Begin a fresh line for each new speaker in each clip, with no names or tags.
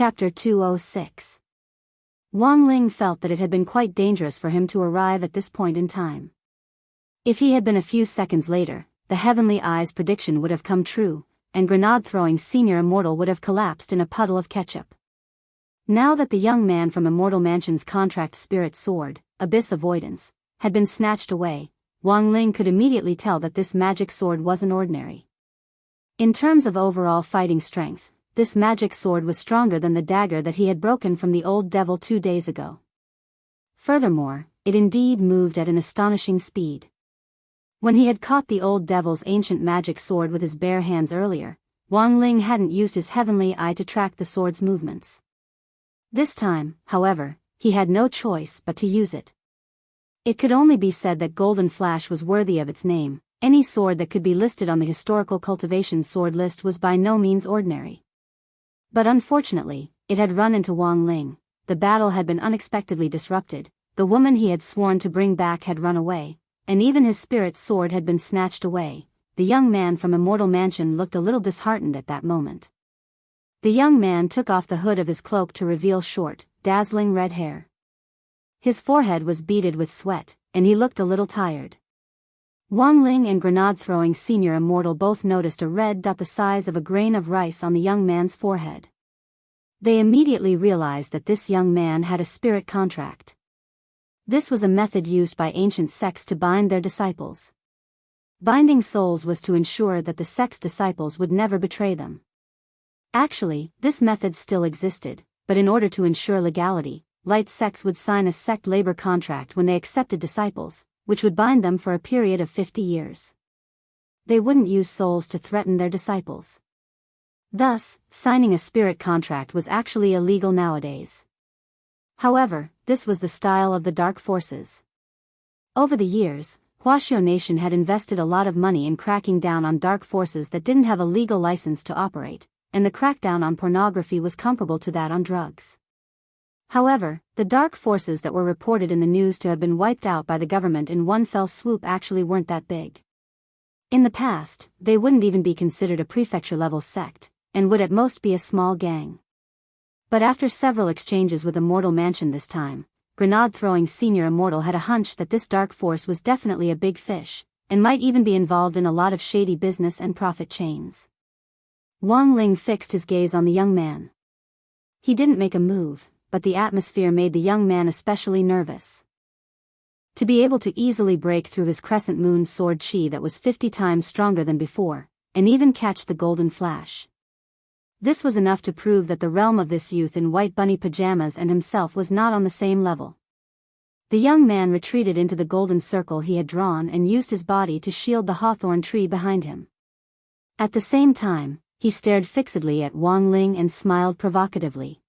Chapter 206. Wang Ling felt that it had been quite dangerous for him to arrive at this point in time. If he had been a few seconds later, the Heavenly Eye's prediction would have come true, and grenade-throwing Senior Immortal would have collapsed in a puddle of ketchup. Now that the young man from Immortal Mansion's contract spirit sword, Abyss Avoidance, had been snatched away, Wang Ling could immediately tell that this magic sword wasn't ordinary. In terms of overall fighting strength, this magic sword was stronger than the dagger that he had broken from the old devil 2 days ago. Furthermore, it indeed moved at an astonishing speed. When he had caught the old devil's ancient magic sword with his bare hands earlier, Wang Ling hadn't used his heavenly eye to track the sword's movements. This time, however, he had no choice but to use it. It could only be said that Golden Flash was worthy of its name. Any sword that could be listed on the historical cultivation sword list was by no means ordinary. But unfortunately, it had run into Wang Ling. The battle had been unexpectedly disrupted, the woman he had sworn to bring back had run away, and even his spirit sword had been snatched away. The young man from Immortal Mansion looked a little disheartened at that moment. The young man took off the hood of his cloak to reveal short, dazzling red hair. His forehead was beaded with sweat, and he looked a little tired. Wang Ling and grenade-throwing Senior Immortal both noticed a red dot the size of a grain of rice on the young man's forehead. They immediately realized that this young man had a spirit contract. This was a method used by ancient sects to bind their disciples. Binding souls was to ensure that the sect's disciples would never betray them. Actually, this method still existed, but in order to ensure legality, light sects would sign a sect labor contract when they accepted disciples, which would bind them for a period of 50 years. They wouldn't use souls to threaten their disciples. Thus, signing a spirit contract was actually illegal nowadays. However, this was the style of the dark forces. Over the years, Huaxiao Nation had invested a lot of money in cracking down on dark forces that didn't have a legal license to operate, and the crackdown on pornography was comparable to that on drugs. However, the dark forces that were reported in the news to have been wiped out by the government in one fell swoop actually weren't that big. In the past, they wouldn't even be considered a prefecture-level sect, and would at most be a small gang. But after several exchanges with Immortal Mansion this time, grenade-throwing Senior Immortal had a hunch that this dark force was definitely a big fish, and might even be involved in a lot of shady business and profit chains. Wang Ling fixed his gaze on the young man. He didn't make a move, but the atmosphere made the young man especially nervous. To be able to easily break through his crescent moon sword chi that was 50 times stronger than before, and even catch the golden flash. This was enough to prove that the realm of this youth in white bunny pajamas and himself was not on the same level. The young man retreated into the golden circle he had drawn and used his body to shield the hawthorn tree behind him. At the same time, he stared fixedly at Wang Ling and smiled provocatively.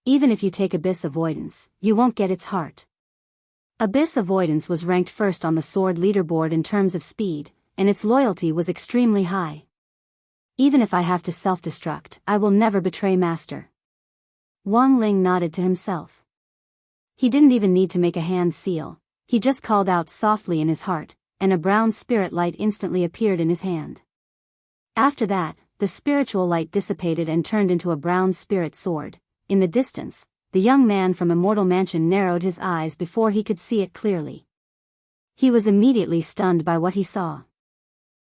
Even if you take Abyss Avoidance, you won't get its heart. Abyss Avoidance was ranked first on the sword leaderboard in terms of speed, and its loyalty was extremely high. Even if I have to self-destruct, I will never betray Master. Wang Ling nodded to himself. He didn't even need to make a hand seal, he just called out softly in his heart, and a brown spirit light instantly appeared in his hand. After that, the spiritual light dissipated and turned into a brown spirit sword. In the distance, the young man from Immortal Mansion narrowed his eyes before he could see it clearly. He was immediately stunned by what he saw.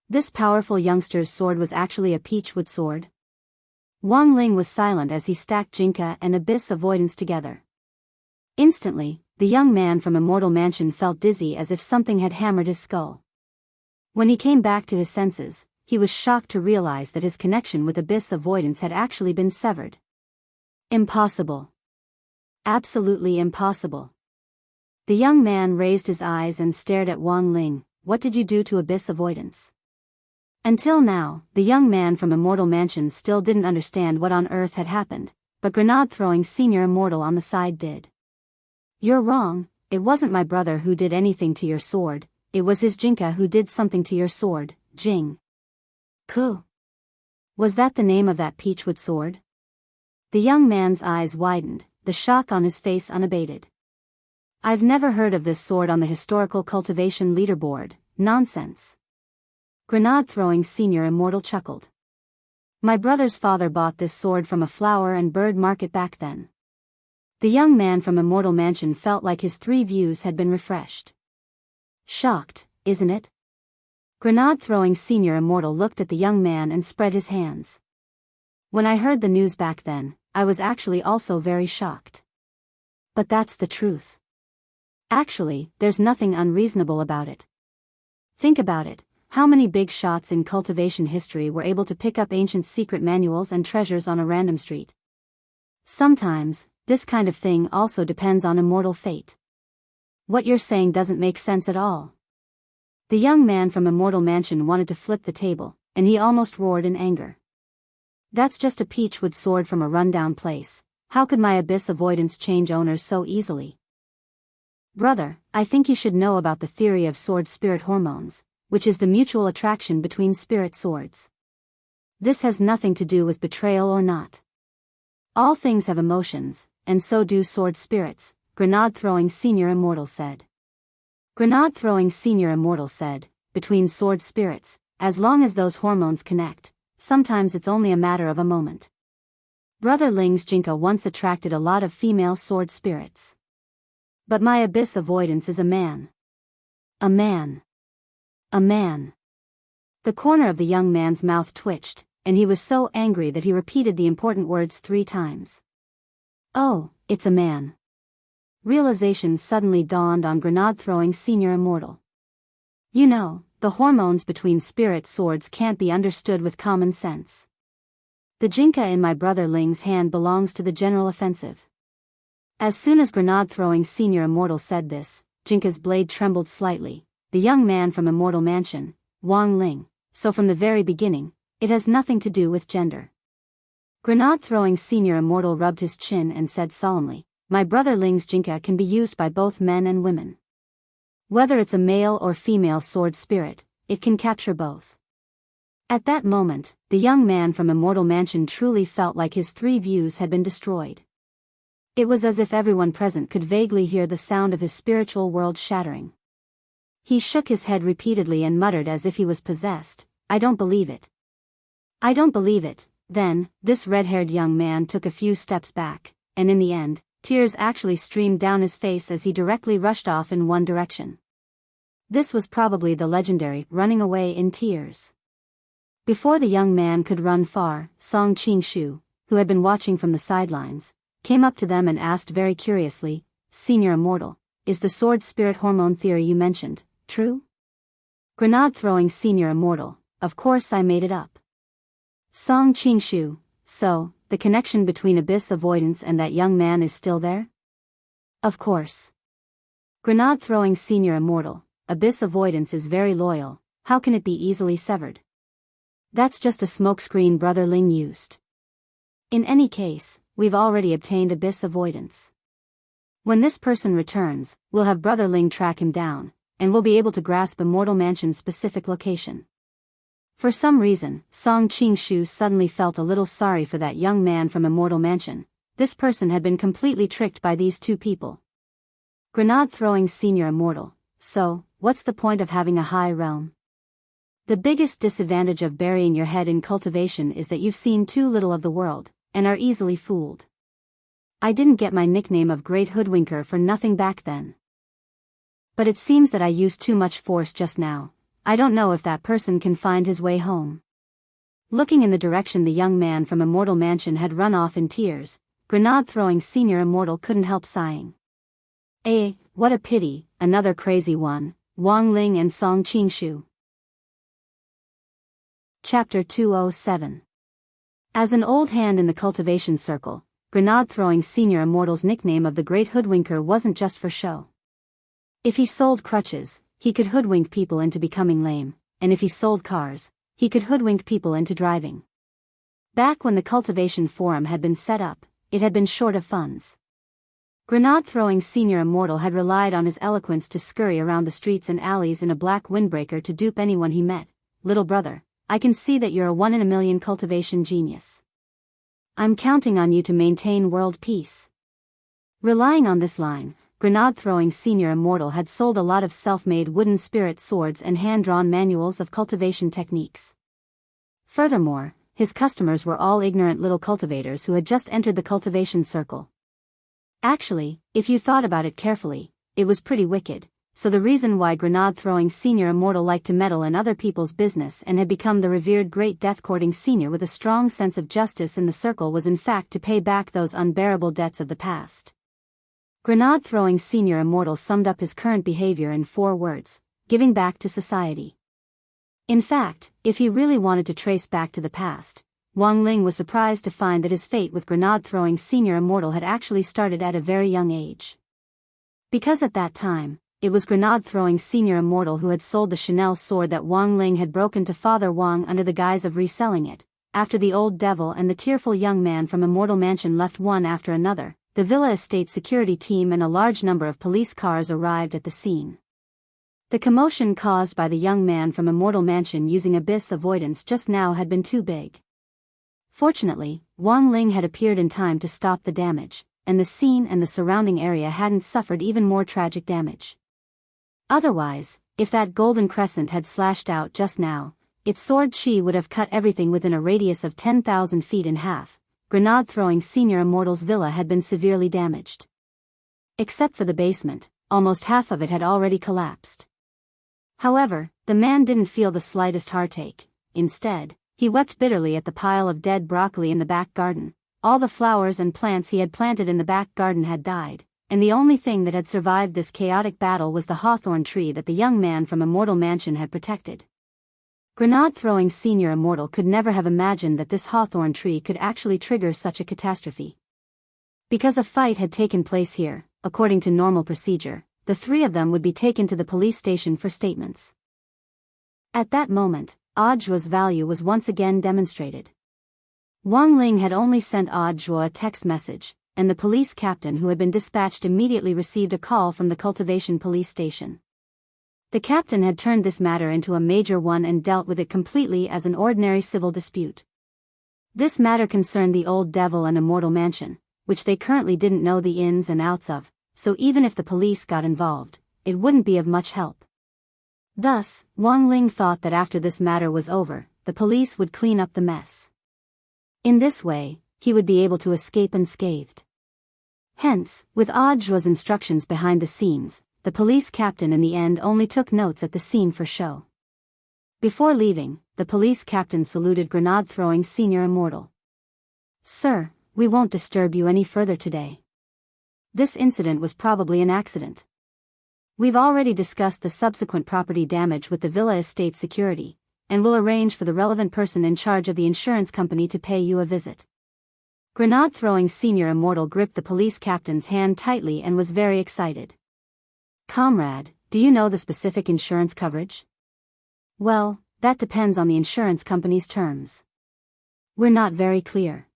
This powerful youngster's sword was actually a peachwood sword. Wang Ling was silent as he stacked Jinka and Abyss Avoidance together. Instantly, the young man from Immortal Mansion felt dizzy as if something had hammered his skull. When he came back to his senses, he was shocked to realize that his connection with Abyss Avoidance had actually been severed. Impossible. Absolutely impossible. The young man raised his eyes and stared at Wang Ling. What did you do to Abyss Avoidance? Until now, the young man from Immortal Mansion still didn't understand what on earth had happened, but grenade-throwing Senior Immortal on the side did. You're wrong, it wasn't my brother who did anything to your sword, it was his Jinka who did something to your sword, Jing. Ku. Was that the name of that peachwood sword? The young man's eyes widened, the shock on his face unabated. I've never heard of this sword on the historical cultivation leaderboard, nonsense. Grenade-throwing Senior Immortal chuckled. My brother's father bought this sword from a flower and bird market back then. The young man from Immortal Mansion felt like his three views had been refreshed. Shocked, isn't it? Grenade-throwing Senior Immortal looked at the young man and spread his hands. When I heard the news back then, I was actually also very shocked. But that's the truth. Actually, there's nothing unreasonable about it. Think about it, how many big shots in cultivation history were able to pick up ancient secret manuals and treasures on a random street? Sometimes, this kind of thing also depends on immortal fate. What you're saying doesn't make sense at all. The young man from Immortal Mansion wanted to flip the table, and he almost roared in anger. That's just a peachwood sword from a rundown place. How could my abyss avoidance change owners so easily? Brother, I think you should know about the theory of sword spirit hormones, which is the mutual attraction between spirit swords. This has nothing to do with betrayal or not. All things have emotions, and so do sword spirits, Grenade-throwing Senior Immortal said. Grenade-throwing Senior Immortal said, between sword spirits, as long as those hormones connect, sometimes it's only a matter of a moment. Brother Ling's Jinka once attracted a lot of female sword spirits. But my abyss avoidance is a man. A man. A man. The corner of the young man's mouth twitched, and he was so angry that he repeated the important words 3 times. Oh, it's a man. Realization suddenly dawned on Grenade-throwing Senior Immortal. You know, the hormones between spirit swords can't be understood with common sense. The Jinka in my brother Ling's hand belongs to the general offensive. As soon as Grenade-throwing Senior Immortal said this, Jinka's blade trembled slightly. The young man from Immortal Mansion, Wang Ling, so from the very beginning, it has nothing to do with gender. Grenade-throwing Senior Immortal rubbed his chin and said solemnly, my brother Ling's Jinka can be used by both men and women. Whether it's a male or female sword spirit, it can capture both. At that moment, the young man from Immortal Mansion truly felt like his 3 views had been destroyed. It was as if everyone present could vaguely hear the sound of his spiritual world shattering. He shook his head repeatedly and muttered as if he was possessed, I don't believe it. I don't believe it. Then, this red-haired young man took a few steps back, and in the end, tears actually streamed down his face as he directly rushed off in one direction. This was probably the legendary running away in tears. Before the young man could run far, Song Qingshu, who had been watching from the sidelines, came up to them and asked very curiously, Senior Immortal, is the sword spirit hormone theory you mentioned true? Grenade-throwing Senior Immortal, of course I made it up. Song Qingshu, so, the connection between abyss avoidance and that young man is still there? Of course. Grenade-throwing Senior Immortal, abyss avoidance is very loyal, how can it be easily severed? That's just a smokescreen Brother Ling used. In any case, we've already obtained abyss avoidance. When this person returns, we'll have Brother Ling track him down, and we'll be able to grasp Immortal Mansion's specific location. For some reason, Song Qingshu suddenly felt a little sorry for that young man from Immortal Mansion. This person had been completely tricked by these 2 people. Grenade-throwing Senior Immortal, so, what's the point of having a high realm? The biggest disadvantage of burying your head in cultivation is that you've seen too little of the world, and are easily fooled. I didn't get my nickname of Great Hoodwinker for nothing back then. But it seems that I used too much force just now. I don't know if that person can find his way home. Looking in the direction the young man from Immortal Mansion had run off in tears, Grenade-throwing Senior Immortal couldn't help sighing. What a pity, another crazy one, Wang Ling and Song Qingshu. Chapter 207. As an old hand in the cultivation circle, Grenade-throwing Senior Immortal's nickname of the Great Hoodwinker wasn't just for show. If he sold crutches, he could hoodwink people into becoming lame, and if he sold cars, he could hoodwink people into driving. Back when the cultivation forum had been set up, it had been short of funds. Grenade-throwing Senior Immortal had relied on his eloquence to scurry around the streets and alleys in a black windbreaker to dupe anyone he met. Little brother, I can see that you're a 1 in a million cultivation genius. I'm counting on you to maintain world peace. Relying on this line, Grenade-throwing Senior Immortal had sold a lot of self-made wooden spirit swords and hand-drawn manuals of cultivation techniques. Furthermore, his customers were all ignorant little cultivators who had just entered the cultivation circle. Actually, if you thought about it carefully, it was pretty wicked. So the reason why grenade-throwing senior Immortal liked to meddle in other people's business and had become the revered great death-courting senior with a strong sense of justice in the circle was in fact to pay back those unbearable debts of the past. Grenade-throwing senior Immortal summed up his current behavior in 4 words: giving back to society. In fact, if he really wanted to trace back to the past, Wang Ling was surprised to find that his fate with grenade-throwing senior Immortal had actually started at a very young age. Because at that time, it was grenade-throwing senior Immortal who had sold the Chanel sword that Wang Ling had broken to Father Wang under the guise of reselling it. After the old devil and the tearful young man from Immortal Mansion left one after another, the Villa Estate security team and a large number of police cars arrived at the scene. The commotion caused by the young man from Immortal Mansion using abyss avoidance just now had been too big. Fortunately, Wang Ling had appeared in time to stop the damage, and the scene and the surrounding area hadn't suffered even more tragic damage. Otherwise, if that golden crescent had slashed out just now, its sword chi would have cut everything within a radius of 10,000 feet in half. Grenade-throwing senior Immortal's villa had been severely damaged. Except for the basement, almost half of it had already collapsed. However, the man didn't feel the slightest heartache. Instead, he wept bitterly at the pile of dead broccoli in the back garden. All the flowers and plants he had planted in the back garden had died, and the only thing that had survived this chaotic battle was the hawthorn tree that the young man from Immortal Mansion had protected. Grenade-throwing senior Immortal could never have imagined that this hawthorn tree could actually trigger such a catastrophe. Because a fight had taken place here, according to normal procedure, the 3 of them would be taken to the police station for statements. At that moment, Audiobook's value was once again demonstrated. Wang Ling had only sent Audiobook a text message, and the police captain who had been dispatched immediately received a call from the cultivation police station. The captain had turned this matter into a major one and dealt with it completely as an ordinary civil dispute. This matter concerned the old devil and Immortal Mansion, which they currently didn't know the ins and outs of, so even if the police got involved, it wouldn't be of much help. Thus, Wang Ling thought that after this matter was over, the police would clean up the mess. In this way, he would be able to escape unscathed. Hence, with Audiobook's instructions behind the scenes, the police captain in the end only took notes at the scene for show. Before leaving, the police captain saluted grenade-throwing senior Immortal. "Sir, we won't disturb you any further today. This incident was probably an accident. We've already discussed the subsequent property damage with the Villa Estate security, and will arrange for the relevant person in charge of the insurance company to pay you a visit." Grenade-throwing senior Immortal gripped the police captain's hand tightly and was very excited. "Comrade, do you know the specific insurance coverage?" "Well, that depends on the insurance company's terms. We're not very clear."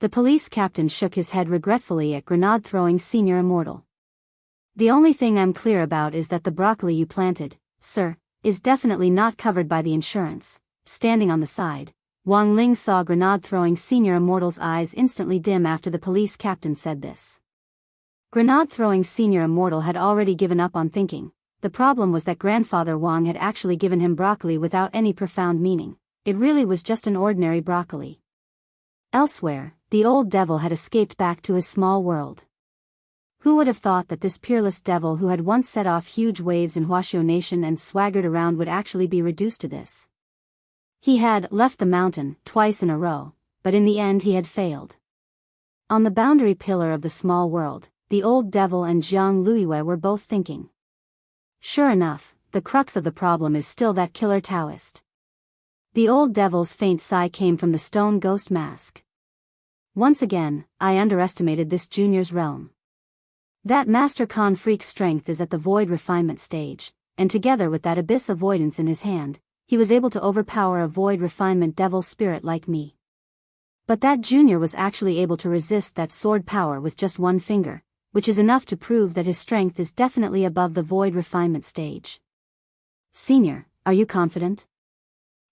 The police captain shook his head regretfully at grenade-throwing senior Immortal. "The only thing I'm clear about is that the broccoli you planted, sir, is definitely not covered by the insurance." Standing on the side, Wang Ling saw grenade-throwing senior Immortal's eyes instantly dim after the police captain said this. Grenade-throwing senior Immortal had already given up on thinking. The problem was that grandfather Wang had actually given him broccoli without any profound meaning. It really was just an ordinary broccoli. Elsewhere, the old devil had escaped back to his small world. Who would have thought that this peerless devil who had once set off huge waves in Huaxiao Nation and swaggered around would actually be reduced to this? He had left the mountain twice in a row, but in the end he had failed. On the boundary pillar of the small world, the old devil and Jiang Luiyue were both thinking. Sure enough, the crux of the problem is still that killer Taoist. The old devil's faint sigh came from the stone ghost mask. Once again, I underestimated this junior's realm. That Master Khan freak's strength is at the void refinement stage, and together with that abyss avoidance in his hand, he was able to overpower a void refinement devil spirit like me. But that junior was actually able to resist that sword power with just one finger, which is enough to prove that his strength is definitely above the void refinement stage. "Senior, are you confident?"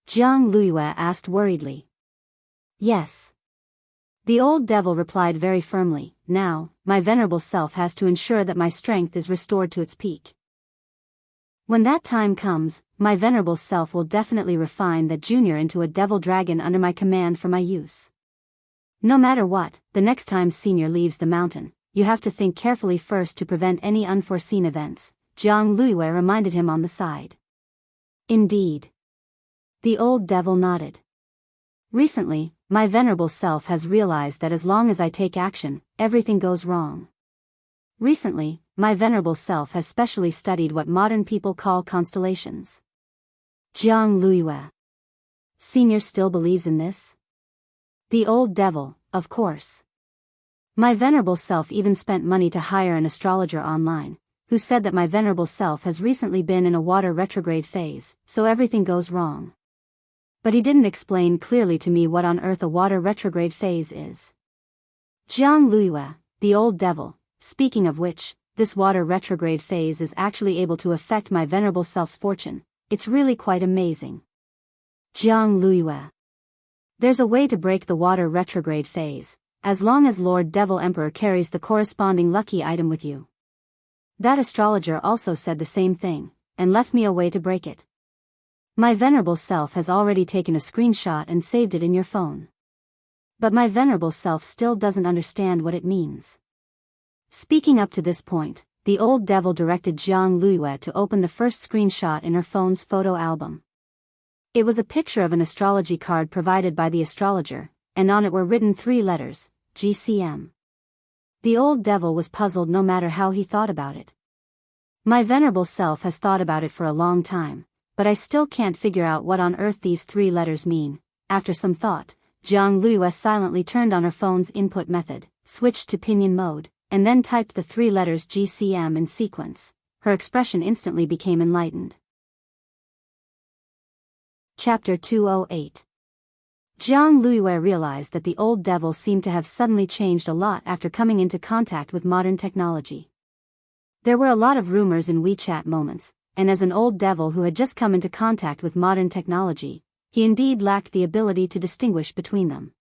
Jiang Luiyue asked worriedly. "Yes." The old devil replied very firmly, "Now, my venerable self has to ensure that my strength is restored to its peak." When that time comes, my venerable self will definitely refine that junior into a devil dragon under my command for my use. No matter what, the next time senior leaves the mountain, you have to think carefully first to prevent any unforeseen events, Jiang Luiyue reminded him on the side. Indeed. The old devil nodded. Recently, my venerable self has realized that as long as I take action, everything goes wrong. Recently, my venerable self has specially studied what modern people call constellations. Jiang Luiyue. Senior still believes in this? The old devil, of course. My venerable self even spent money to hire an astrologer online, who said that my venerable self has recently been in a water retrograde phase, so everything goes wrong. But he didn't explain clearly to me what on earth a water retrograde phase is. Jiang Luiyue, the old devil, speaking of which, this water retrograde phase is actually able to affect my venerable self's fortune. It's really quite amazing. Jiang Luiyue. There's a way to break the water retrograde phase, as long as Lord Devil Emperor carries the corresponding lucky item with you. That astrologer also said the same thing, and left me a way to break it. My venerable self has already taken a screenshot and saved it in your phone. But my venerable self still doesn't understand what it means. Speaking up to this point, the old devil directed Jiang Luiyue to open the first screenshot in her phone's photo album. It was a picture of an astrology card provided by the astrologer, and on it were written 3 letters, GCM. The old devil was puzzled no matter how he thought about it. My venerable self has thought about it for a long time, but I still can't figure out what on earth these 3 letters mean. After some thought, Jiang Luiyue silently turned on her phone's input method, switched to pinyin mode, and then typed the 3 letters GCM in sequence. Her expression instantly became enlightened. Chapter 208. Jiang Luiyue realized that the old devil seemed to have suddenly changed a lot after coming into contact with modern technology. There were a lot of rumors in WeChat moments, and as an old devil who had just come into contact with modern technology, he indeed lacked the ability to distinguish between them.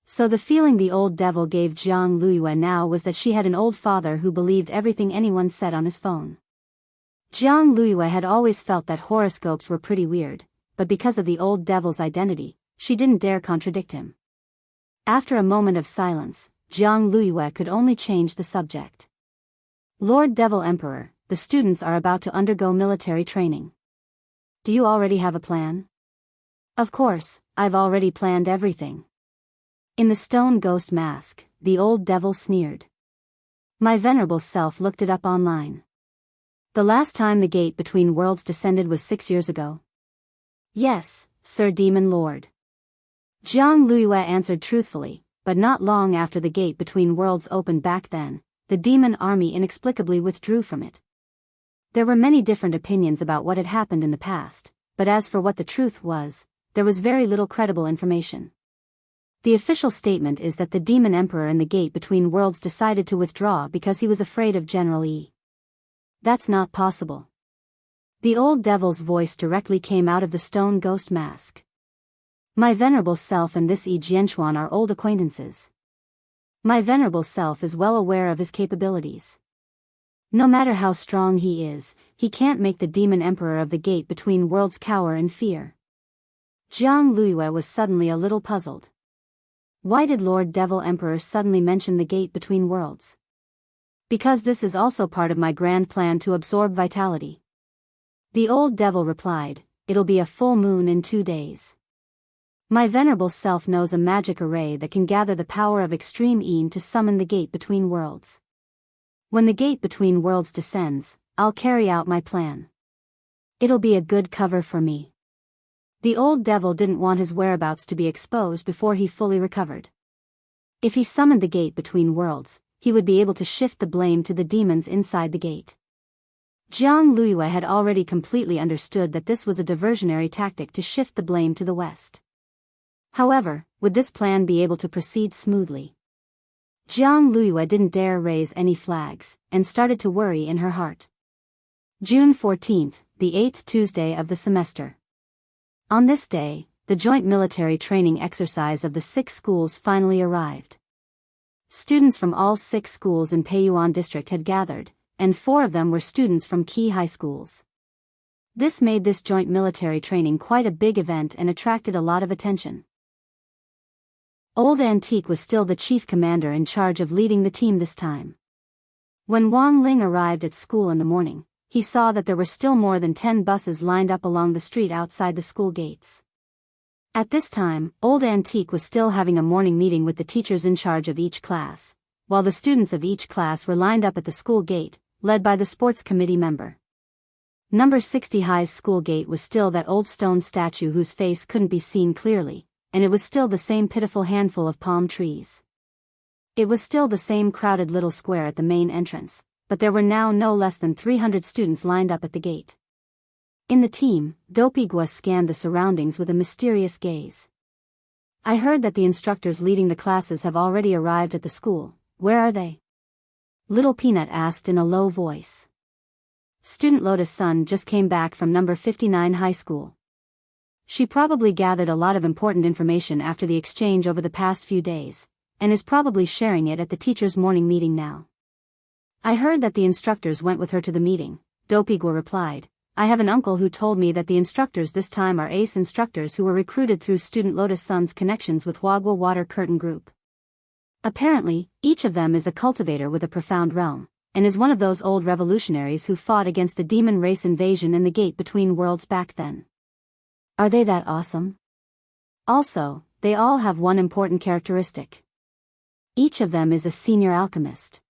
So the feeling the old devil gave Jiang Luiyue now was that she had an old father who believed everything anyone said on his phone. Jiang Luiyue had always felt that horoscopes were pretty weird, but because of the old devil's identity, she didn't dare contradict him. After a moment of silence, Jiang Luiyue could only change the subject. Lord Devil Emperor, the students are about to undergo military training. Do you already have a plan? Of course, I've already planned everything. In the stone ghost mask, the old devil sneered. My venerable self looked it up online. The last time the gate between worlds descended was 6 years ago. Yes, Sir Demon Lord. Jiang Luiyue answered truthfully, but not long after the gate between worlds opened back then, the demon army inexplicably withdrew from it. There were many different opinions about what had happened in the past, but as for what the truth was, there was very little credible information. The official statement is that the demon emperor in the gate between worlds decided to withdraw because he was afraid of General Yi. That's not possible. The old devil's voice directly came out of the stone ghost mask. My venerable self and this Yi Jianchuan are old acquaintances. My venerable self is well aware of his capabilities. No matter how strong he is, he can't make the demon emperor of the gate between worlds cower in fear. Jiang Luiyue was suddenly a little puzzled. Why did Lord Devil Emperor suddenly mention the gate between worlds? Because this is also part of my grand plan to absorb vitality. The old devil replied, it'll be a full moon in 2 days. My venerable self knows a magic array that can gather the power of extreme Yin to summon the gate between worlds. When the gate between worlds descends, I'll carry out my plan. It'll be a good cover for me. The old devil didn't want his whereabouts to be exposed before he fully recovered. If he summoned the gate between worlds, he would be able to shift the blame to the demons inside the gate. Jiang Luiyue had already completely understood that this was a diversionary tactic to shift the blame to the West. However, would this plan be able to proceed smoothly? Jiang Luiyue didn't dare raise any flags, and started to worry in her heart. June 14th, the 8th Tuesday of the semester. On this day, the joint military training exercise of the 6 schools finally arrived. Students from all 6 schools in Peiyuan district had gathered, and 4 of them were students from key high schools. This made this joint military training quite a big event and attracted a lot of attention. Old Antique was still the chief commander in charge of leading the team this time. When Wang Ling arrived at school in the morning, he saw that there were still more than 10 buses lined up along the street outside the school gates. At this time, Old Antique was still having a morning meeting with the teachers in charge of each class, while the students of each class were lined up at the school gate, led by the sports committee member. Number 60 High's school gate was still that old stone statue whose face couldn't be seen clearly, and it was still the same pitiful handful of palm trees. It was still the same crowded little square at the main entrance, but there were now no less than 300 students lined up at the gate. In the team, Dopey Gua scanned the surroundings with a mysterious gaze. I heard that the instructors leading the classes have already arrived at the school. Where are they? Little Peanut asked in a low voice. Student Lotus Sun just came back from number 59 high school. She probably gathered a lot of important information after the exchange over the past few days, and is probably sharing it at the teachers' morning meeting now. I heard that the instructors went with her to the meeting, Dopey Gua replied. I have an uncle who told me that the instructors this time are ace instructors who were recruited through Student Lotus Sun's connections with Wagwa Water Curtain Group. Apparently, each of them is a cultivator with a profound realm, and is one of those old revolutionaries who fought against the demon race invasion in the Gate Between Worlds back then. Are they that awesome? Also, they all have one important characteristic. Each of them is a senior alchemist.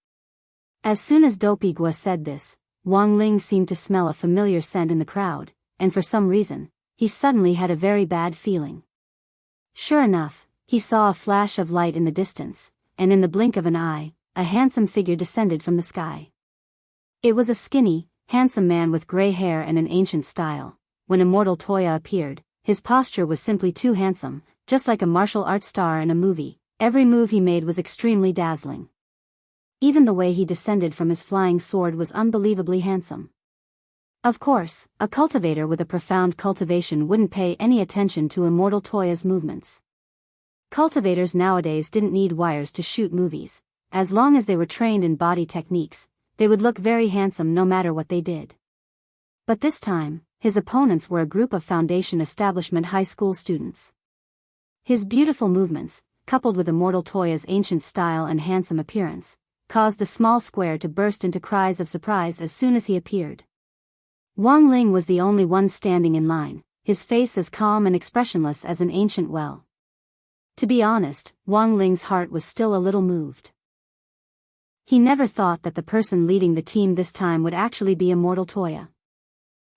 As soon as Dopey Gua said this, Wang Ling seemed to smell a familiar scent in the crowd, and for some reason, he suddenly had a very bad feeling. Sure enough, he saw a flash of light in the distance, and in the blink of an eye, a handsome figure descended from the sky. It was a skinny, handsome man with gray hair and an ancient style. When Immortal Toya appeared, his posture was simply too handsome, just like a martial arts star in a movie. Every move he made was extremely dazzling. Even the way he descended from his flying sword was unbelievably handsome. Of course, a cultivator with a profound cultivation wouldn't pay any attention to Immortal Toya's movements. Cultivators nowadays didn't need wires to shoot movies. As long as they were trained in body techniques, they would look very handsome no matter what they did. But this time, his opponents were a group of Foundation Establishment high school students. His beautiful movements, coupled with Immortal Toya's ancient style and handsome appearance, caused the small square to burst into cries of surprise as soon as he appeared. Wang Ling was the only one standing in line, his face as calm and expressionless as an ancient well. To be honest, Wang Ling's heart was still a little moved. He never thought that the person leading the team this time would actually be Immortal Toya.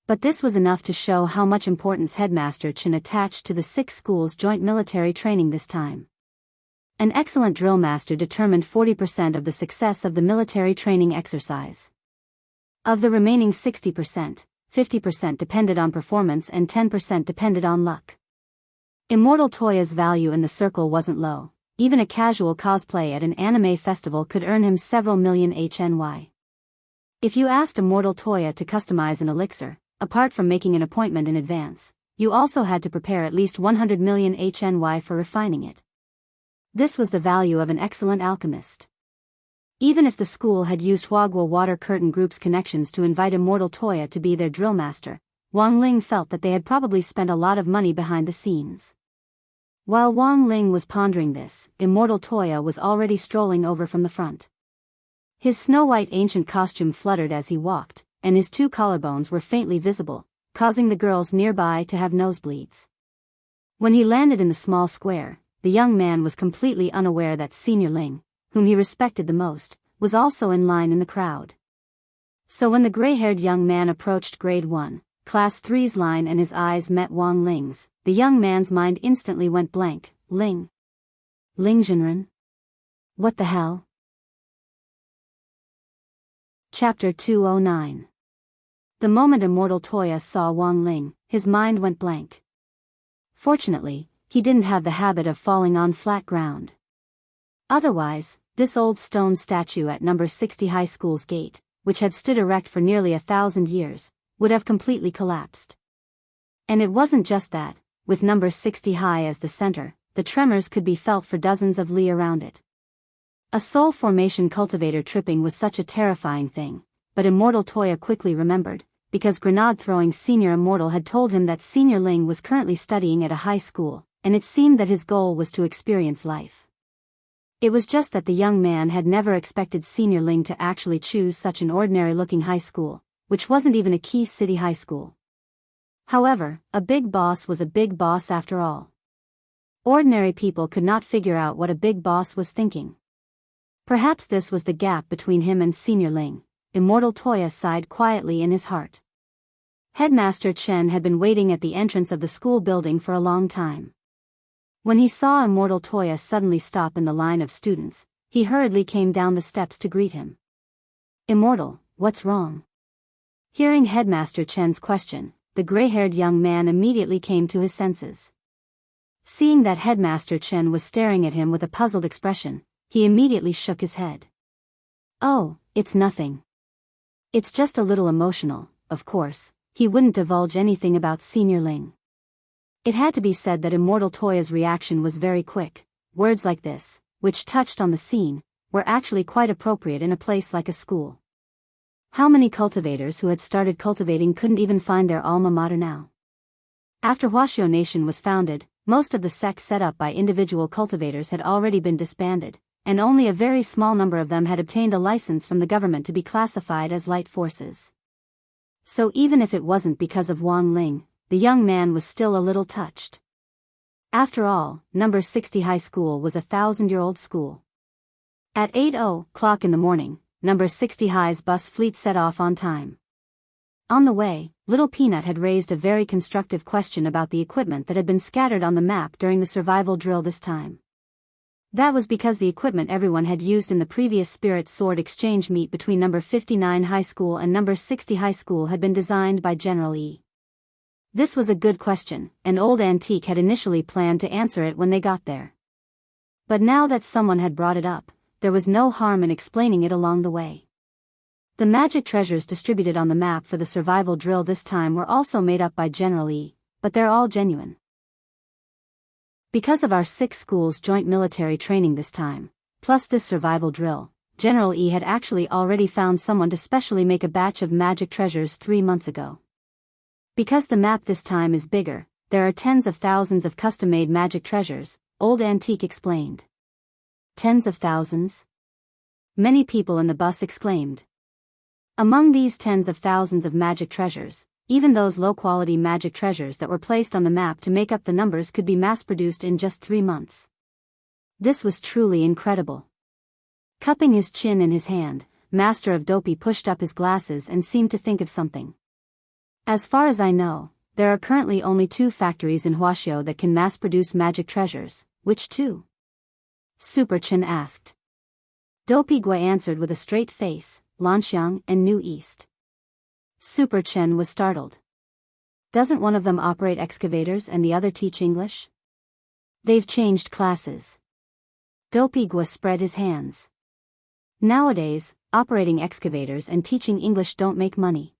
But this was enough to show how much importance Headmaster Chen attached to the 6 schools' joint military training this time. An excellent drill master determined 40% of the success of the military training exercise. Of the remaining 60%, 50% depended on performance and 10% depended on luck. Immortal Toya's value in the circle wasn't low. Even a casual cosplay at an anime festival could earn him several million HNY. If you asked Immortal Toya to customize an elixir, apart from making an appointment in advance, you also had to prepare at least 100 million HNY for refining it. This was the value of an excellent alchemist. Even if the school had used Wagwa Water Curtain Group's connections to invite Immortal Toya to be their drill master, Wang Ling felt that they had probably spent a lot of money behind the scenes. While Wang Ling was pondering this, Immortal Toya was already strolling over from the front. His snow-white ancient costume fluttered as he walked, and his 2 collarbones were faintly visible, causing the girls nearby to have nosebleeds. When he landed in the small square, the young man was completely unaware that Senior Ling, whom he respected the most, was also in line in the crowd. So when the gray-haired young man approached Grade 1, Class 3's line and his eyes met Wang Ling's, the young man's mind instantly went blank. Ling Jinren? What the hell? Chapter 209. The moment Immortal Toya saw Wang Ling, his mind went blank. Fortunately, he didn't have the habit of falling on flat ground. Otherwise, this old stone statue at number 60 high school's gate, which had stood erect for nearly 1,000 years, would have completely collapsed. And it wasn't just that, with number 60 high as the center, the tremors could be felt for dozens of li around it. A soul formation cultivator tripping was such a terrifying thing, but Immortal Toya quickly remembered, because grenade-throwing Senior Immortal had told him that Senior Ling was currently studying at a high school, and it seemed that his goal was to experience life. It was just that the young man had never expected Senior Ling to actually choose such an ordinary-looking high school, which wasn't even a key city high school. However, a big boss was a big boss after all. Ordinary people could not figure out what a big boss was thinking. Perhaps this was the gap between him and Senior Ling. Immortal Toya sighed quietly in his heart. Headmaster Chen had been waiting at the entrance of the school building for a long time. When he saw Immortal Toya suddenly stop in the line of students, he hurriedly came down the steps to greet him. "Immortal, what's wrong?" Hearing Headmaster Chen's question, the gray-haired young man immediately came to his senses. Seeing that Headmaster Chen was staring at him with a puzzled expression, he immediately shook his head. "Oh, it's nothing. It's just a little emotional." Of course, he wouldn't divulge anything about Senior Ling. It had to be said that Immortal Toya's reaction was very quick. Words like this, which touched on the scene, were actually quite appropriate in a place like a school. How many cultivators who had started cultivating couldn't even find their alma mater now? After Huaxiao Nation was founded, most of the sects set up by individual cultivators had already been disbanded, and only a very small number of them had obtained a license from the government to be classified as light forces. So even if it wasn't because of Wang Ling, the young man was still a little touched. After all, number 60 high school was a 1,000-year-old school. At 8:00 in the morning, number 60 high's bus fleet set off on time. On the way, Little Peanut had raised a very constructive question about the equipment that had been scattered on the map during the survival drill this time. That was because the equipment everyone had used in the previous Spirit Sword exchange meet between number 59 high school and number 60 high school had been designed by General E. This was a good question, and Old Antique had initially planned to answer it when they got there. But now that someone had brought it up, there was no harm in explaining it along the way. The magic treasures distributed on the map for the survival drill this time were also made up by General E, but they're all genuine. Because of our 6 schools' joint military training this time, plus this survival drill, General E had actually already found someone to specially make a batch of magic treasures 3 months ago. Because the map this time is bigger, there are tens of thousands of custom-made magic treasures, Old Antique explained. Tens of thousands? Many people in the bus exclaimed. Among these tens of thousands of magic treasures, even those low-quality magic treasures that were placed on the map to make up the numbers could be mass-produced in just 3 months. This was truly incredible. Cupping his chin in his hand, Master of Dopey pushed up his glasses and seemed to think of something. "As far as I know, there are currently only 2 factories in Huaxiao that can mass-produce magic treasures. Which 2? Super Chen asked. Dopey Gui answered with a straight face, Lanxiang and New East. Super Chen was startled. Doesn't one of them operate excavators and the other teach English? They've changed classes. Dopey Gui spread his hands. Nowadays, operating excavators and teaching English don't make money.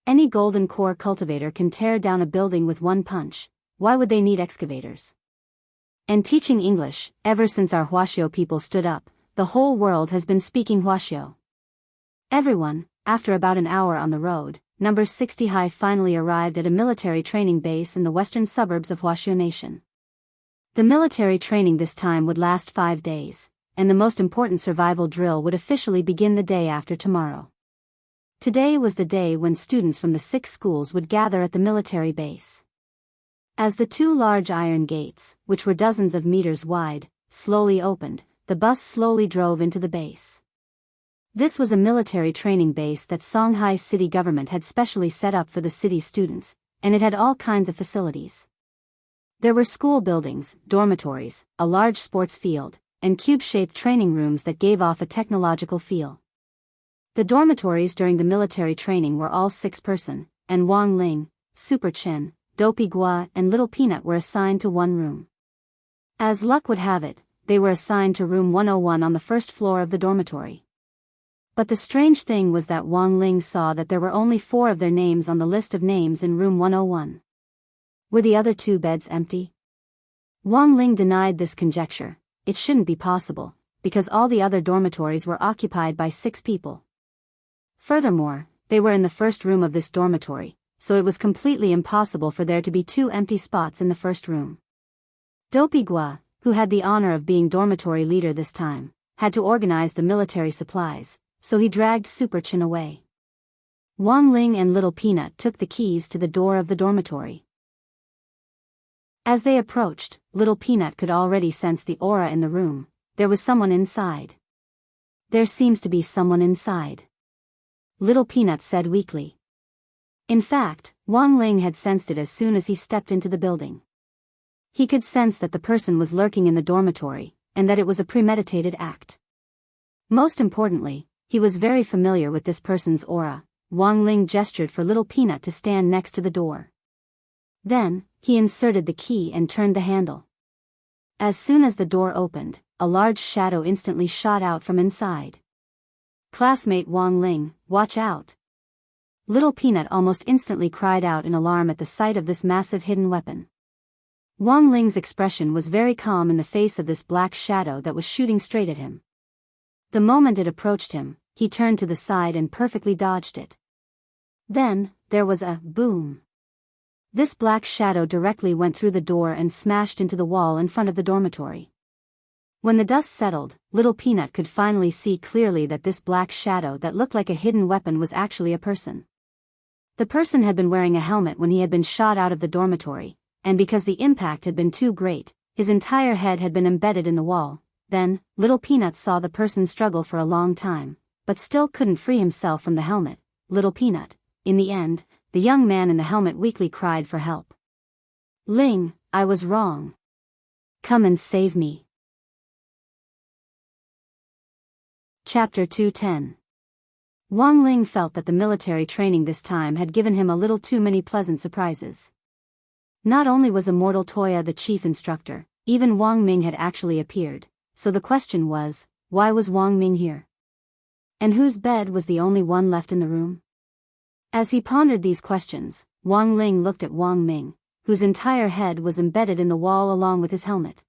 Any golden core cultivator can tear down a building with one punch. Why would they need excavators? And teaching English, ever since our Huaxiao people stood up, the whole world has been speaking Huaxiao. Everyone, after about an hour on the road, number 60 high finally arrived at a military training base in the western suburbs of Huaxiao Nation. The military training this time would last 5 days, and the most important survival drill would officially begin the day after tomorrow. Today was the day when students from the 6 schools would gather at the military base. As the 2 large iron gates, which were dozens of meters wide, slowly opened, the bus slowly drove into the base. This was a military training base that Songhai city government had specially set up for the city's students, and it had all kinds of facilities. There were school buildings, dormitories, a large sports field, and cube-shaped training rooms that gave off a technological feel. The dormitories during the military training were all 6-person, and Wang Ling, Super Chen, Dopey Gua and Little Peanut were assigned to one room. As luck would have it, they were assigned to room 101 on the first floor of the dormitory. But the strange thing was that Wang Ling saw that there were only 4 of their names on the list of names in room 101. Were the other 2 beds empty? Wang Ling denied this conjecture. It shouldn't be possible, because all the other dormitories were occupied by 6 people. Furthermore, They were in the first room of this dormitory, so it was completely impossible for there to be 2 empty spots in the first room. Dopey Gua, who had the honor of being dormitory leader this time, had to organize the military supplies, so he dragged Super Chin away. Wang Ling and Little Peanut took the keys to the door of the dormitory. As they approached, Little Peanut could already sense the aura in the room. There was someone inside. There seems to be someone inside, Little Peanut said weakly. In fact, Wang Ling had sensed it as soon as he stepped into the building. He could sense that the person was lurking in the dormitory, and that it was a premeditated act. Most importantly, he was very familiar with this person's aura. Wang Ling gestured for Little Peanut to stand next to the door. Then, he inserted the key and turned the handle. As soon as the door opened, a large shadow instantly shot out from inside. Classmate Wang Ling, watch out! Little Peanut almost instantly cried out in alarm at the sight of this massive hidden weapon. Wang Ling's expression was very calm in the face of this black shadow that was shooting straight at him. The moment it approached him, he turned to the side and perfectly dodged it. Then, there was a boom. This black shadow directly went through the door and smashed into the wall in front of the dormitory. When the dust settled, Little Peanut could finally see clearly that this black shadow that looked like a hidden weapon was actually a person. The person had been wearing a helmet when he had been shot out of the dormitory, and because the impact had been too great, his entire head had been embedded in the wall. Then, Little Peanut saw the person struggle for a long time, but still couldn't free himself from the helmet. Little Peanut. In the end, the young man in the helmet weakly cried for help. Ling, I was wrong. Come and save me. Chapter 210. Wang Ling felt that the military training this time had given him a little too many pleasant surprises. Not only was Immortal Toya the chief instructor, even Wang Ming had actually appeared, so the question was, why was Wang Ming here? And whose bed was the only one left in the room? As he pondered these questions, Wang Ling looked at Wang Ming, whose entire head was embedded in the wall along with his helmet.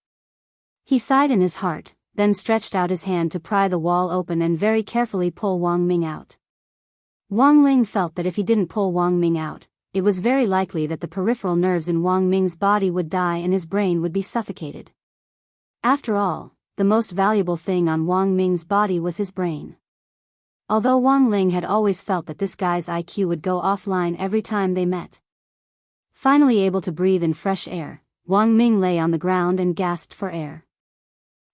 He sighed in his heart, then stretched out his hand to pry the wall open and very carefully pull Wang Ming out. Wang Ling felt that if he didn't pull Wang Ming out, it was very likely that the peripheral nerves in Wang Ming's body would die and his brain would be suffocated. After all, the most valuable thing on Wang Ming's body was his brain. Although Wang Ling had always felt that this guy's IQ would go offline every time they met. Finally able to breathe in fresh air, Wang Ming lay on the ground and gasped for air.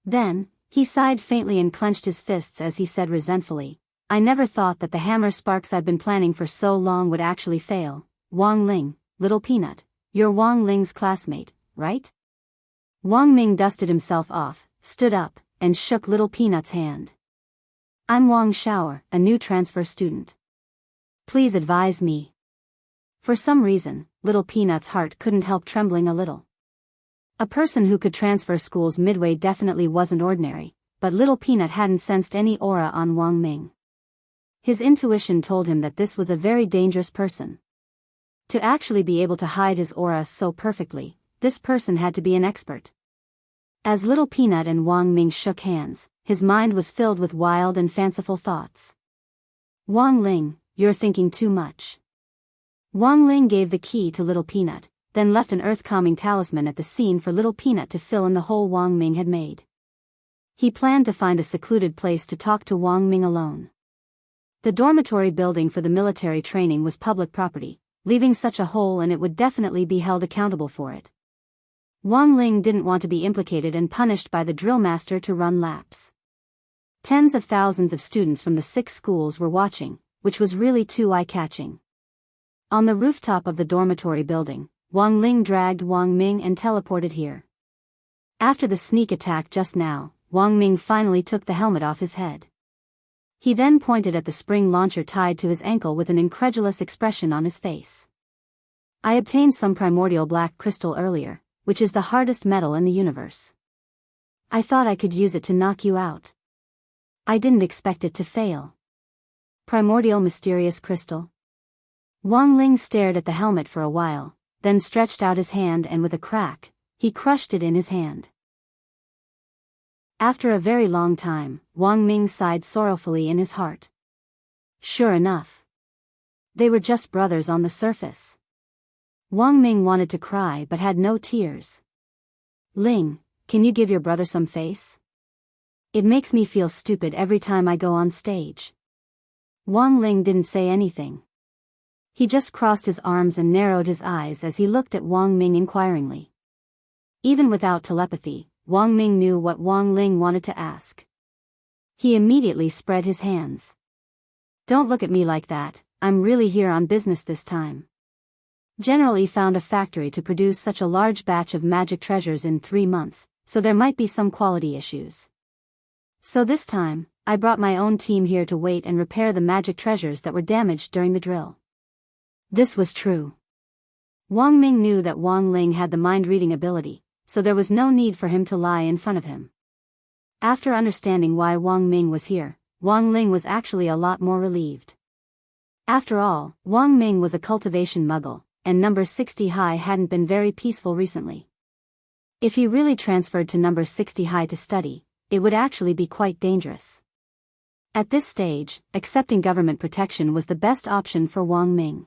Then, he sighed faintly and clenched his fists as he said resentfully, I never thought that the hammer sparks I've been planning for so long would actually fail. Wang Ling, Little Peanut, you're Wang Ling's classmate, right? Wang Ming dusted himself off, stood up, and shook Little Peanut's hand. I'm Wang Shower, a new transfer student. Please advise me. For some reason, Little Peanut's heart couldn't help trembling a little. A person who could transfer schools midway definitely wasn't ordinary, but Little Peanut hadn't sensed any aura on Wang Ming. His intuition told him that this was a very dangerous person. To actually be able to hide his aura so perfectly, this person had to be an expert. As Little Peanut and Wang Ming shook hands, his mind was filled with wild and fanciful thoughts. Wang Ling, you're thinking too much. Wang Ling gave the key to Little Peanut, then left an earth-calming talisman at the scene for Little Peanut to fill in the hole Wang Ming had made. He planned to find a secluded place to talk to Wang Ming alone. The dormitory building for the military training was public property, leaving such a hole and it would definitely be held accountable for it. Wang Ling didn't want to be implicated and punished by the drill master to run laps. Tens of thousands of students from the 6 schools were watching, which was really too eye-catching. On the rooftop of the dormitory building, Wang Ling dragged Wang Ming and teleported here. After the sneak attack just now, Wang Ming finally took the helmet off his head. He then pointed at the spring launcher tied to his ankle with an incredulous expression on his face. I obtained some primordial black crystal earlier, which is the hardest metal in the universe. I thought I could use it to knock you out. I didn't expect it to fail. Primordial mysterious crystal? Wang Ling stared at the helmet for a while, then stretched out his hand and with a crack, he crushed it in his hand. After a very long time, Wang Ming sighed sorrowfully in his heart. Sure enough. They were just brothers on the surface. Wang Ming wanted to cry but had no tears. Ling, can you give your brother some face? It makes me feel stupid every time I go on stage. Wang Ling didn't say anything. He just crossed his arms and narrowed his eyes as he looked at Wang Ming inquiringly. Even without telepathy, Wang Ming knew what Wang Ling wanted to ask. He immediately spread his hands. Don't look at me like that, I'm really here on business this time. General Yi found a factory to produce such a large batch of magic treasures in 3 months, so there might be some quality issues. So this time, I brought my own team here to wait and repair the magic treasures that were damaged during the drill. This was true. Wang Ming knew that Wang Ling had the mind-reading ability, so there was no need for him to lie in front of him. After understanding why Wang Ming was here, Wang Ling was actually a lot more relieved. After all, Wang Ming was a cultivation muggle, and number 60 High hadn't been very peaceful recently. If he really transferred to number 60 High to study, it would actually be quite dangerous. At this stage, accepting government protection was the best option for Wang Ming.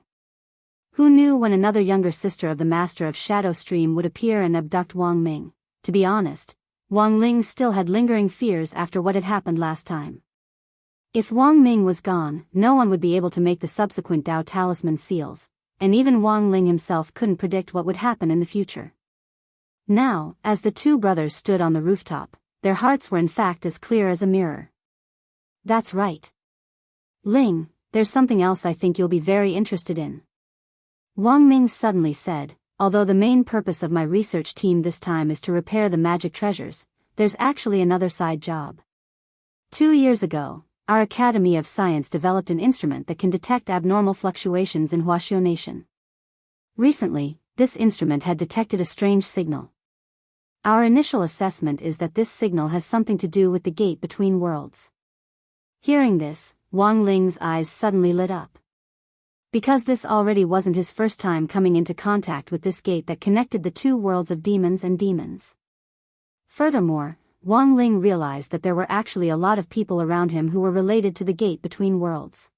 Who knew when another younger sister of the Master of Shadow Stream would appear and abduct Wang Ming? To be honest, Wang Ling still had lingering fears after what had happened last time. If Wang Ming was gone, no one would be able to make the subsequent Dao Talisman seals, and even Wang Ling himself couldn't predict what would happen in the future. Now, as the two brothers stood on the rooftop, their hearts were in fact as clear as a mirror. That's right. Ling, there's something else I think you'll be very interested in. Wang Ming suddenly said, although the main purpose of my research team this time is to repair the magic treasures, there's actually another side job. 2 years ago, our Academy of Science developed an instrument that can detect abnormal fluctuations in Huaxiao Nation. Recently, this instrument had detected a strange signal. Our initial assessment is that this signal has something to do with the gate between worlds. Hearing this, Wang Ling's eyes suddenly lit up. Because this already wasn't his first time coming into contact with this gate that connected the two worlds of demons and demons. Furthermore, Wang Ling realized that there were actually a lot of people around him who were related to the gate between worlds.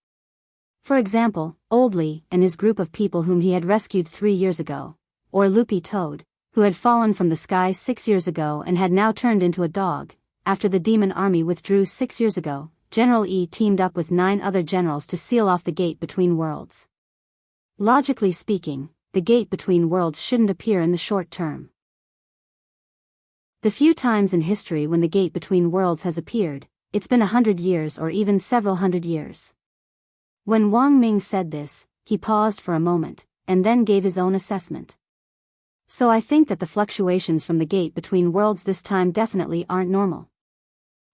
For example, Old Li and his group of people whom he had rescued 3 years ago, or Loopy Toad, who had fallen from the sky 6 years ago and had now turned into a dog. After the demon army withdrew 6 years ago, General Yi teamed up with 9 other generals to seal off the gate between worlds. Logically speaking, the gate between worlds shouldn't appear in the short term. The few times in history when the gate between worlds has appeared, it's been 100 years or even several hundred years. When Wang Ming said this, he paused for a moment, and then gave his own assessment. So I think that the fluctuations from the gate between worlds this time definitely aren't normal.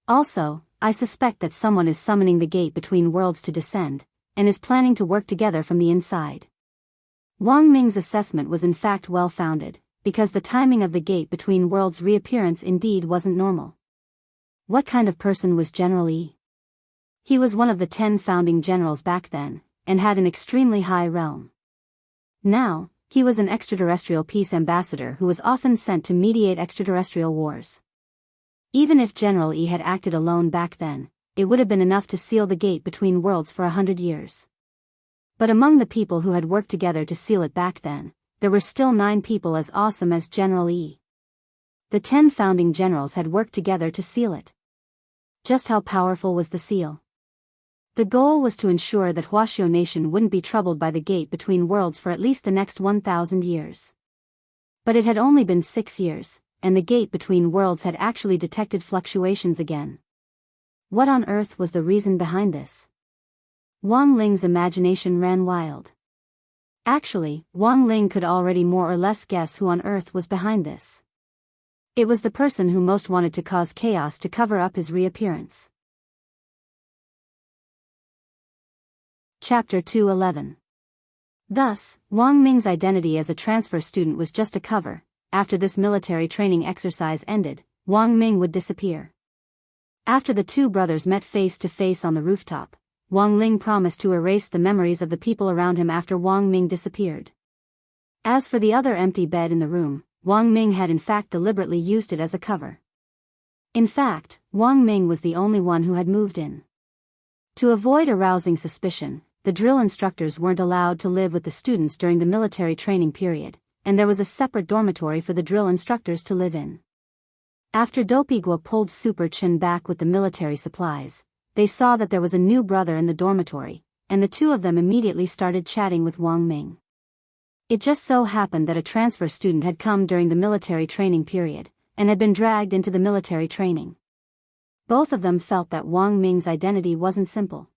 Also, I suspect that someone is summoning the gate between worlds to descend, and is planning to work together from the inside. Wang Ming's assessment was in fact well-founded, because the timing of the gate between worlds' reappearance indeed wasn't normal. What kind of person was General Yi? He was one of the 10 founding generals back then, and had an extremely high realm. Now, he was an extraterrestrial peace ambassador who was often sent to mediate extraterrestrial wars. Even if General Yi had acted alone back then, it would have been enough to seal the gate between worlds for 100 years. But among the people who had worked together to seal it back then, there were still 9 people as awesome as General Yi. The 10 founding generals had worked together to seal it. Just how powerful was the seal? The goal was to ensure that Huaxiao Nation wouldn't be troubled by the gate between worlds for at least the next 1,000 years. But it had only been 6 years, and the gate between worlds had actually detected fluctuations again. What on earth was the reason behind this? Wang Ling's imagination ran wild. Actually, Wang Ling could already more or less guess who on earth was behind this. It was the person who most wanted to cause chaos to cover up his reappearance. Chapter 211. Thus, Wang Ming's identity as a transfer student was just a cover. After this military training exercise ended, Wang Ming would disappear. After the two brothers met face to face on the rooftop, Wang Ling promised to erase the memories of the people around him after Wang Ming disappeared. As for the other empty bed in the room, Wang Ming had in fact deliberately used it as a cover. In fact, Wang Ming was the only one who had moved in. To avoid arousing suspicion, the drill instructors weren't allowed to live with the students during the military training period, and there was a separate dormitory for the drill instructors to live in. After Dopigwa pulled Super Chin back with the military supplies, they saw that there was a new brother in the dormitory, and the two of them immediately started chatting with Wang Ming. It just so happened that a transfer student had come during the military training period, and had been dragged into the military training. Both of them felt that Wang Ming's identity wasn't simple.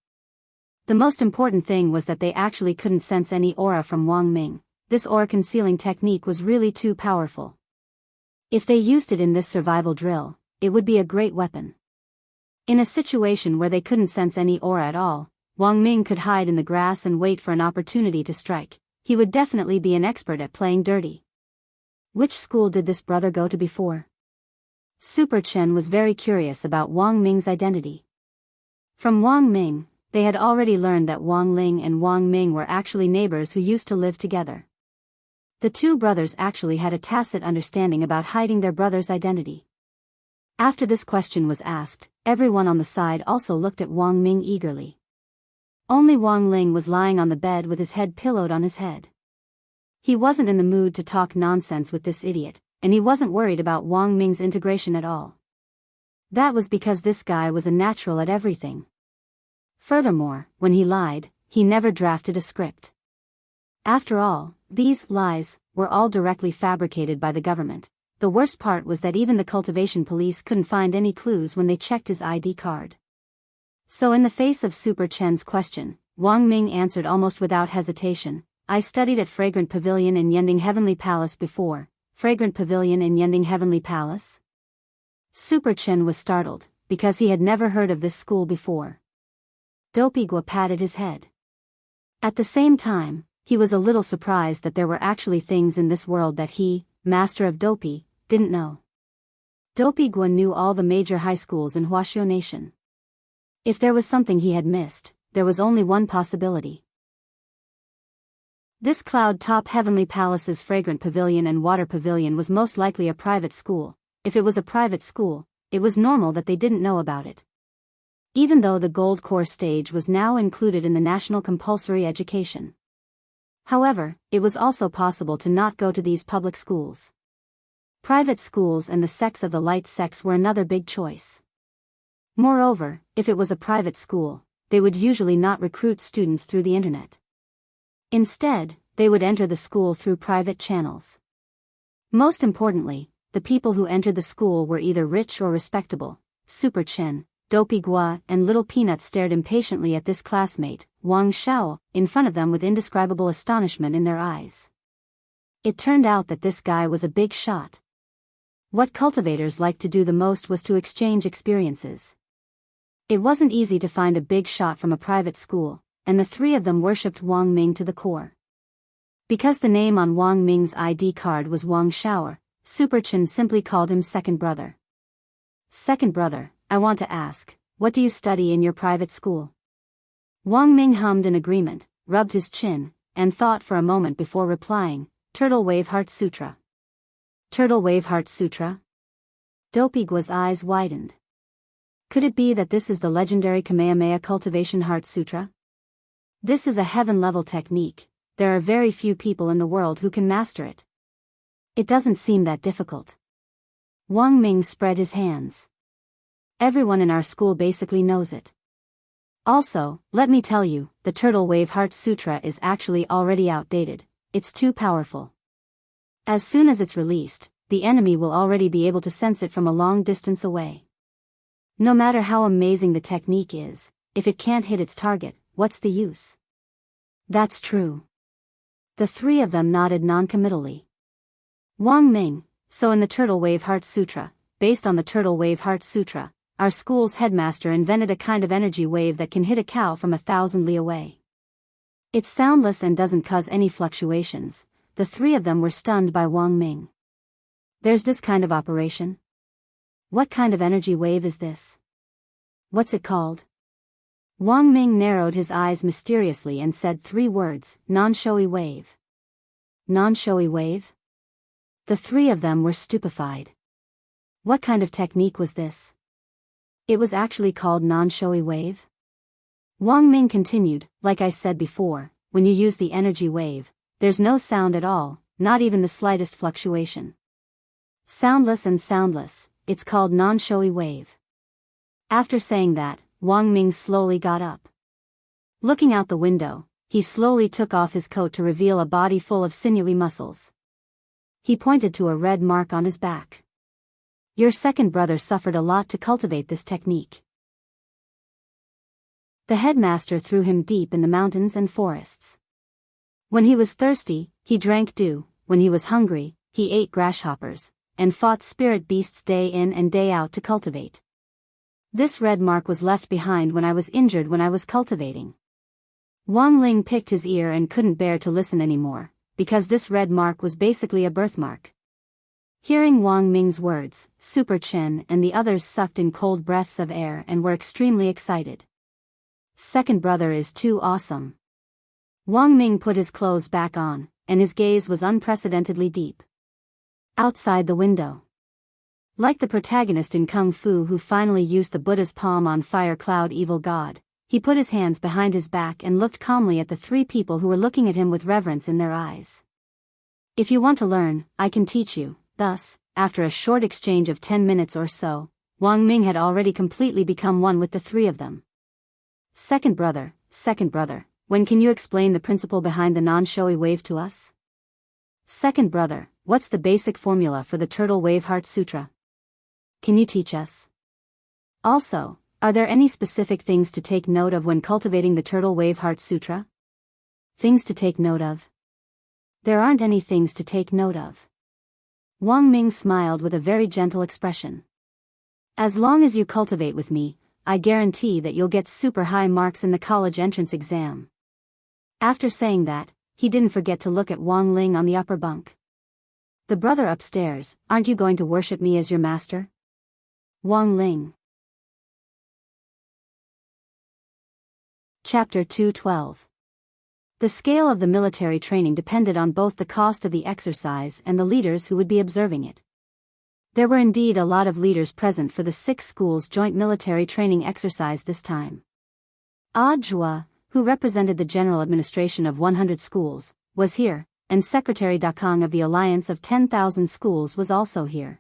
The most important thing was that they actually couldn't sense any aura from Wang Ming. This aura concealing technique was really too powerful. If they used it in this survival drill, it would be a great weapon. In a situation where they couldn't sense any aura at all, Wang Ming could hide in the grass and wait for an opportunity to strike. He would definitely be an expert at playing dirty. Which school did this brother go to before? Super Chen was very curious about Wang Ming's identity. From Wang Ming, they had already learned that Wang Ling and Wang Ming were actually neighbors who used to live together. The two brothers actually had a tacit understanding about hiding their brother's identity. After this question was asked, everyone on the side also looked at Wang Ming eagerly. Only Wang Ling was lying on the bed with his head pillowed on his head. He wasn't in the mood to talk nonsense with this idiot, and he wasn't worried about Wang Ming's integration at all. That was because this guy was a natural at everything. Furthermore, when he lied, he never drafted a script. After all, these lies were all directly fabricated by the government. The worst part was that even the cultivation police couldn't find any clues when they checked his ID card. So in the face of Super Chen's question, Wang Ming answered almost without hesitation, "I studied at Fragrant Pavilion in Yending Heavenly Palace before." Fragrant Pavilion in Yending Heavenly Palace? Super Chen was startled, because he had never heard of this school before. Dopigwa patted his head. At the same time, he was a little surprised that there were actually things in this world that he, master of Dopi, didn't know. Dopigwa knew all the major high schools in Huaxiao Nation. If there was something he had missed, there was only one possibility. This cloud-top Heavenly Palace's Fragrant Pavilion and Water Pavilion was most likely a private school. If it was a private school, it was normal that they didn't know about it. Even though the Gold Core stage was now included in the national compulsory education. However, it was also possible to not go to these public schools. Private schools and the sex of the light sex were another big choice. Moreover, if it was a private school, they would usually not recruit students through the internet. Instead, they would enter the school through private channels. Most importantly, the people who entered the school were either rich or respectable. Super Chen, Dopigwa, and Little Peanut stared impatiently at this classmate, Wang Xiao, in front of them with indescribable astonishment in their eyes. It turned out that this guy was a big shot. What cultivators liked to do the most was to exchange experiences. It wasn't easy to find a big shot from a private school, and the three of them worshipped Wang Ming to the core. Because the name on Wang Ming's ID card was Wang Xiao, Super Chen simply called him second brother. Second brother, I want to ask, what do you study in your private school? Wang Ming hummed in agreement, rubbed his chin, and thought for a moment before replying, Turtle Wave Heart Sutra. Turtle Wave Heart Sutra? Dopigwa's eyes widened. Could it be that this is the legendary Kamehameha Cultivation Heart Sutra? This is a heaven-level technique. There are very few people in the world who can master it. It doesn't seem that difficult. Wang Ming spread his hands. Everyone in our school basically knows it. Also, let me tell you, the Turtle Wave Heart Sutra is actually already outdated. It's too powerful. As soon as it's released, the enemy will already be able to sense it from a long distance away. No matter how amazing the technique is, if it can't hit its target, what's the use? That's true. The three of them nodded non-committally. Wang Ming, so in the Turtle Wave Heart Sutra, based on the Turtle Wave Heart Sutra, our school's headmaster invented a kind of energy wave that can hit a cow from 1,000 li away. It's soundless and doesn't cause any fluctuations. The three of them were stunned by Wang Ming. There's this kind of operation? What kind of energy wave is this? What's it called? Wang Ming narrowed his eyes mysteriously and said three words, non-showy wave. Non-showy wave? The three of them were stupefied. What kind of technique was this? It was actually called non-showy wave? Wang Ming continued, like I said before, when you use the energy wave, there's no sound at all, not even the slightest fluctuation. Soundless and soundless, it's called non-showy wave. After saying that, Wang Ming slowly got up. Looking out the window, he slowly took off his coat to reveal a body full of sinewy muscles. He pointed to a red mark on his back. Your second brother suffered a lot to cultivate this technique. The headmaster threw him deep in the mountains and forests. When he was thirsty, he drank dew, when he was hungry, he ate grasshoppers, and fought spirit beasts day in and day out to cultivate. This red mark was left behind when I was injured when I was cultivating. Wang Ling picked his ear and couldn't bear to listen anymore, because this red mark was basically a birthmark. Hearing Wang Ming's words, Super Chen and the others sucked in cold breaths of air and were extremely excited. Second brother is too awesome. Wang Ming put his clothes back on, and his gaze was unprecedentedly deep. Outside the window. Like the protagonist in Kung Fu who finally used the Buddha's palm on fire cloud evil god, he put his hands behind his back and looked calmly at the three people who were looking at him with reverence in their eyes. If you want to learn, I can teach you. Thus, after a short exchange of 10 minutes or so, Wang Ming had already completely become one with the three of them. Second brother, when can you explain the principle behind the non-showy wave to us? Second brother, what's the basic formula for the Turtle Wave Heart Sutra? Can you teach us? Also, are there any specific things to take note of when cultivating the Turtle Wave Heart Sutra? Things to take note of? There aren't any things to take note of. Wang Ming smiled with a very gentle expression. As long as you cultivate with me, I guarantee that you'll get super high marks in the college entrance exam. After saying that, he didn't forget to look at Wang Ling on the upper bunk. The brother upstairs, aren't you going to worship me as your master? Wang Ling. Chapter 212. The scale of the military training depended on both the cost of the exercise and the leaders who would be observing it. There were indeed a lot of leaders present for the 6 schools' joint military training exercise this time. Jua, who represented the general administration of 100 schools, was here, and Secretary Dakang of the Alliance of 10,000 Schools was also here.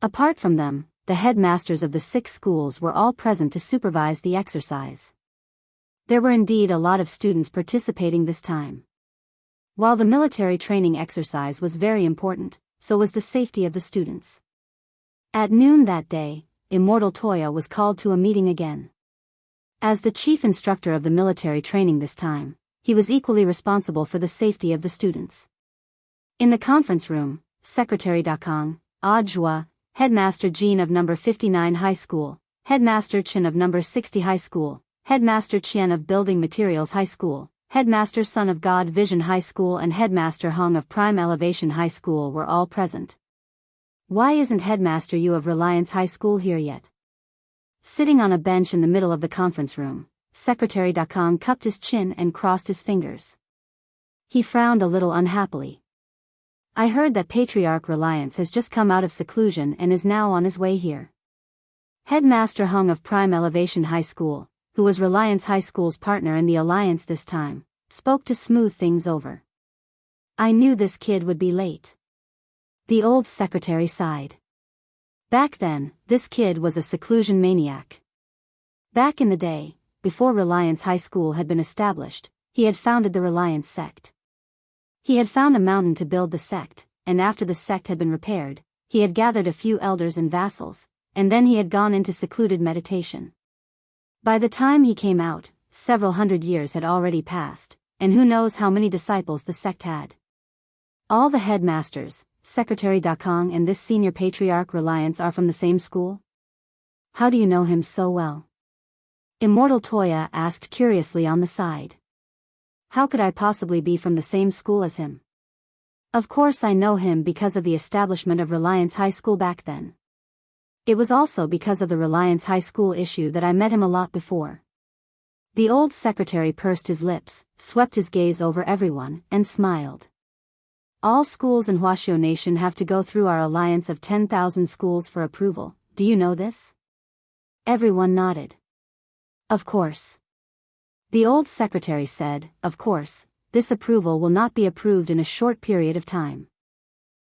Apart from them, the headmasters of the 6 schools were all present to supervise the exercise. There were indeed a lot of students participating this time. While the military training exercise was very important, so was the safety of the students. At noon that day, Immortal Toya was called to a meeting again. As the chief instructor of the military training this time, he was equally responsible for the safety of the students. In the conference room, Secretary Dakang, Jua, Headmaster Jean of number 59 High School, Headmaster Chen of number 60 High School, Headmaster Qian of Building Materials High School, Headmaster Son of God Vision High School and Headmaster Hong of Prime Elevation High School were all present. Why isn't Headmaster Yu of Reliance High School here yet? Sitting on a bench in the middle of the conference room, Secretary Dakang cupped his chin and crossed his fingers. He frowned a little unhappily. I heard that Patriarch Reliance has just come out of seclusion and is now on his way here. Headmaster Hong of Prime Elevation High School, who was Reliance High School's partner in the alliance this time, spoke to smooth things over. I knew this kid would be late. The old secretary sighed. Back then, this kid was a seclusion maniac. Back in the day, before Reliance High School had been established, he had founded the Reliance sect. He had found a mountain to build the sect, and after the sect had been repaired, he had gathered a few elders and vassals, and then he had gone into secluded meditation. By the time he came out, several hundred years had already passed, and who knows how many disciples the sect had. All the headmasters, Secretary Dakang and this senior patriarch Reliance are from the same school? How do you know him so well? Immortal Toya asked curiously on the side. How could I possibly be from the same school as him? Of course I know him because of the establishment of Reliance High School back then. It was also because of the Reliance High School issue that I met him a lot before. The old secretary pursed his lips, swept his gaze over everyone, and smiled. All schools in Huaxiao Nation have to go through our alliance of 10,000 schools for approval. Do you know this? Everyone nodded. Of course. The old secretary said, "Of course, this approval will not be approved in a short period of time.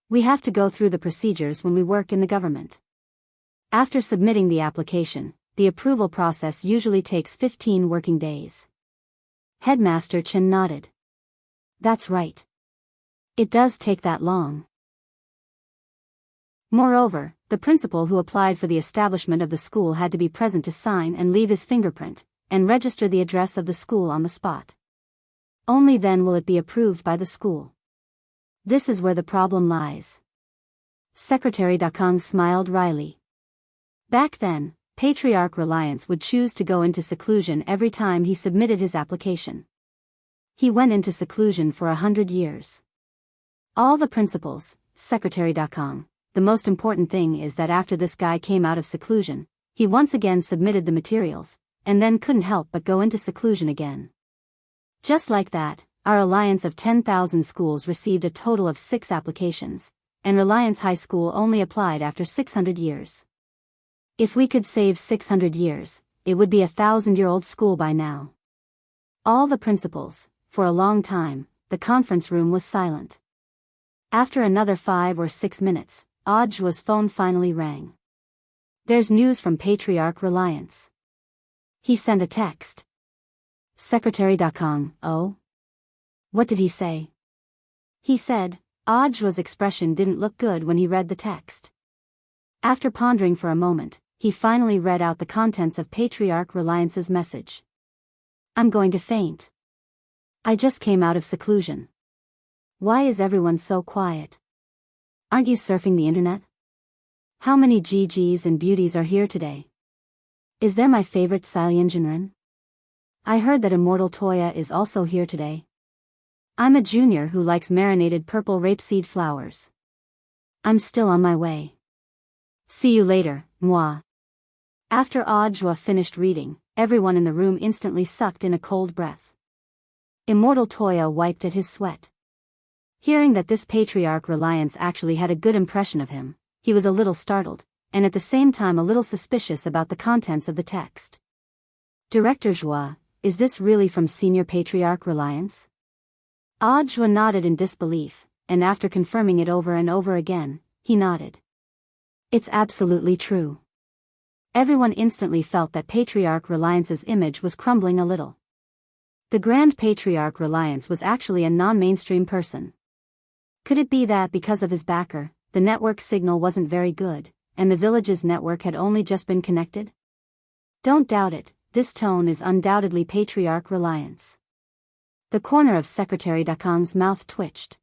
We have to go through the procedures when we work in the government. After submitting the application, the approval process usually takes 15 working days." Headmaster Chen nodded. "That's right. It does take that long." Moreover, the principal who applied for the establishment of the school had to be present to sign and leave his fingerprint, and register the address of the school on the spot. Only then will it be approved by the school. This is where the problem lies. Secretary Dakang smiled wryly. Back then, Patriarch Reliance would choose to go into seclusion every time he submitted his application. He went into seclusion for 100 years. All the principals, Secretary Dakang, the most important thing is that after this guy came out of seclusion, he once again submitted the materials, and then couldn't help but go into seclusion again. Just like that, our alliance of 10,000 schools received a total of 6 applications, and Reliance High School only applied after 600 years. If we could save 600 years, it would be a 1,000-year-old school by now. All the principals, for a long time, the conference room was silent. After another 5 or 6 minutes, Audiobook's phone finally rang. "There's news from Patriarch Reliance." He sent a text. Secretary Dakang, "Oh? What did he say?" He said, Audiobook's expression didn't look good when he read the text. After pondering for a moment, he finally read out the contents of Patriarch Reliance's message. "I'm going to faint. I just came out of seclusion. Why is everyone so quiet? Aren't you surfing the internet? How many GGs and beauties are here today? Is there my favorite Sailyenjinren? I heard that Immortal Toya is also here today. I'm a junior who likes marinated purple rapeseed flowers. I'm still on my way. See you later, moi." After Audiobook finished reading, everyone in the room instantly sucked in a cold breath. Immortal Toya wiped at his sweat. Hearing that this Patriarch Reliance actually had a good impression of him, he was a little startled, and at the same time a little suspicious about the contents of the text. "Director Joie, is this really from Senior Patriarch Reliance?" Audiobook nodded in disbelief, and after confirming it over and over again, he nodded. "It's absolutely true." Everyone instantly felt that Patriarch Reliance's image was crumbling a little. The Grand Patriarch Reliance was actually a non-mainstream person. Could it be that because of his backer, the network signal wasn't very good, and the village's network had only just been connected? Don't doubt it, this tone is undoubtedly Patriarch Reliance. The corner of Secretary Dakang's mouth twitched.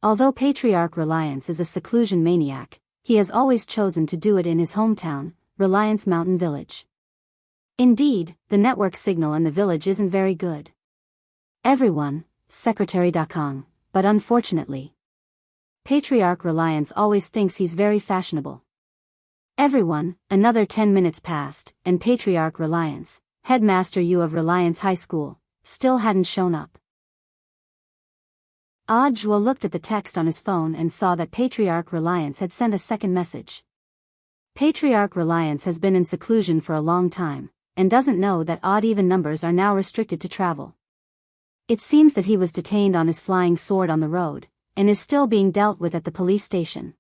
Although Patriarch Reliance is a seclusion maniac, he has always chosen to do it in his hometown, Reliance Mountain Village. Indeed, the network signal in the village isn't very good. Everyone, Secretary Dakang, but unfortunately, Patriarch Reliance always thinks he's very fashionable. Everyone, another 10 minutes passed, and Patriarch Reliance, Headmaster Yu of Reliance High School, still hadn't shown up. Audiobook looked at the text on his phone and saw that Patriarch Reliance had sent a second message. Patriarch Reliance has been in seclusion for a long time, and doesn't know that odd-even numbers are now restricted to travel. It seems that he was detained on his flying sword on the road, and is still being dealt with at the police station.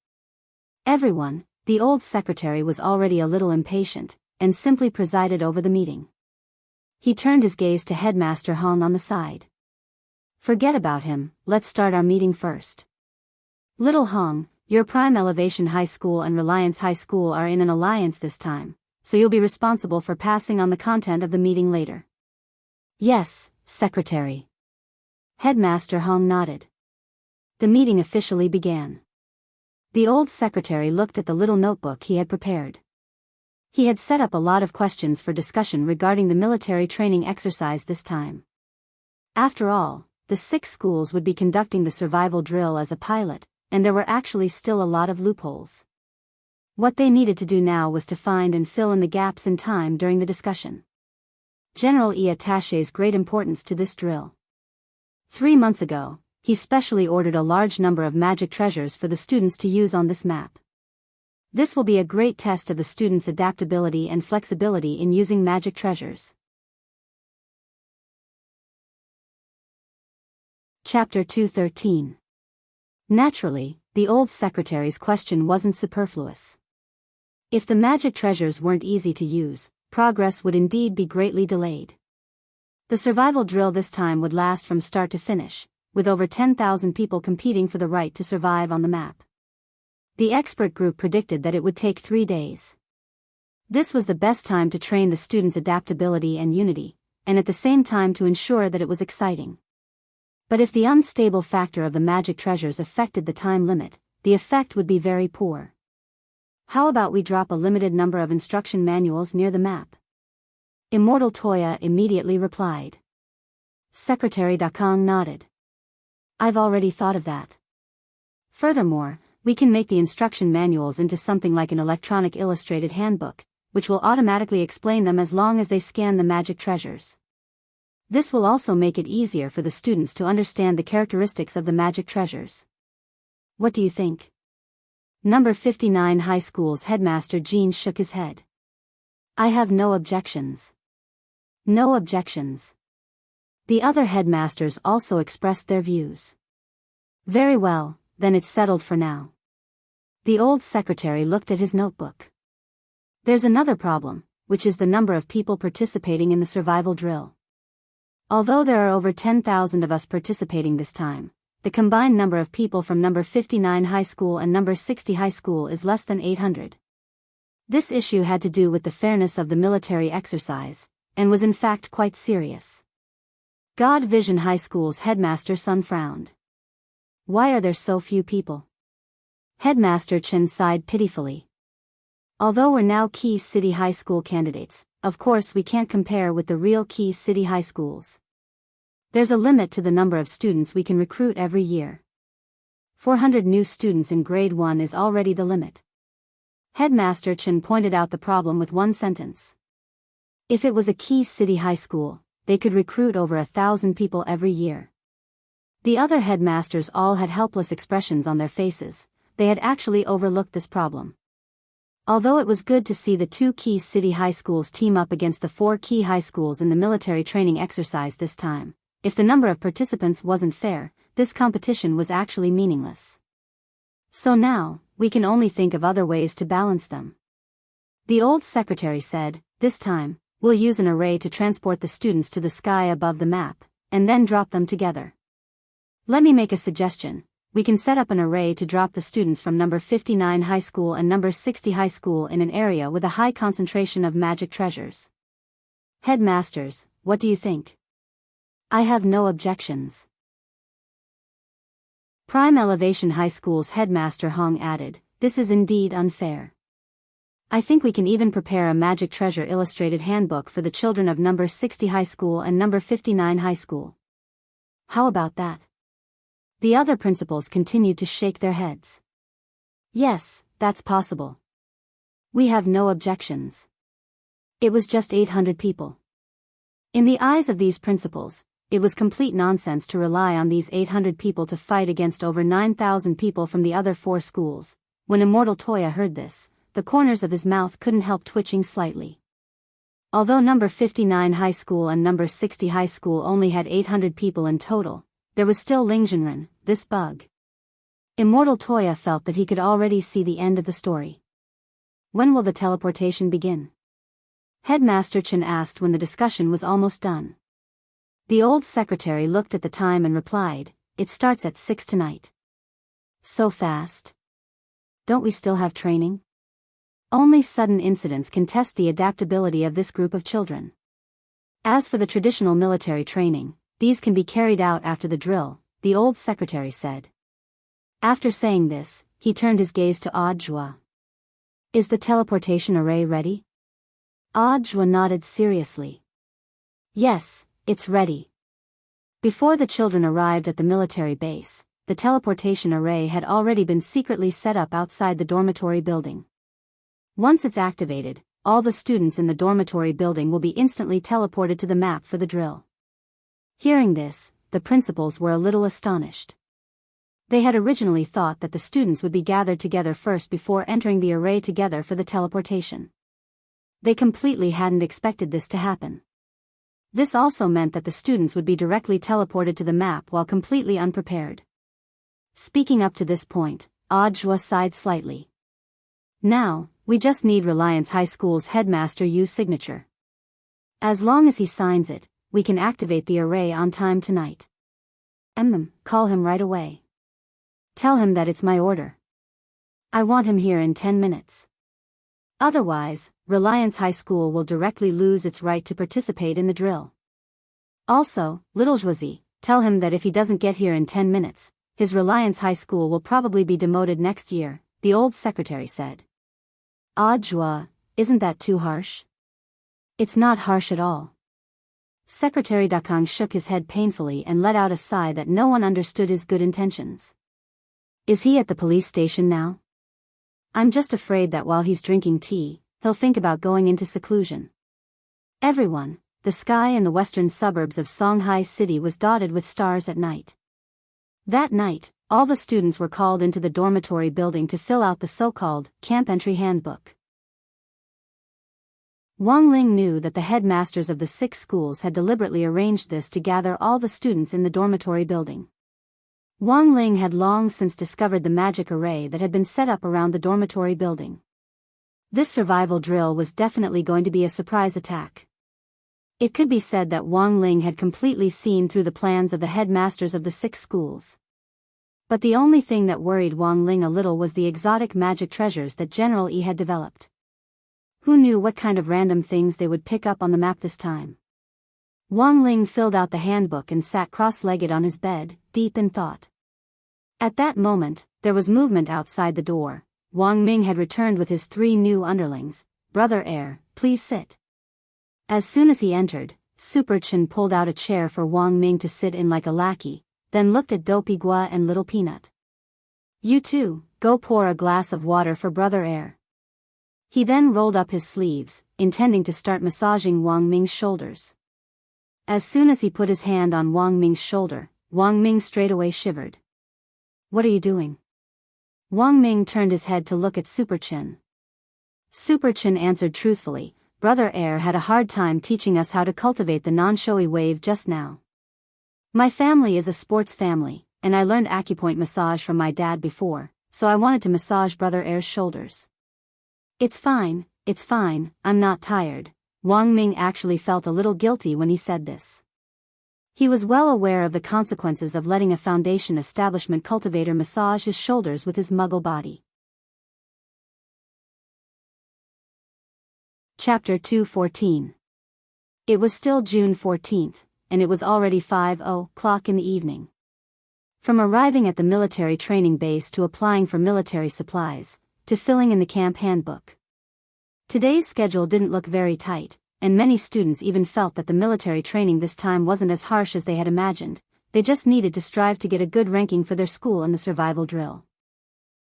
Everyone, the old secretary was already a little impatient, and simply presided over the meeting. He turned his gaze to Headmaster Hong on the side. "Forget about him, let's start our meeting first. Little Hong, your Prime Elevation High School and Reliance High School are in an alliance this time, so you'll be responsible for passing on the content of the meeting later." "Yes, Secretary." Headmaster Hong nodded. The meeting officially began. The old secretary looked at the little notebook he had prepared. He had set up a lot of questions for discussion regarding the military training exercise this time. After all, the 6 schools would be conducting the survival drill as a pilot, and there were actually still a lot of loopholes. What they needed to do now was to find and fill in the gaps in time during the discussion. General E attaches great importance to this drill. 3 months ago, he specially ordered a large number of magic treasures for the students to use on this map. This will be a great test of the students' adaptability and flexibility in using magic treasures. Chapter 213. Naturally, the old secretary's question wasn't superfluous. If the magic treasures weren't easy to use, progress would indeed be greatly delayed. The survival drill this time would last from start to finish, with over 10,000 people competing for the right to survive on the map. The expert group predicted that it would take 3 days. This was the best time to train the students' adaptability and unity, and at the same time to ensure that it was exciting. But if the unstable factor of the magic treasures affected the time limit, the effect would be very poor. How about we drop a limited number of instruction manuals near the map? Immortal Toya immediately replied. Secretary Dakong nodded. I've already thought of that. Furthermore, we can make the instruction manuals into something like an electronic illustrated handbook, which will automatically explain them as long as they scan the magic treasures. This will also make it easier for the students to understand the characteristics of the magic treasures. What do you think? Number 59 High School's headmaster Jean shook his head. I have no objections. No objections. The other headmasters also expressed their views. Very well, then it's settled for now. The old secretary looked at his notebook. There's another problem, which is the number of people participating in the survival drill. Although there are over 10,000 of us participating this time, the combined number of people from number 59 High School and number 60 High School is less than 800. This issue had to do with the fairness of the military exercise, and was in fact quite serious. God Vision High School's headmaster Sun frowned. Why are there so few people? Headmaster Chen sighed pitifully. Although we're now Key City High School candidates, of course we can't compare with the real Key City High Schools. There's a limit to the number of students we can recruit every year. 400 new students in grade 1 is already the limit. Headmaster Chen pointed out the problem with one sentence. If it was a Key City High School, they could recruit over 1,000 people every year. The other headmasters all had helpless expressions on their faces. They had actually overlooked this problem. Although it was good to see the 2 Key City High Schools team up against the 4 Key High Schools in the military training exercise this time, if the number of participants wasn't fair, this competition was actually meaningless. So now, we can only think of other ways to balance them. The old secretary said, this time, we'll use an array to transport the students to the sky above the map, and then drop them together. Let me make a suggestion. We can set up an array to drop the students from number 59 High School and number 60 High School in an area with a high concentration of magic treasures. Headmasters, what do you think? I have no objections. Prime Elevation High School's headmaster Hong added, this is indeed unfair. I think we can even prepare a magic treasure illustrated handbook for the children of number 60 High School and number 59 High School. How about that? The other principals continued to shake their heads. Yes, that's possible. We have no objections. It was just 800 people. In the eyes of these principals, it was complete nonsense to rely on these 800 people to fight against over 9,000 people from the other 4 schools. When Immortal Toya heard this, the corners of his mouth couldn't help twitching slightly. Although number 59 High School and number 60 High School only had 800 people in total, there was still Lingzhenren, this bug. Immortal Toya felt that he could already see the end of the story. When will the teleportation begin? Headmaster Chen asked when the discussion was almost done. The old secretary looked at the time and replied, it starts at 6 tonight. So fast? Don't we still have training? Only sudden incidents can test the adaptability of this group of children. As for the traditional military training, these can be carried out after the drill, the old secretary said. After saying this, he turned his gaze to Audjua. Is the teleportation array ready? Audjua nodded seriously. Yes, it's ready. Before the children arrived at the military base, the teleportation array had already been secretly set up outside the dormitory building. Once it's activated, all the students in the dormitory building will be instantly teleported to the map for the drill. Hearing this, the principals were a little astonished. They had originally thought that the students would be gathered together first before entering the array together for the teleportation. They completely hadn't expected this to happen. This also meant that the students would be directly teleported to the map while completely unprepared. Speaking up to this point, Audiobook sighed slightly. Now, we just need Reliance High School's headmaster Yu's signature. As long as he signs it, we can activate the array on time tonight. Call him right away. Tell him that it's my order. I want him here in 10 minutes. Otherwise, Reliance High School will directly lose its right to participate in the drill. Also, little Josie, tell him that if he doesn't get here in 10 minutes, his Reliance High School will probably be demoted next year, the old secretary said. Audiobook, isn't that too harsh? It's not harsh at all. Secretary Dakang shook his head painfully and let out a sigh that no one understood his good intentions. Is he at the police station now? I'm just afraid that while he's drinking tea, he'll think about going into seclusion. Everyone, the sky in the western suburbs of Songhai City was dotted with stars at night. That night, all the students were called into the dormitory building to fill out the so-called camp entry handbook. Wang Ling knew that the headmasters of the 6 schools had deliberately arranged this to gather all the students in the dormitory building. Wang Ling had long since discovered the magic array that had been set up around the dormitory building. This survival drill was definitely going to be a surprise attack. It could be said that Wang Ling had completely seen through the plans of the headmasters of the 6 schools. But the only thing that worried Wang Ling a little was the exotic magic treasures that General Yi had developed. Who knew what kind of random things they would pick up on the map this time? Wang Ling filled out the handbook and sat cross-legged on his bed, deep in thought. At that moment, there was movement outside the door. Wang Ming had returned with his 3 new underlings. Brother Heir, please sit. As soon as he entered, Super Chen pulled out a chair for Wang Ming to sit in like a lackey, then looked at Dopey Gua and Little Peanut. You two, go pour a glass of water for Brother Heir. He then rolled up his sleeves, intending to start massaging Wang Ming's shoulders. As soon as he put his hand on Wang Ming's shoulder, Wang Ming straightaway shivered. What are you doing? Wang Ming turned his head to look at Super Chen. Super Chen answered truthfully, Brother Heir had a hard time teaching us how to cultivate the non-showy wave just now. My family is a sports family, and I learned acupoint massage from my dad before, so I wanted to massage Brother Heir's shoulders. It's fine, I'm not tired. Wang Ming actually felt a little guilty when he said this. He was well aware of the consequences of letting a foundation establishment cultivator massage his shoulders with his muggle body. Chapter 2:14. It was still June 14th, and it was already 5:00 in the evening. From arriving at the military training base to applying for military supplies, to filling in the camp handbook. Today's schedule didn't look very tight, and many students even felt that the military training this time wasn't as harsh as they had imagined. They just needed to strive to get a good ranking for their school in the survival drill.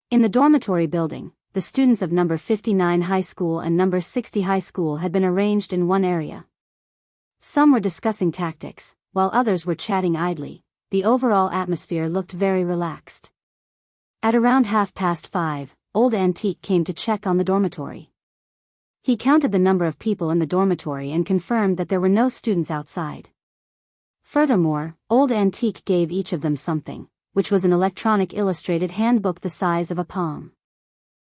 In the dormitory building, the students of number 59 high school and number 60 high school had been arranged in one area. Some were discussing tactics, while others were chatting idly. The overall atmosphere looked very relaxed. At around 5:30, Old Antique came to check on the dormitory. He counted the number of people in the dormitory and confirmed that there were no students outside. Furthermore, Old Antique gave each of them something, which was an electronic illustrated handbook the size of a palm.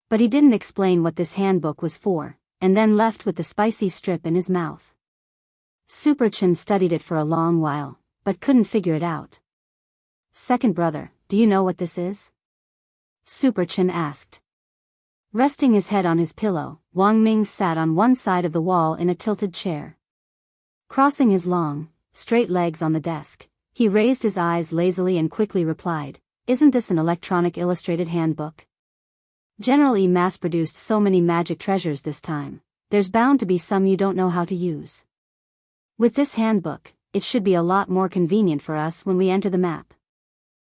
But he didn't explain what this handbook was for, and then left with the spicy strip in his mouth. Super Chen studied it for a long while, but couldn't figure it out. Second brother, do you know what this is? Super Chen asked. Resting his head on his pillow, Wang Ming sat on one side of the wall in a tilted chair. Crossing his long, straight legs on the desk, he raised his eyes lazily and quickly replied, Isn't this an electronic illustrated handbook? General Yi mass-produced so many magic treasures this time, there's bound to be some you don't know how to use. With this handbook, it should be a lot more convenient for us when we enter the map.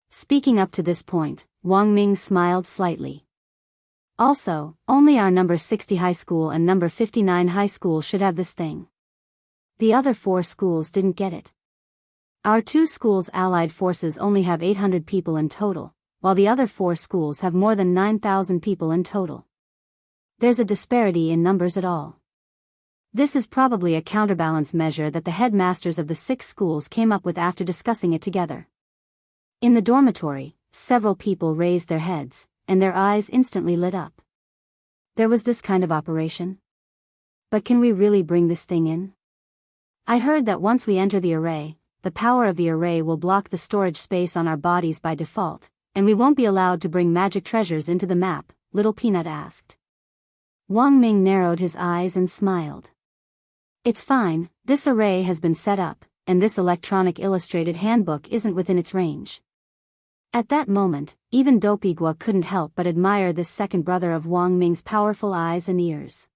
Speaking up to this point, Wang Ming smiled slightly. Also, only our number 60 high school and number 59 high school should have this thing. The other 4 schools didn't get it. Our 2 schools' allied forces only have 800 people in total, while the other 4 schools have more than 9,000 people in total. There's a disparity in numbers at all. This is probably a counterbalance measure that the headmasters of the 6 schools came up with after discussing it together. In the dormitory, several people raised their heads, and their eyes instantly lit up. There was this kind of operation? But can we really bring this thing in? I heard that once we enter the array, the power of the array will block the storage space on our bodies by default, and we won't be allowed to bring magic treasures into the map, Little Peanut asked. Wang Ming narrowed his eyes and smiled. It's fine, this array has been set up, and this electronic illustrated handbook isn't within its range. At that moment, even Dopigua couldn't help but admire this second brother of Wang Ming's powerful eyes and ears.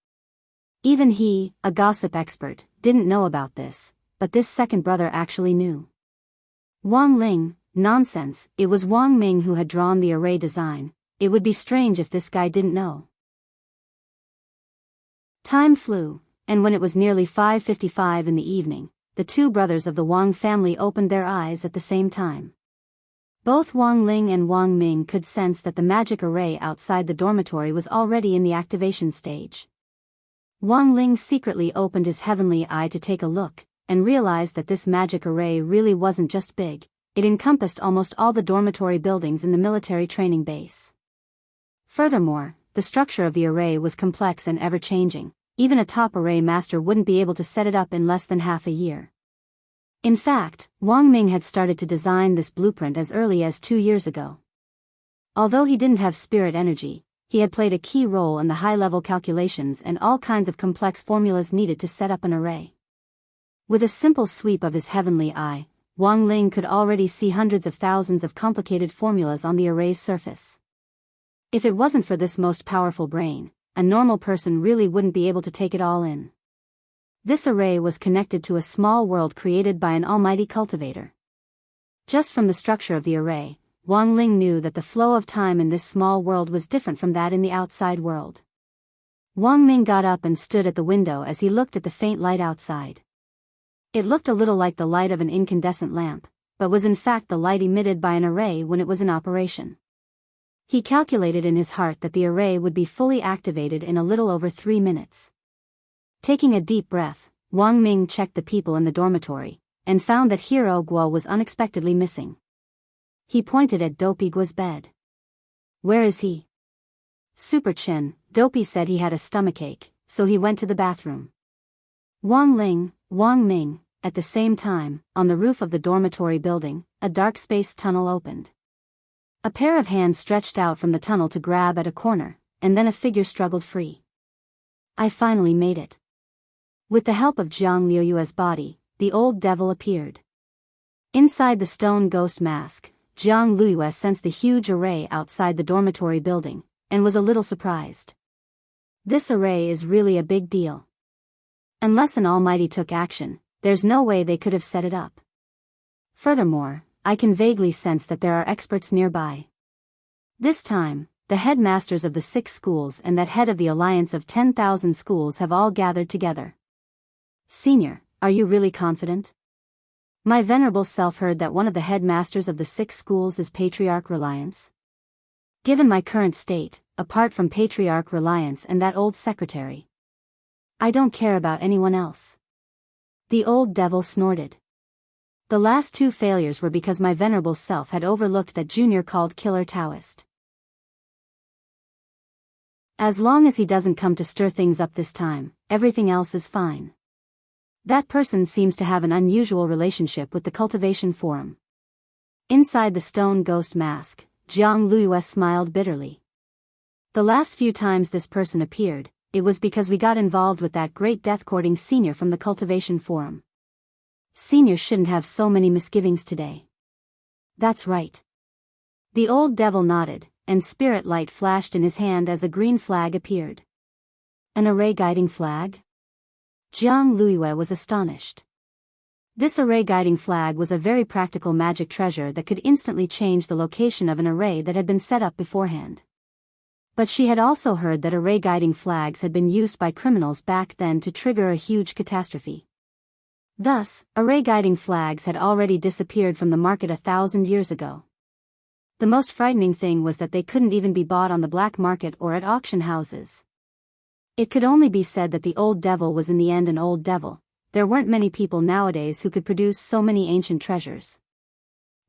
Even he, a gossip expert, didn't know about this, but this second brother actually knew. Wang Ling, nonsense, it was Wang Ming who had drawn the array design. It would be strange if this guy didn't know. Time flew, and when it was nearly 5:55 in the evening, the 2 brothers of the Wang family opened their eyes at the same time. Both Wang Ling and Wang Ming could sense that the magic array outside the dormitory was already in the activation stage. Wang Ling secretly opened his heavenly eye to take a look, and realized that this magic array really wasn't just big, it encompassed almost all the dormitory buildings in the military training base. Furthermore, the structure of the array was complex and ever-changing. Even a top array master wouldn't be able to set it up in less than half a year. In fact, Wang Ming had started to design this blueprint as early as 2 years ago. Although he didn't have spirit energy, he had played a key role in the high-level calculations and all kinds of complex formulas needed to set up an array. With a simple sweep of his heavenly eye, Wang Ling could already see hundreds of thousands of complicated formulas on the array's surface. If it wasn't for this most powerful brain, a normal person really wouldn't be able to take it all in. This array was connected to a small world created by an almighty cultivator. Just from the structure of the array, Wang Ling knew that the flow of time in this small world was different from that in the outside world. Wang Ming got up and stood at the window as he looked at the faint light outside. It looked a little like the light of an incandescent lamp, but was in fact the light emitted by an array when it was in operation. He calculated in his heart that the array would be fully activated in a little over 3 minutes. Taking a deep breath, Wang Ming checked the people in the dormitory, and found that Hero Guo was unexpectedly missing. He pointed at Dopigua's bed. Where is he? Super Chin, Dopey said he had a stomachache, so he went to the bathroom. Wang Ming, at the same time, on the roof of the dormitory building, a dark space tunnel opened. A pair of hands stretched out from the tunnel to grab at a corner, and then a figure struggled free. I finally made it. With the help of Jiang Liuyue's body, the old devil appeared. Inside the stone ghost mask, Jiang Liuyue sensed the huge array outside the dormitory building, and was a little surprised. This array is really a big deal. Unless an almighty took action, there's no way they could have set it up. Furthermore, I can vaguely sense that there are experts nearby. This time, the headmasters of the 6 schools and that head of the alliance of 10,000 schools have all gathered together. Senior, are you really confident? My venerable self heard that one of the headmasters of the 6 schools is Patriarch Reliance. Given my current state, apart from Patriarch Reliance and that old secretary, I don't care about anyone else. The old devil snorted. The last 2 failures were because my venerable self had overlooked that junior called Killer Taoist. As long as he doesn't come to stir things up this time, everything else is fine. That person seems to have an unusual relationship with the cultivation forum. Inside the stone ghost mask, Jiang Liuyue smiled bitterly. The last few times this person appeared, it was because we got involved with that great death-courting senior from the cultivation forum. Senior shouldn't have so many misgivings today. That's right. The old devil nodded, and spirit light flashed in his hand as a green flag appeared. An array guiding flag? Jiang Liuyue was astonished. This array guiding flag was a very practical magic treasure that could instantly change the location of an array that had been set up beforehand. But she had also heard that array guiding flags had been used by criminals back then to trigger a huge catastrophe. Thus, array guiding flags had already disappeared from the market 1,000 years ago. The most frightening thing was that they couldn't even be bought on the black market or at auction houses. It could only be said that the old devil was in the end an old devil. There weren't many people nowadays who could produce so many ancient treasures.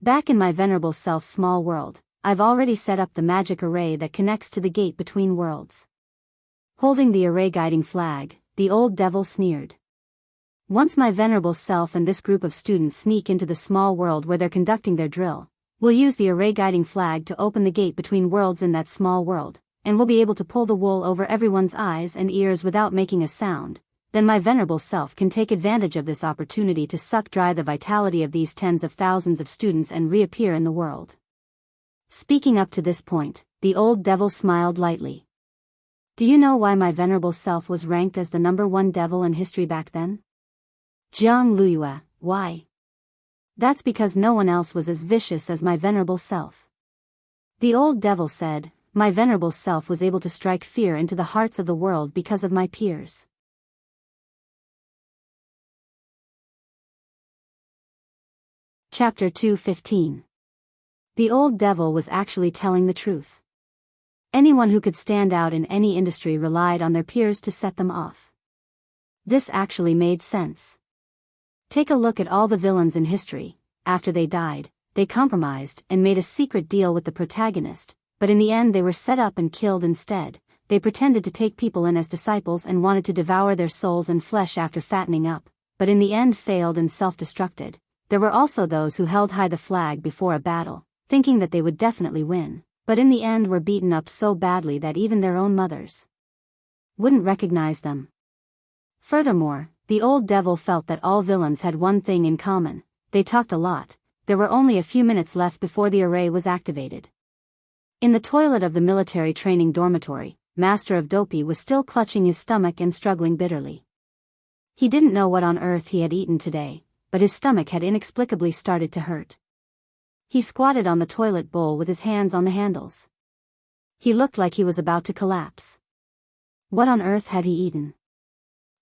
Back in my venerable self's small world, I've already set up the magic array that connects to the gate between worlds. Holding the array guiding flag, the old devil sneered. Once my venerable self and this group of students sneak into the small world where they're conducting their drill, we'll use the array guiding flag to open the gate between worlds in that small world, and we'll be able to pull the wool over everyone's eyes and ears without making a sound. Then my venerable self can take advantage of this opportunity to suck dry the vitality of these tens of thousands of students and reappear in the world. Speaking up to this point, the old devil smiled lightly. Do you know why my venerable self was ranked as the #1 devil in history back then? Jiang Luyue, why? That's because no one else was as vicious as my venerable self. The old devil said, my venerable self was able to strike fear into the hearts of the world because of my peers. Chapter 2:15. The old devil was actually telling the truth. Anyone who could stand out in any industry relied on their peers to set them off. This actually made sense. Take a look at all the villains in history. After they died, they compromised and made a secret deal with the protagonist, but in the end they were set up and killed instead. They pretended to take people in as disciples and wanted to devour their souls and flesh after fattening up, but in the end failed and self-destructed. There were also those who held high the flag before a battle, thinking that they would definitely win, but in the end were beaten up so badly that even their own mothers wouldn't recognize them. Furthermore, the old devil felt that all villains had one thing in common: they talked a lot. There were only a few minutes left before the array was activated. In the toilet of the military training dormitory, Master of Dopey was still clutching his stomach and struggling bitterly. He didn't know what on earth he had eaten today, but his stomach had inexplicably started to hurt. He squatted on the toilet bowl with his hands on the handles. He looked like he was about to collapse. What on earth had he eaten?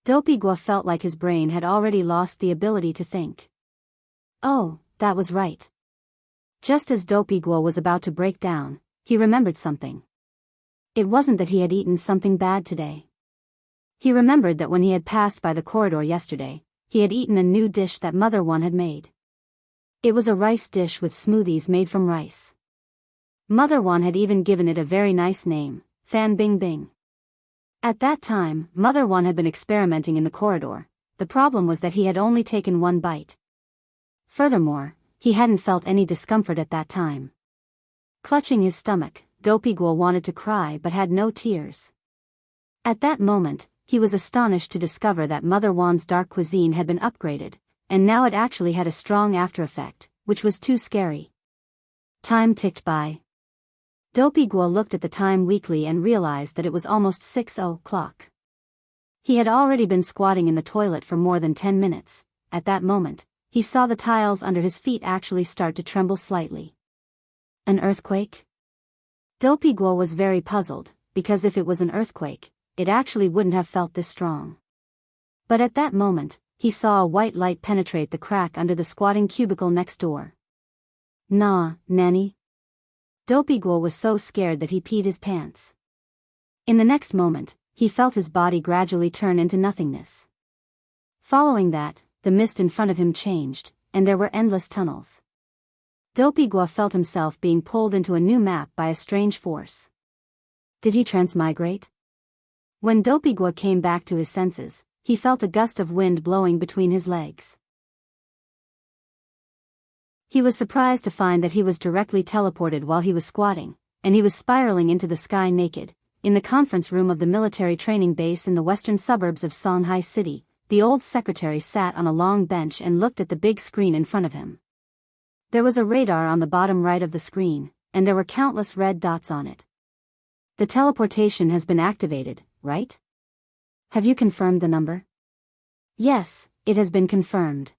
Dopey Guo felt like his brain had already lost the ability to think. Oh, that was right. Just as Dopey Guo was about to break down, he remembered something. It wasn't that he had eaten something bad today. He remembered that when he had passed by the corridor yesterday, he had eaten a new dish that Mother One had made. It was a rice dish with smoothies made from rice. Mother One had even given it a very nice name, Fan Bing Bing. At that time, Mother One had been experimenting in the corridor. The problem was that he had only taken one bite. Furthermore, he hadn't felt any discomfort at that time. Clutching his stomach, Dopey Guo wanted to cry but had no tears. At that moment, he was astonished to discover that Mother Wan's dark cuisine had been upgraded, and now it actually had a strong after effect, which was too scary. Time ticked by. Dopey Guo looked at the time weakly and realized that it was almost 6 o'clock. He had already been squatting in the toilet for more than 10 minutes. At that moment, he saw the tiles under his feet actually start to tremble slightly. An earthquake? Dopey Guo was very puzzled, because if it was an earthquake, it actually wouldn't have felt this strong. But at that moment, he saw a white light penetrate the crack under the squatting cubicle next door. Nah, nanny. Dopey Guo was so scared that he peed his pants. In the next moment, he felt his body gradually turn into nothingness. Following that, the mist in front of him changed, and there were endless tunnels. Dopey Guo felt himself being pulled into a new map by a strange force. Did he transmigrate? When Dopey Guo came back to his senses, he felt a gust of wind blowing between his legs. He was surprised to find that he was directly teleported while he was squatting, and he was spiraling into the sky naked. In the conference room of the military training base in the western suburbs of Songhai City, the old secretary sat on a long bench and looked at the big screen in front of him. There was a radar on the bottom right of the screen, and there were countless red dots on it. The teleportation has been activated, right? Have you confirmed the number? Yes, it has been confirmed.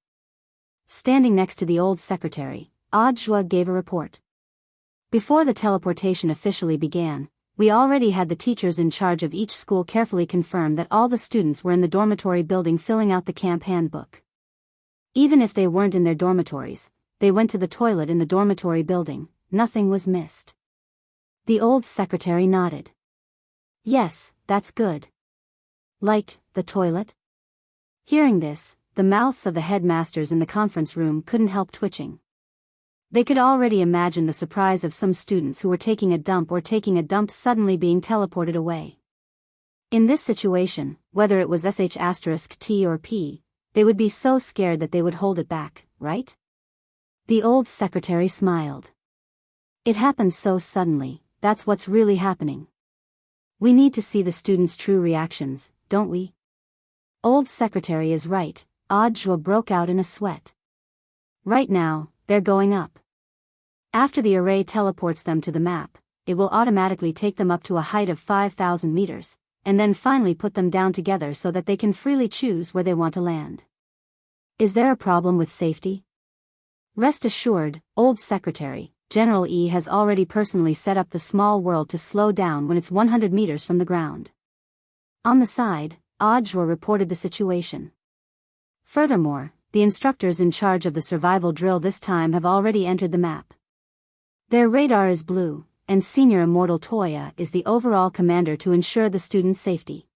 Standing next to the old secretary, Zhua gave a report. Before the teleportation officially began, we already had the teachers in charge of each school carefully confirm that all the students were in the dormitory building filling out the camp handbook. Even if they weren't in their dormitories, they went to the toilet in the dormitory building. Nothing was missed. The old secretary nodded. Yes, that's good. Like, the toilet? Hearing this, the mouths of the headmasters in the conference room couldn't help twitching. They could already imagine the surprise of some students who were taking a dump suddenly being teleported away. In this situation, whether it was sh*t or p, they would be so scared that they would hold it back, right? The old secretary smiled. It happened so suddenly, that's what's really happening. We need to see the students' true reactions, don't we? Old secretary is right, Audra broke out in a sweat. Right now, they're going up. After the array teleports them to the map, it will automatically take them up to a height of 5,000 meters, and then finally put them down together so that they can freely choose where they want to land. Is there a problem with safety? Rest assured, old secretary, General E has already personally set up the small world to slow down when it's 100 meters from the ground. On the side, Audra reported the situation. Furthermore, the instructors in charge of the survival drill this time have already entered the map. Their radar is blue, and Senior Immortal Toya is the overall commander to ensure the students' safety.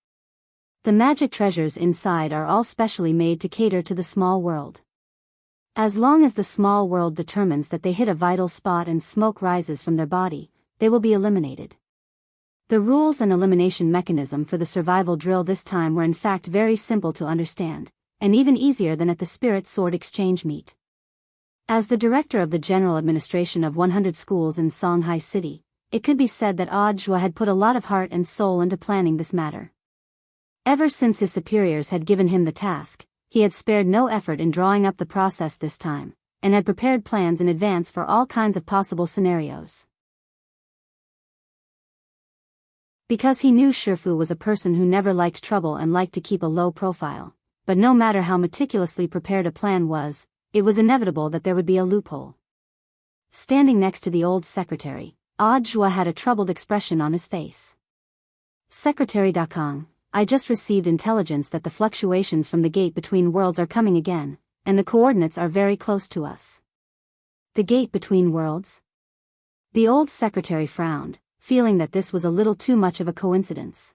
The magic treasures inside are all specially made to cater to the small world. As long as the small world determines that they hit a vital spot and smoke rises from their body, they will be eliminated. The rules and elimination mechanism for the survival drill this time were in fact very simple to understand, and even easier than at the Spirit Sword Exchange meet. As the director of the general administration of 100 schools in Songhai City, it could be said that Audra had put a lot of heart and soul into planning this matter. Ever since his superiors had given him the task, he had spared no effort in drawing up the process this time, and had prepared plans in advance for all kinds of possible scenarios. Because he knew Shifu was a person who never liked trouble and liked to keep a low profile, but no matter how meticulously prepared a plan was, it was inevitable that there would be a loophole. Standing next to the old secretary, Audra had a troubled expression on his face. Secretary Dakong, I just received intelligence that the fluctuations from the gate between worlds are coming again, and the coordinates are very close to us. The gate between worlds? The old secretary frowned, feeling that this was a little too much of a coincidence.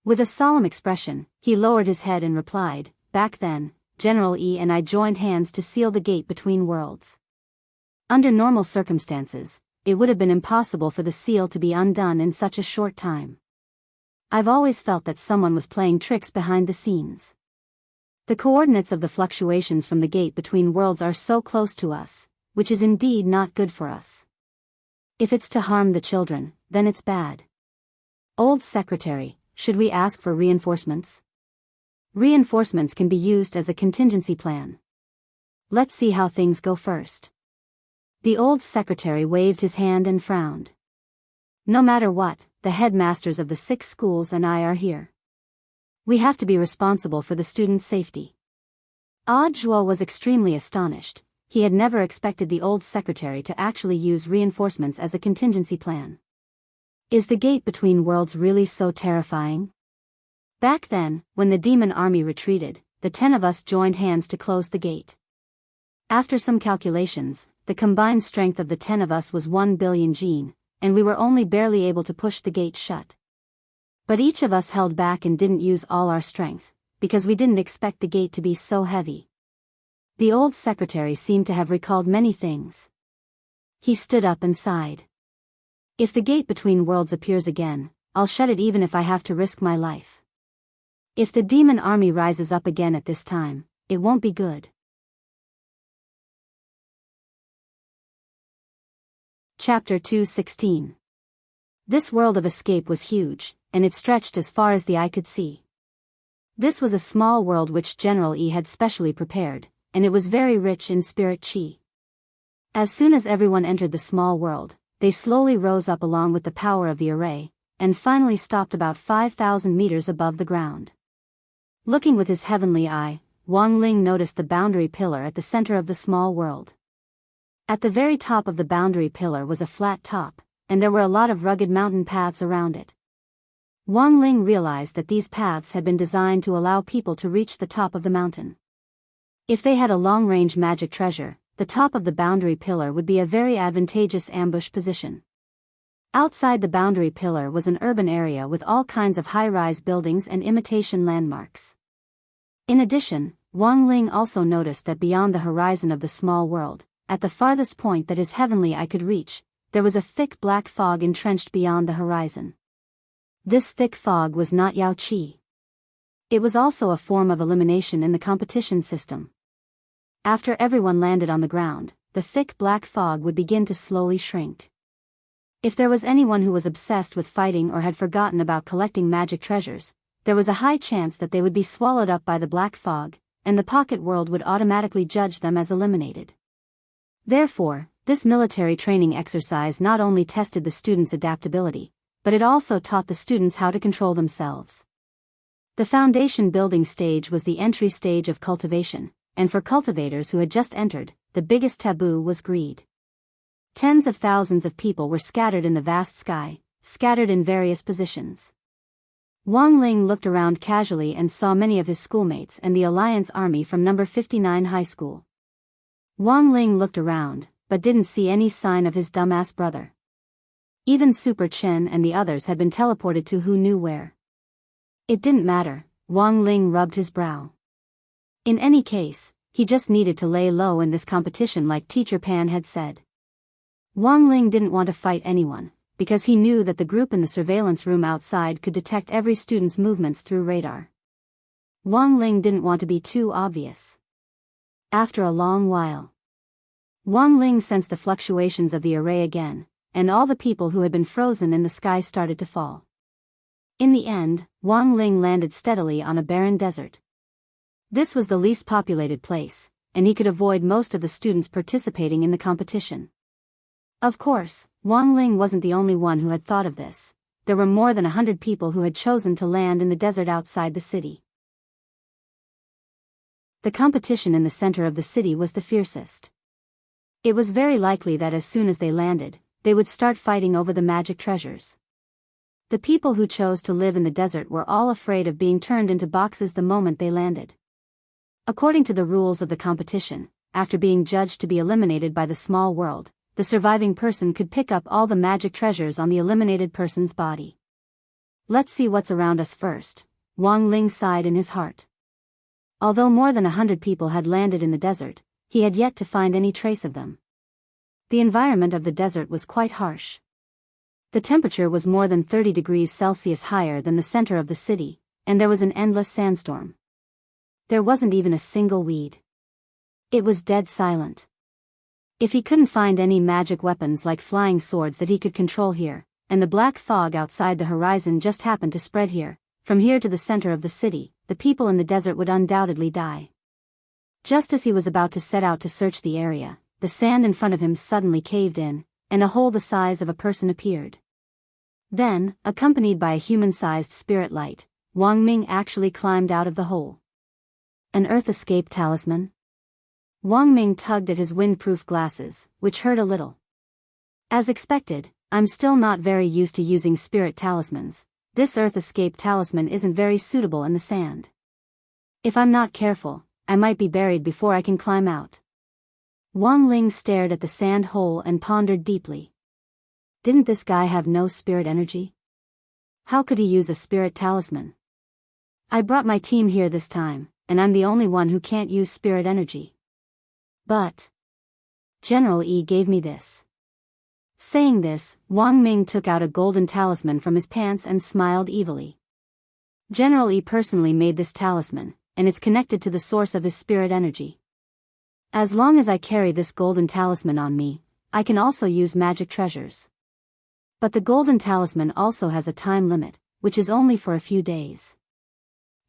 With a solemn expression, he lowered his head and replied, back then, General E and I joined hands to seal the gate between worlds. Under normal circumstances, it would have been impossible for the seal to be undone in such a short time. I've always felt that someone was playing tricks behind the scenes. The coordinates of the fluctuations from the gate between worlds are so close to us, which is indeed not good for us. If it's to harm the children, then it's bad. Old secretary, should we ask for reinforcements? Reinforcements can be used as a contingency plan. Let's see how things go first. The old secretary waved his hand and frowned. No matter what, the headmasters of the 6 schools and I are here. We have to be responsible for the students' safety. Audra was extremely astonished. He had never expected the old secretary to actually use reinforcements as a contingency plan. Is the gate between worlds really so terrifying? Back then, when the demon army retreated, the 10 of us joined hands to close the gate. After some calculations, the combined strength of the 10 of us was 1 billion gene, and we were only barely able to push the gate shut. But each of us held back and didn't use all our strength, because we didn't expect the gate to be so heavy. The old secretary seemed to have recalled many things. He stood up and sighed. If the gate between worlds appears again, I'll shut it even if I have to risk my life. If the demon army rises up again at this time, it won't be good. Chapter 216. This world of escape was huge, and it stretched as far as the eye could see. This was a small world which General E had specially prepared, and it was very rich in spirit chi. As soon as everyone entered the small world, they slowly rose up along with the power of the array, and finally stopped about 5,000 meters above the ground. Looking with his heavenly eye, Wang Ling noticed the boundary pillar at the center of the small world. At the very top of the boundary pillar was a flat top, and there were a lot of rugged mountain paths around it. Wang Ling realized that these paths had been designed to allow people to reach the top of the mountain. If they had a long-range magic treasure, the top of the boundary pillar would be a very advantageous ambush position. Outside the boundary pillar was an urban area with all kinds of high-rise buildings and imitation landmarks. In addition, Wang Ling also noticed that beyond the horizon of the small world, at the farthest point that his heavenly eye could reach, there was a thick black fog entrenched beyond the horizon. This thick fog was not Yao Qi. It was also a form of elimination in the competition system. After everyone landed on the ground, the thick black fog would begin to slowly shrink. If there was anyone who was obsessed with fighting or had forgotten about collecting magic treasures, there was a high chance that they would be swallowed up by the black fog, and the pocket world would automatically judge them as eliminated. Therefore, this military training exercise not only tested the students' adaptability, but it also taught the students how to control themselves. The foundation building stage was the entry stage of cultivation, and for cultivators who had just entered, the biggest taboo was greed. Tens of thousands of people were scattered in the vast sky, scattered in various positions. Wang Ling looked around casually and saw many of his schoolmates and the Alliance Army from number 59 high school. Wang Ling looked around, but didn't see any sign of his dumbass brother. Even Super Chen and the others had been teleported to who knew where. It didn't matter, Wang Ling rubbed his brow. In any case, he just needed to lay low in this competition like Teacher Pan had said. Wang Ling didn't want to fight anyone, because he knew that the group in the surveillance room outside could detect every student's movements through radar. Wang Ling didn't want to be too obvious. After a long while, Wang Ling sensed the fluctuations of the array again, and all the people who had been frozen in the sky started to fall. In the end, Wang Ling landed steadily on a barren desert. This was the least populated place, and he could avoid most of the students participating in the competition. Of course, Wang Ling wasn't the only one who had thought of this. There were more than 100 people who had chosen to land in the desert outside the city. The competition in the center of the city was the fiercest. It was very likely that as soon as they landed, they would start fighting over the magic treasures. The people who chose to live in the desert were all afraid of being turned into boxes the moment they landed. According to the rules of the competition, after being judged to be eliminated by the small world, the surviving person could pick up all the magic treasures on the eliminated person's body. Let's see what's around us first, Wang Ling sighed in his heart. Although more than 100 people had landed in the desert, he had yet to find any trace of them. The environment of the desert was quite harsh. The temperature was more than 30 degrees Celsius higher than the center of the city, and there was an endless sandstorm. There wasn't even a single weed. It was dead silent. If he couldn't find any magic weapons like flying swords that he could control here, and the black fog outside the horizon just happened to spread here, from here to the center of the city, the people in the desert would undoubtedly die. Just as he was about to set out to search the area, the sand in front of him suddenly caved in, and a hole the size of a person appeared. Then, accompanied by a human-sized spirit light, Wang Ming actually climbed out of the hole. An earth escape talisman? Wang Ming tugged at his windproof glasses, which hurt a little. As expected, I'm still not very used to using spirit talismans. This earth escape talisman isn't very suitable in the sand. If I'm not careful, I might be buried before I can climb out. Wang Ling stared at the sand hole and pondered deeply. Didn't this guy have no spirit energy? How could he use a spirit talisman? I brought my team here this time, and I'm the only one who can't use spirit energy. But General Yi gave me this. Saying this, Wang Ming took out a golden talisman from his pants and smiled evilly. General Yi personally made this talisman, and it's connected to the source of his spirit energy. As long as I carry this golden talisman on me, I can also use magic treasures. But the golden talisman also has a time limit, which is only for a few days.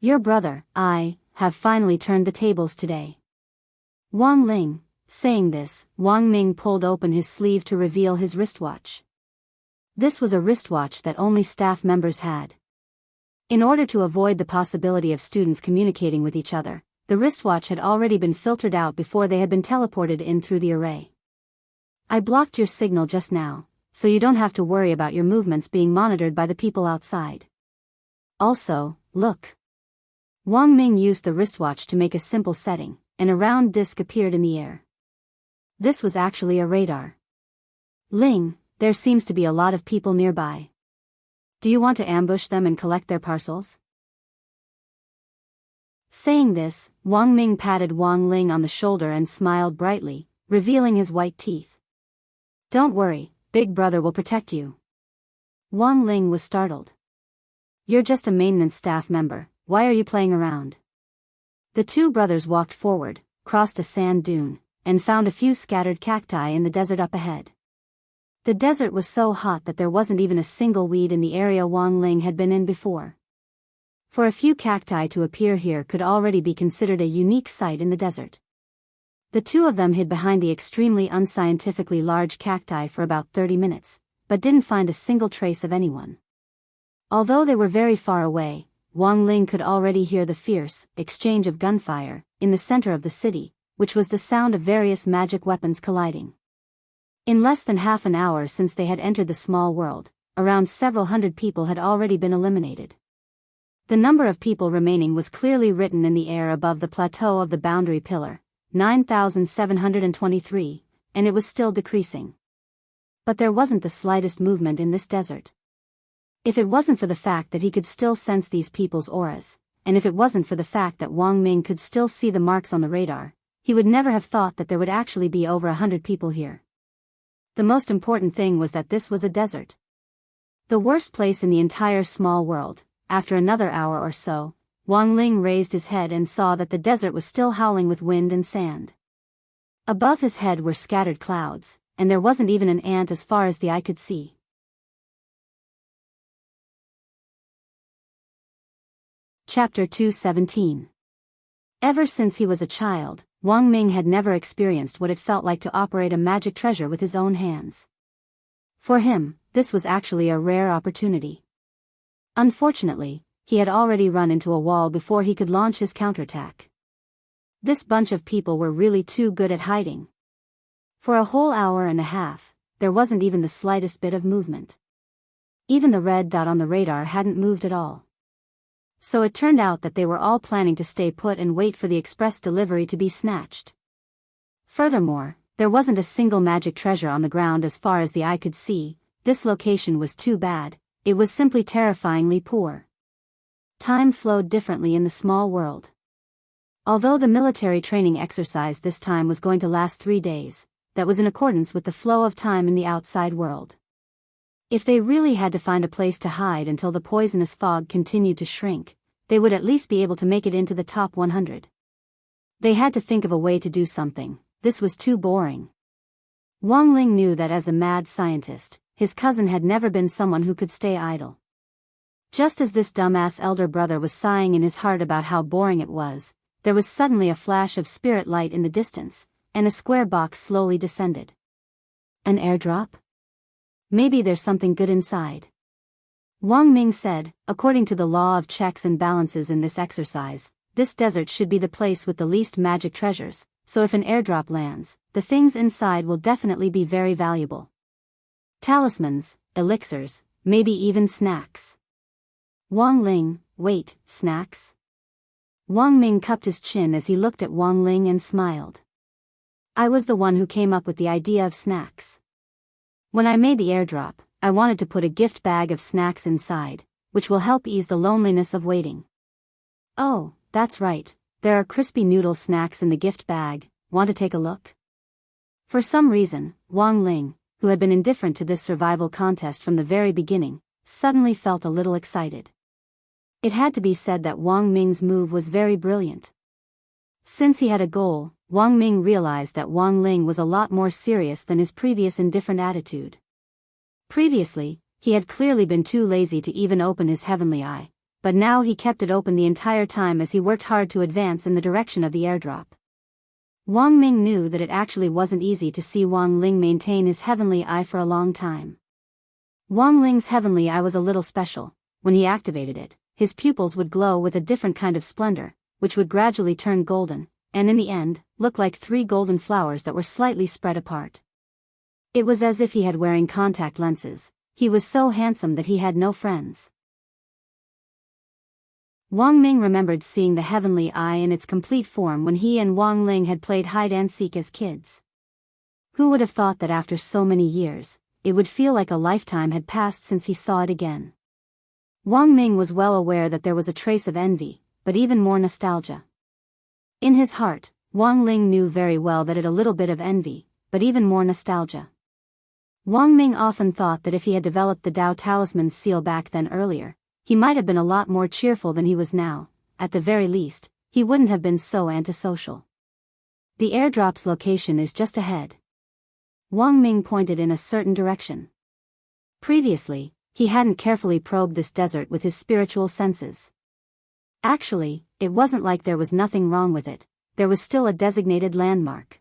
Your brother, I, have finally turned the tables today. Wang Ling, saying this, Wang Ming pulled open his sleeve to reveal his wristwatch. This was a wristwatch that only staff members had. In order to avoid the possibility of students communicating with each other, the wristwatch had already been filtered out before they had been teleported in through the array. I blocked your signal just now, so you don't have to worry about your movements being monitored by the people outside. Also, look. Wang Ming used the wristwatch to make a simple setting, and a round disc appeared in the air. This was actually a radar. Ling, there seems to be a lot of people nearby. Do you want to ambush them and collect their parcels? Saying this, Wang Ming patted Wang Ling on the shoulder and smiled brightly, revealing his white teeth. Don't worry, Big Brother will protect you. Wang Ling was startled. You're just a maintenance staff member, why are you playing around? The two brothers walked forward, crossed a sand dune, and found a few scattered cacti in the desert up ahead. The desert was so hot that there wasn't even a single weed in the area Wang Ling had been in before. For a few cacti to appear here could already be considered a unique sight in the desert. The two of them hid behind the extremely unscientifically large cacti for about 30 minutes, but didn't find a single trace of anyone. Although they were very far away, Wang Ling could already hear the fierce exchange of gunfire in the center of the city, which was the sound of various magic weapons colliding. In less than half an hour since they had entered the small world, around several hundred people had already been eliminated. The number of people remaining was clearly written in the air above the plateau of the boundary pillar, 9,723, and it was still decreasing. But there wasn't the slightest movement in this desert. If it wasn't for the fact that he could still sense these people's auras, and if it wasn't for the fact that Wang Ming could still see the marks on the radar, he would never have thought that there would actually be over 100 people here. The most important thing was that this was a desert. The worst place in the entire small world. After another hour or so, Wang Ling raised his head and saw that the desert was still howling with wind and sand. Above his head were scattered clouds, and there wasn't even an ant as far as the eye could see. Chapter 217. Ever since he was a child, Wang Ming had never experienced what it felt like to operate a magic treasure with his own hands. For him, this was actually a rare opportunity. Unfortunately, he had already run into a wall before he could launch his counterattack. This bunch of people were really too good at hiding. For a whole hour and a half, there wasn't even the slightest bit of movement. Even the red dot on the radar hadn't moved at all. So it turned out that they were all planning to stay put and wait for the express delivery to be snatched. Furthermore, there wasn't a single magic treasure on the ground as far as the eye could see. This location was too bad. It was simply terrifyingly poor. Time flowed differently in the small world. Although the military training exercise this time was going to last 3 days, that was in accordance with the flow of time in the outside world. If they really had to find a place to hide until the poisonous fog continued to shrink, they would at least be able to make it into the top 100. They had to think of a way to do something. This was too boring. Wang Ling knew that as a mad scientist, his cousin had never been someone who could stay idle. Just as this dumbass elder brother was sighing in his heart about how boring it was, there was suddenly a flash of spirit light in the distance, and a square box slowly descended. An airdrop? Maybe there's something good inside. Wang Ming said, according to the law of checks and balances in this exercise, this desert should be the place with the least magic treasures, so if an airdrop lands, the things inside will definitely be very valuable. Talismans, elixirs, maybe even snacks. Wang Ling, wait, snacks? Wang Ming cupped his chin as he looked at Wang Ling and smiled. I was the one who came up with the idea of snacks. When I made the airdrop, I wanted to put a gift bag of snacks inside, which will help ease the loneliness of waiting. Oh, that's right, there are crispy noodle snacks in the gift bag, want to take a look? For some reason, Wang Ling, who had been indifferent to this survival contest from the very beginning, suddenly felt a little excited. It had to be said that Wang Ming's move was very brilliant. Since he had a goal, Wang Ming realized that Wang Ling was a lot more serious than his previous indifferent attitude. Previously, he had clearly been too lazy to even open his heavenly eye, but now he kept it open the entire time as he worked hard to advance in the direction of the airdrop. Wang Ming knew that it actually wasn't easy to see Wang Ling maintain his heavenly eye for a long time. Wang Ling's heavenly eye was a little special. When he activated it, his pupils would glow with a different kind of splendor, which would gradually turn golden, and in the end, look like 3 golden flowers that were slightly spread apart. It was as if he had wearing contact lenses. He was so handsome that he had no friends. Wang Ming remembered seeing the heavenly eye in its complete form when he and Wang Ling had played hide-and-seek as kids. Who would have thought that after so many years, it would feel like a lifetime had passed since he saw it again. Wang Ming was well aware that there was a trace of envy, but even more nostalgia. In his heart, Wang Ling knew very well that it a little bit of envy, but even more nostalgia. Wang Ming often thought that if he had developed the Dao Talisman's seal back then earlier, he might have been a lot more cheerful than he was now. At the very least, he wouldn't have been so antisocial. The airdrop's location is just ahead. Wang Ming pointed in a certain direction. Previously, he hadn't carefully probed this desert with his spiritual senses. Actually, it wasn't like there was nothing wrong with it, there was still a designated landmark.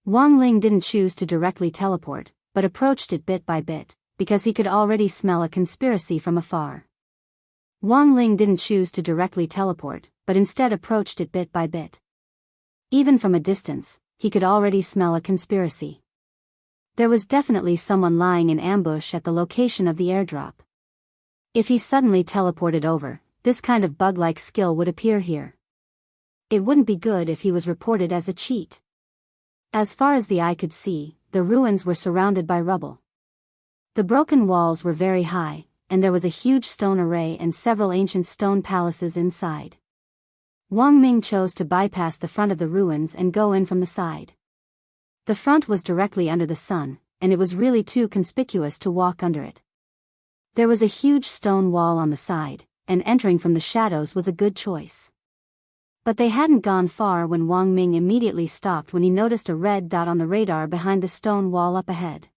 Wang Ling didn't choose to directly teleport, but approached it bit by bit, because he could already smell a conspiracy from afar. Wang Ling didn't choose to directly teleport, but instead approached it bit by bit. Even from a distance, he could already smell a conspiracy. There was definitely someone lying in ambush at the location of the airdrop. If he suddenly teleported over, this kind of bug-like skill would appear here. It wouldn't be good if he was reported as a cheat. As far as the eye could see, the ruins were surrounded by rubble. The broken walls were very high, and there was a huge stone array and several ancient stone palaces inside. Wang Ming chose to bypass the front of the ruins and go in from the side. The front was directly under the sun, and it was really too conspicuous to walk under it. There was a huge stone wall on the side, and entering from the shadows was a good choice. But they hadn't gone far when Wang Ming immediately stopped when he noticed a red dot on the radar behind the stone wall up ahead.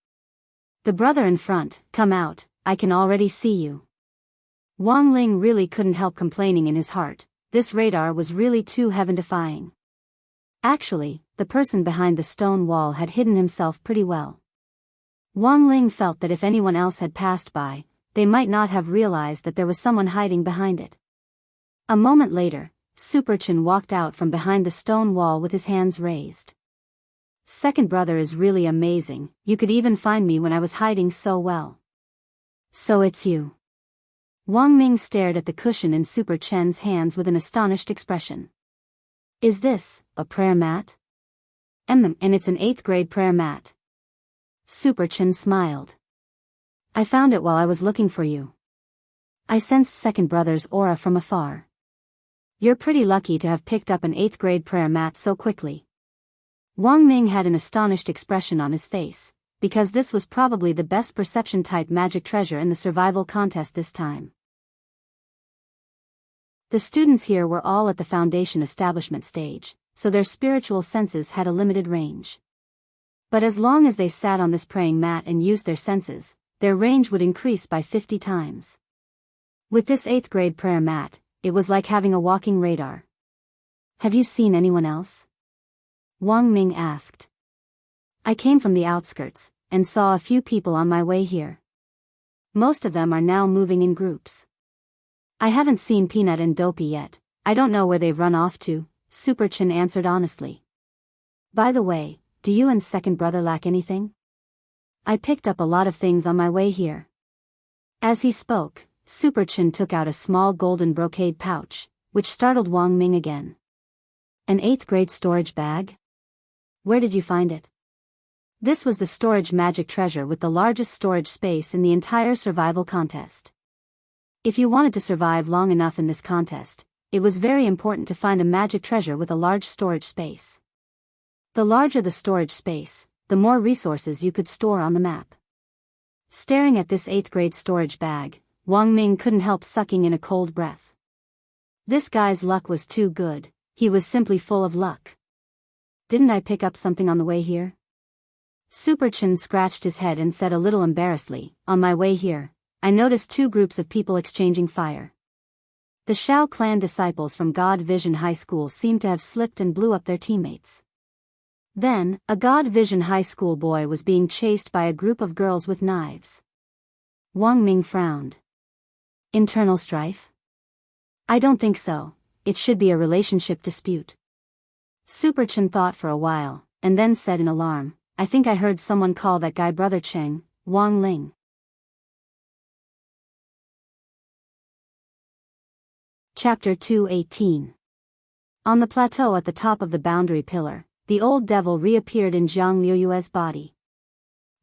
"The brother in front, come out, I can already see you." Wang Ling really couldn't help complaining in his heart, this radar was really too heaven-defying. Actually, the person behind the stone wall had hidden himself pretty well. Wang Ling felt that if anyone else had passed by, they might not have realized that there was someone hiding behind it. A moment later, Super Chen walked out from behind the stone wall with his hands raised. "Second brother is really amazing, you could even find me when I was hiding so well." "So it's you." Wang Ming stared at the cushion in Super Chen's hands with an astonished expression. "Is this a prayer mat?" And it's an 8th grade prayer mat." Super Chen smiled. "I found it while I was looking for you. I sensed second brother's aura from afar. You're pretty lucky to have picked up an 8th grade prayer mat so quickly." Wang Ming had an astonished expression on his face, because this was probably the best perception-type magic treasure in the survival contest this time. The students here were all at the foundation establishment stage, so their spiritual senses had a limited range. But as long as they sat on this praying mat and used their senses, their range would increase by 50 times. With this 8th grade prayer mat, it was like having a walking radar. "Have you seen anyone else?" Wang Ming asked. "I came from the outskirts, and saw a few people on my way here. Most of them are now moving in groups. I haven't seen Peanut and Dopey yet, I don't know where they've run off to," Super Chen answered honestly. "By the way, do you and second brother lack anything? I picked up a lot of things on my way here." As he spoke, Super Chen took out a small golden brocade pouch, which startled Wang Ming again. "An 8th grade storage bag? Where did you find it?" This was the storage magic treasure with the largest storage space in the entire survival contest. If you wanted to survive long enough in this contest, it was very important to find a magic treasure with a large storage space. The larger the storage space, the more resources you could store on the map. Staring at this 8th grade storage bag, Wang Ming couldn't help sucking in a cold breath. This guy's luck was too good, he was simply full of luck. "Didn't I pick up something on the way here?" Super Chen scratched his head and said a little embarrassedly, "On my way here, I noticed 2 groups of people exchanging fire. The Shao clan disciples from God Vision High School seemed to have slipped and blew up their teammates. Then, a God Vision High School boy was being chased by a group of girls with knives." Wang Ming frowned. "Internal strife? I don't think so, it should be a relationship dispute." Super Chen thought for a while, and then said in alarm, "I think I heard someone call that guy Brother Cheng, Wang Ling." Chapter 218. On the plateau at the top of the boundary pillar, the old devil reappeared in Zhang Liuyue's body.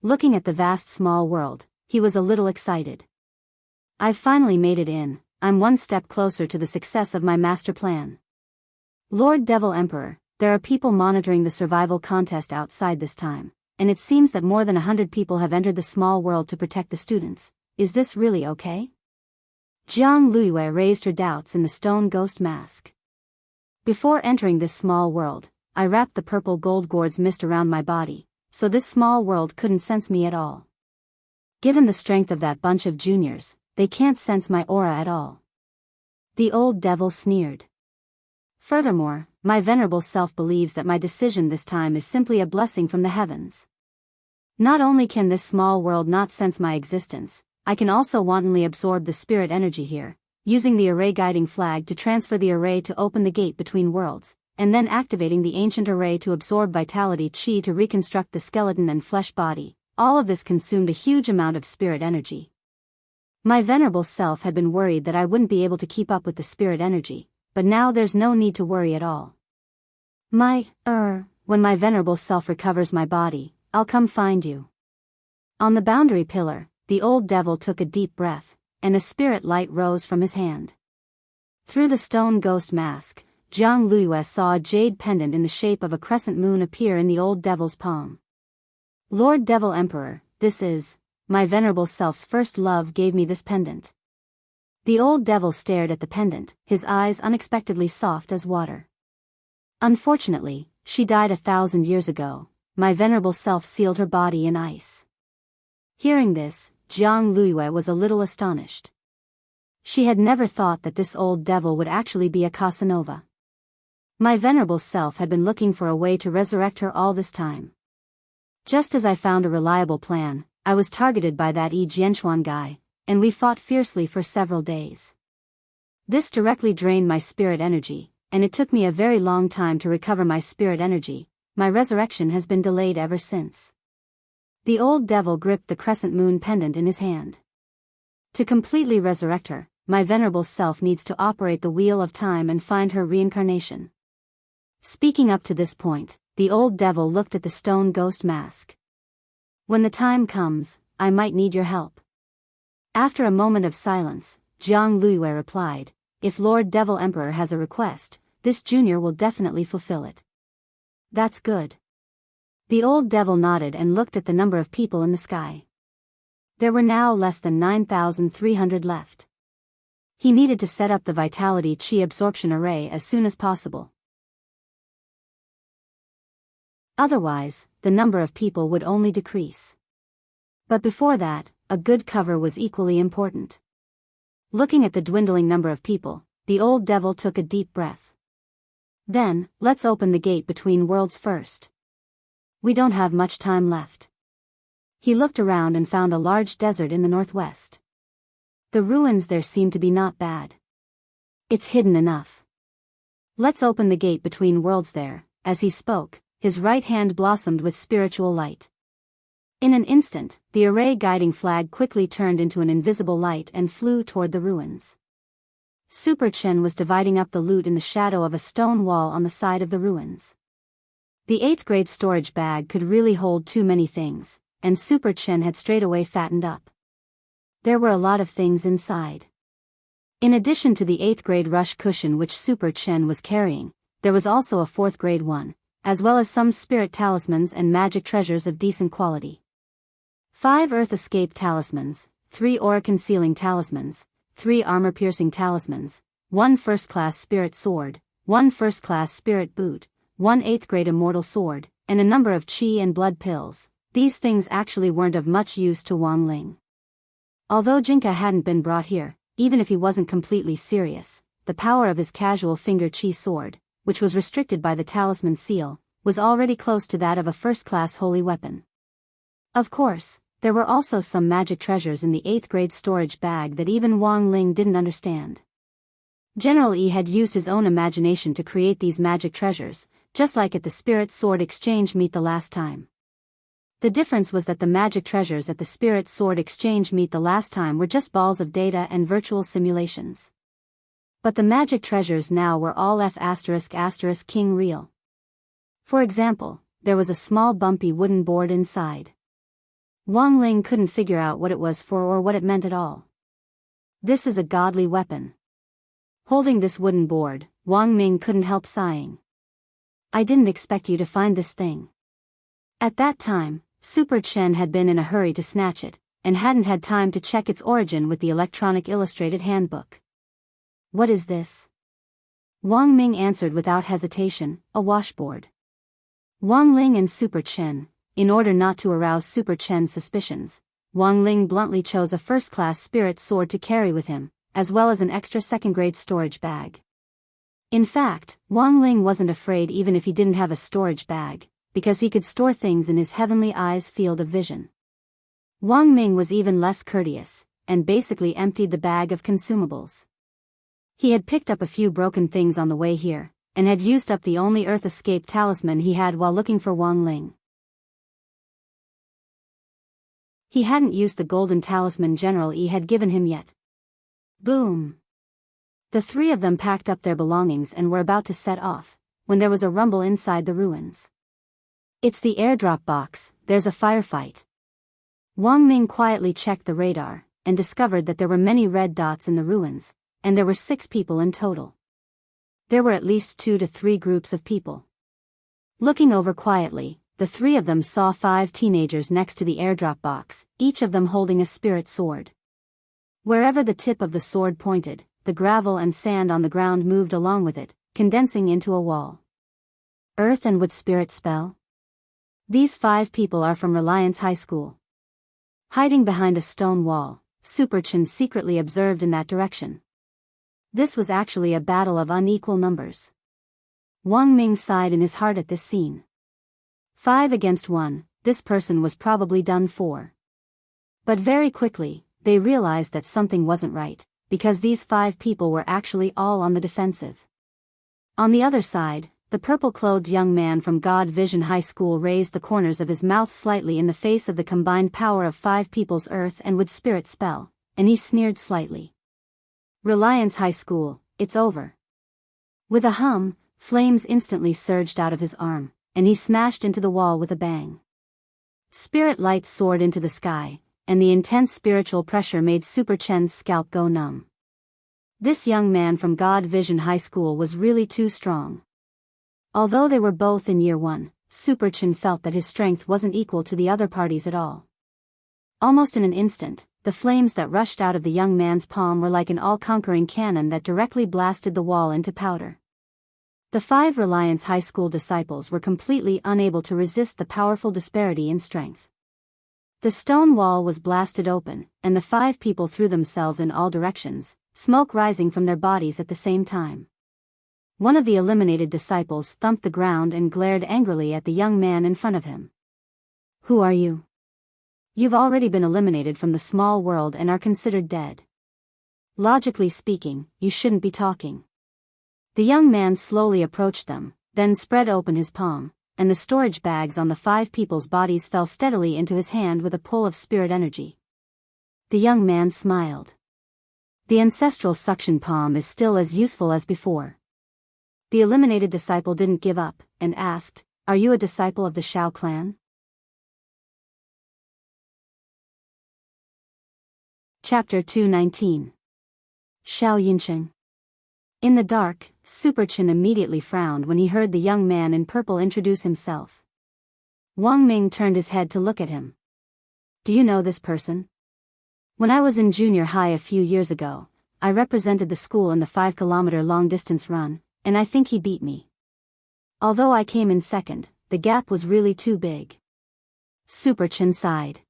Looking at the vast small world, he was a little excited. I've finally made it in. I'm one step closer to the success of my master plan. Lord Devil Emperor, there are people monitoring the survival contest outside this time, and it seems that more than 100 people have entered the small world to protect the students. Is this really okay? Jiang Luiyue raised her doubts in the stone ghost mask. Before entering this small world, I wrapped the purple gold gourds mist around my body, so this small world couldn't sense me at all. Given the strength of that bunch of juniors, they can't sense my aura at all. The old devil sneered. Furthermore, my venerable self believes that my decision this time is simply a blessing from the heavens. Not only can this small world not sense my existence, I can also wantonly absorb the spirit energy here, using the array guiding flag to transfer the array to open the gate between worlds, and then activating the ancient array to absorb vitality chi to reconstruct the skeleton and flesh body. All of this consumed a huge amount of spirit energy. My venerable self had been worried that I wouldn't be able to keep up with the spirit energy, but now there's no need to worry at all. When my venerable self recovers my body, I'll come find you. On the boundary pillar, the old devil took a deep breath, and a spirit light rose from his hand. Through the stone ghost mask, Jiang Luiyue saw a jade pendant in the shape of a crescent moon appear in the old devil's palm. Lord Devil Emperor, this is, my venerable self's first love gave me this pendant. The old devil stared at the pendant, his eyes unexpectedly soft as water. Unfortunately, she died 1,000 years ago. My venerable self sealed her body in ice. Hearing this, Jiang Luiyue was a little astonished. She had never thought that this old devil would actually be a Casanova. My venerable self had been looking for a way to resurrect her all this time. Just as I found a reliable plan, I was targeted by that Yi Jianchuan guy, and we fought fiercely for several days. This directly drained my spirit energy, and it took me a very long time to recover my spirit energy. My resurrection has been delayed ever since. The old devil gripped the crescent moon pendant in his hand. To completely resurrect her, my venerable self needs to operate the wheel of time and find her reincarnation. Speaking up to this point, the old devil looked at the stone ghost mask. When the time comes, I might need your help. After a moment of silence, Jiang Luiyue replied, if Lord Devil Emperor has a request, this junior will definitely fulfill it. That's good. The old devil nodded and looked at the number of people in the sky. There were now less than 9,300 left. He needed to set up the vitality chi absorption array as soon as possible. Otherwise, the number of people would only decrease. But before that, a good cover was equally important. Looking at the dwindling number of people, the old devil took a deep breath. Then, let's open the gate between worlds first. We don't have much time left. He looked around and found a large desert in the northwest. The ruins there seemed to be not bad. It's hidden enough. Let's open the gate between worlds there. As he spoke, his right hand blossomed with spiritual light. In an instant, the array guiding flag quickly turned into an invisible light and flew toward the ruins. Super Chen was dividing up the loot in the shadow of a stone wall on the side of the ruins. The 8th grade storage bag could really hold too many things, and Super Chen had straightaway fattened up. There were a lot of things inside. In addition to the 8th grade rush cushion which Super Chen was carrying, there was also a 4th grade one, as well as some spirit talismans and magic treasures of decent quality. 5 earth escape talismans, 3 aura concealing talismans, 3 armor piercing talismans, 1 first-class spirit sword, 1 first-class spirit boot, 1 8th grade immortal sword, and a number of chi and blood pills. These things actually weren't of much use to Wang Ling. Although Jinka hadn't been brought here, even if he wasn't completely serious, the power of his casual finger chi sword, which was restricted by the talisman seal, was already close to that of a first-class holy weapon. Of course, there were also some magic treasures in the 8th grade storage bag that even Wang Ling didn't understand. General Yi had used his own imagination to create these magic treasures, just like at the Spirit Sword Exchange meet the last time. The difference was that the magic treasures at the Spirit Sword Exchange meet the last time were just balls of data and virtual simulations. But the magic treasures now were all F*** king real. For example, there was a small bumpy wooden board inside. Wang Ling couldn't figure out what it was for or what it meant at all. This is a godly weapon. Holding this wooden board, Wang Ming couldn't help sighing. I didn't expect you to find this thing. At that time, Super Chen had been in a hurry to snatch it, and hadn't had time to check its origin with the electronic illustrated handbook. What is this? Wang Ming answered without hesitation, a washboard. Wang Ling and Super Chen, in order not to arouse Super Chen's suspicions, Wang Ling bluntly chose a first-class spirit sword to carry with him, as well as an extra second-grade storage bag. In fact, Wang Ling wasn't afraid even if he didn't have a storage bag, because he could store things in his heavenly eye's field of vision. Wang Ming was even less courteous, and basically emptied the bag of consumables. He had picked up a few broken things on the way here, and had used up the only Earth escape talisman he had while looking for Wang Ling. He hadn't used the golden talisman General Yi had given him yet. Boom! The three of them packed up their belongings and were about to set off, when there was a rumble inside the ruins. It's the airdrop box, there's a firefight. Wang Ming quietly checked the radar, and discovered that there were many red dots in the ruins, and there were 6 people in total. There were at least 2 to 3 groups of people. Looking over quietly, the 3 of them saw 5 teenagers next to the airdrop box, each of them holding a spirit sword. Wherever the tip of the sword pointed, the gravel and sand on the ground moved along with it, condensing into a wall. Earth and Wood Spirit Spell? These 5 people are from Reliance High School. Hiding behind a stone wall, Super Chen secretly observed in that direction. This was actually a battle of unequal numbers. Wang Ming sighed in his heart at this scene. 5 against 1, this person was probably done for. But very quickly, they realized that something wasn't right, because these 5 people were actually all on the defensive. On the other side, the purple-clothed young man from God Vision High School raised the corners of his mouth slightly in the face of the combined power of 5 people's Earth and Wood Spirit spell, and he sneered slightly. Reliance High School, it's over. With a hum, flames instantly surged out of his arm, and he smashed into the wall with a bang. Spirit light soared into the sky, and the intense spiritual pressure made Super Chen's scalp go numb. This young man from God Vision High School was really too strong. Although they were both in year 1, Super Chen felt that his strength wasn't equal to the other parties at all. Almost in an instant, the flames that rushed out of the young man's palm were like an all-conquering cannon that directly blasted the wall into powder. The 5 Reliance High School disciples were completely unable to resist the powerful disparity in strength. The stone wall was blasted open, and the 5 people threw themselves in all directions, smoke rising from their bodies at the same time. One of the eliminated disciples thumped the ground and glared angrily at the young man in front of him. Who are you? You've already been eliminated from the small world and are considered dead. Logically speaking, you shouldn't be talking. The young man slowly approached them, then spread open his palm, and the storage bags on the 5 people's bodies fell steadily into his hand with a pull of spirit energy. The young man smiled. The ancestral suction palm is still as useful as before. The eliminated disciple didn't give up, and asked, "Are you a disciple of the Shao clan?" Chapter 219. Shao Yincheng. In the dark, Super Chen immediately frowned when he heard the young man in purple introduce himself. Wang Ming turned his head to look at him. Do you know this person? When I was in junior high a few years ago, I represented the school in the 5-kilometer long-distance run, and I think he beat me. Although I came in second, the gap was really too big. Super Chen sighed.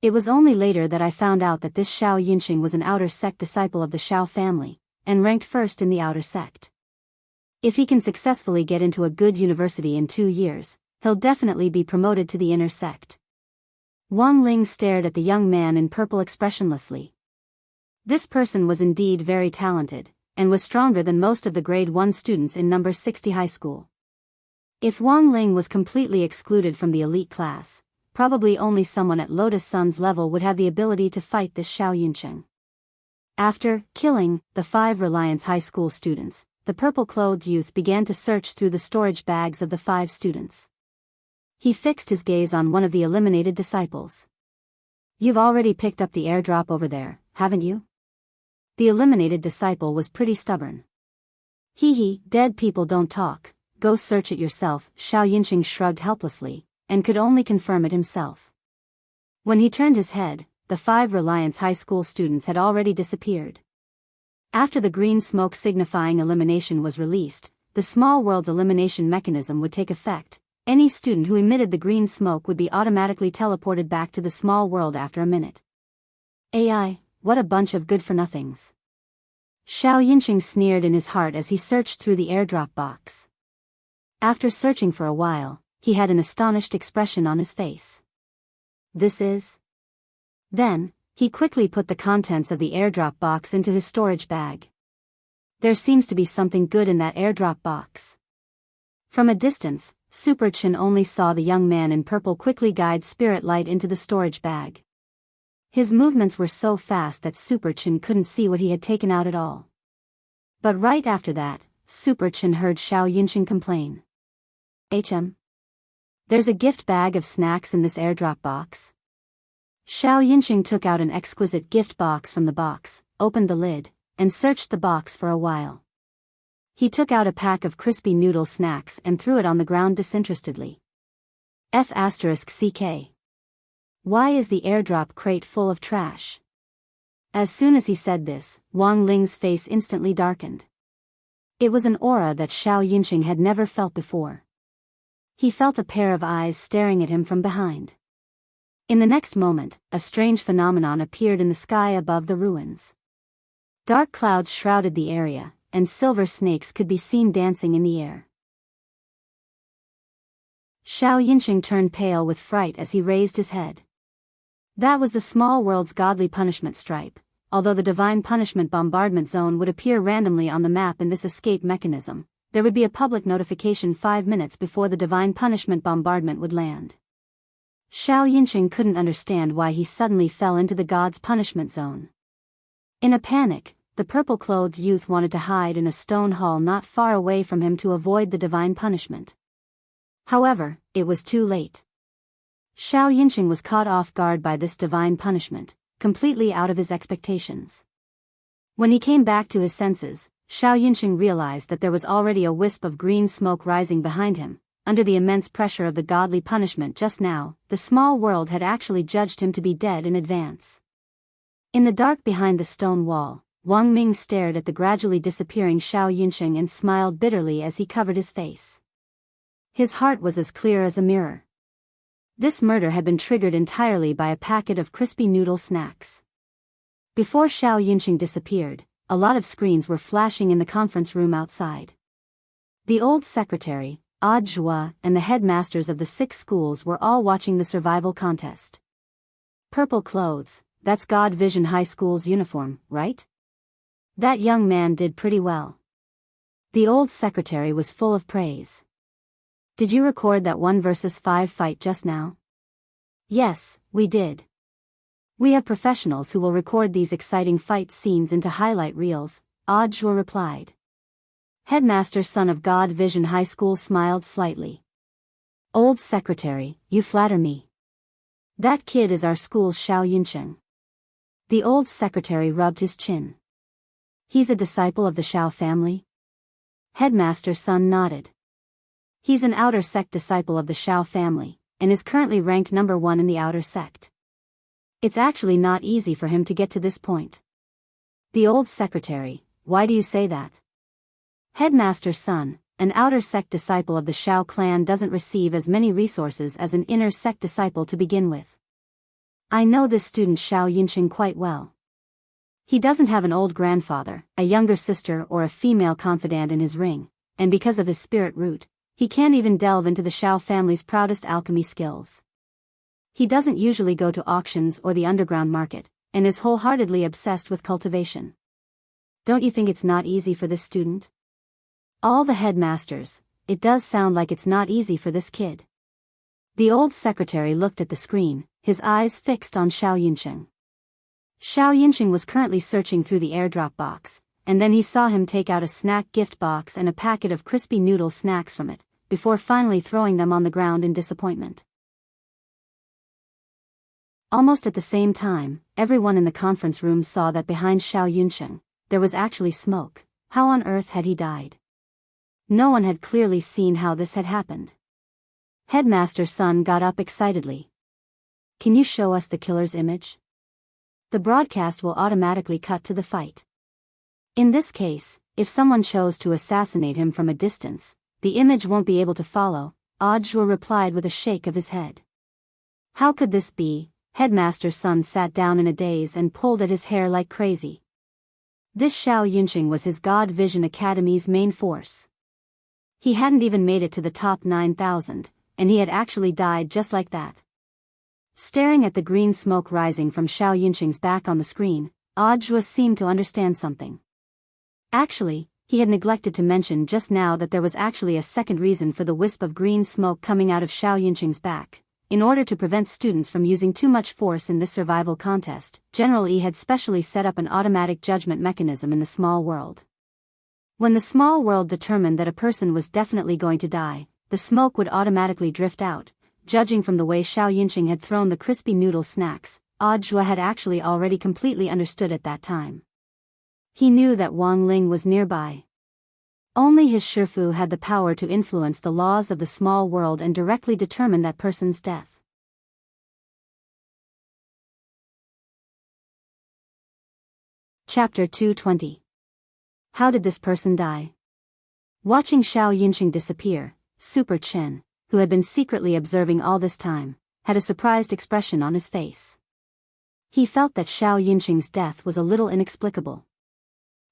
It was only later that I found out that this Shao Yincheng was an outer sect disciple of the Shao family, and ranked first in the outer sect. If he can successfully get into a good university in 2 years, he'll definitely be promoted to the inner sect. Wang Ling stared at the young man in purple expressionlessly. This person was indeed very talented, and was stronger than most of the grade 1 students in number 60 high school. If Wang Ling was completely excluded from the elite class, probably only someone at Lotus Sun's level would have the ability to fight this Shao Yuncheng. After killing the 5 Reliance High School students, the purple-clothed youth began to search through the storage bags of the 5 students. He fixed his gaze on one of the eliminated disciples. You've already picked up the airdrop over there, haven't you? The eliminated disciple was pretty stubborn. Hee hee, dead people don't talk, go search it yourself. Xiao Yinxing shrugged helplessly, and could only confirm it himself. When he turned his head, the 5 Reliance High School students had already disappeared. After the green smoke signifying elimination was released, the small world's elimination mechanism would take effect. Any student who emitted the green smoke would be automatically teleported back to the small world after a minute. AI, what a bunch of good-for-nothings. Xiao Yinxing sneered in his heart as he searched through the airdrop box. After searching for a while, he had an astonished expression on his face. This is... Then, he quickly put the contents of the airdrop box into his storage bag. There seems to be something good in that airdrop box. From a distance, Super Chin only saw the young man in purple quickly guide spirit light into the storage bag. His movements were so fast that Super Chin couldn't see what he had taken out at all. But right after that, Super Chin heard Xiao Yinxing complain. There's a gift bag of snacks in this airdrop box. Xiao Yinxing took out an exquisite gift box from the box, opened the lid, and searched the box for a while. He took out a pack of crispy noodle snacks and threw it on the ground disinterestedly. F***CK. Why is the airdrop crate full of trash? As soon as he said this, Wang Ling's face instantly darkened. It was an aura that Xiao Yinxing had never felt before. He felt a pair of eyes staring at him from behind. In the next moment, a strange phenomenon appeared in the sky above the ruins. Dark clouds shrouded the area, and silver snakes could be seen dancing in the air. Xiao Yinxing turned pale with fright as he raised his head. That was the small world's godly punishment stripe, although the divine punishment bombardment zone would appear randomly on the map in this escape mechanism. There would be a public notification 5 minutes before the divine punishment bombardment would land. Xiao Yinxing couldn't understand why he suddenly fell into the god's punishment zone. In a panic, the purple-clothed youth wanted to hide in a stone hall not far away from him to avoid the divine punishment. However, it was too late. Xiao Yinxing was caught off guard by this divine punishment, completely out of his expectations. When he came back to his senses, Xiao Yinxing realized that there was already a wisp of green smoke rising behind him. Under the immense pressure of the godly punishment just now, the small world had actually judged him to be dead in advance. In the dark behind the stone wall, Wang Ming stared at the gradually disappearing Xiao Yinxing and smiled bitterly as he covered his face. His heart was as clear as a mirror. This murder had been triggered entirely by a packet of crispy noodle snacks. Before Xiao Yinxing disappeared, a lot of screens were flashing in the conference room outside. The old secretary, Odd Zhua, and the headmasters of the 6 schools were all watching the survival contest. Purple clothes, that's God Vision High School's uniform, right? That young man did pretty well. The old secretary was full of praise. Did you record that 1 versus 5 fight just now? Yes, we did. We have professionals who will record these exciting fight scenes into highlight reels, Odd Zhua replied. Headmaster son of God Vision High School smiled slightly. Old secretary, you flatter me. That kid is our school's Xiao Yinxing. The old secretary rubbed his chin. He's a disciple of the Xiao family? Headmaster son nodded. He's an outer sect disciple of the Xiao family, and is currently ranked number 1 in the outer sect. It's actually not easy for him to get to this point. The old secretary, why do you say that? Headmaster son, an outer sect disciple of the Xiao clan doesn't receive as many resources as an inner sect disciple to begin with. I know this student Xiao Yinxing quite well. He doesn't have an old grandfather, a younger sister or a female confidant in his ring, and because of his spirit root, he can't even delve into the Xiao family's proudest alchemy skills. He doesn't usually go to auctions or the underground market, and is wholeheartedly obsessed with cultivation. Don't you think it's not easy for this student? All the headmasters, it does sound like it's not easy for this kid. The old secretary looked at the screen, his eyes fixed on Xiao Yinxing. Xiao Yinxing was currently searching through the airdrop box, and then he saw him take out a snack gift box and a packet of crispy noodle snacks from it, before finally throwing them on the ground in disappointment. Almost at the same time, everyone in the conference room saw that behind Xiao Yunsheng, there was actually smoke. How on earth had he died? No one had clearly seen how this had happened. Headmaster Sun got up excitedly. Can you show us the killer's image? The broadcast will automatically cut to the fight. In this case, if someone chose to assassinate him from a distance, the image won't be able to follow, Audiobook replied with a shake of his head. How could this be? Headmaster Sun sat down in a daze and pulled at his hair like crazy. This Xiao Yunqing was his God Vision Academy's main force. He hadn't even made it to the top 9,000, and he had actually died just like that. Staring at the green smoke rising from Xiao Yunqing's back on the screen, Audiobook seemed to understand something. Actually, he had neglected to mention just now that there was actually a second reason for the wisp of green smoke coming out of Xiao Yunqing's back. In order to prevent students from using too much force in this survival contest, General Yi had specially set up an automatic judgment mechanism in the small world. When the small world determined that a person was definitely going to die, the smoke would automatically drift out. Judging from the way Xiao Yunqing had thrown the crispy noodle snacks, Audiobook had actually already completely understood at that time. He knew that Wang Ling was nearby. Only his Shifu had the power to influence the laws of the small world and directly determine that person's death. Chapter 220. How did this person die? Watching Xiao Yunqing disappear, Super Chen, who had been secretly observing all this time, had a surprised expression on his face. He felt that Xiao Yunqing's death was a little inexplicable.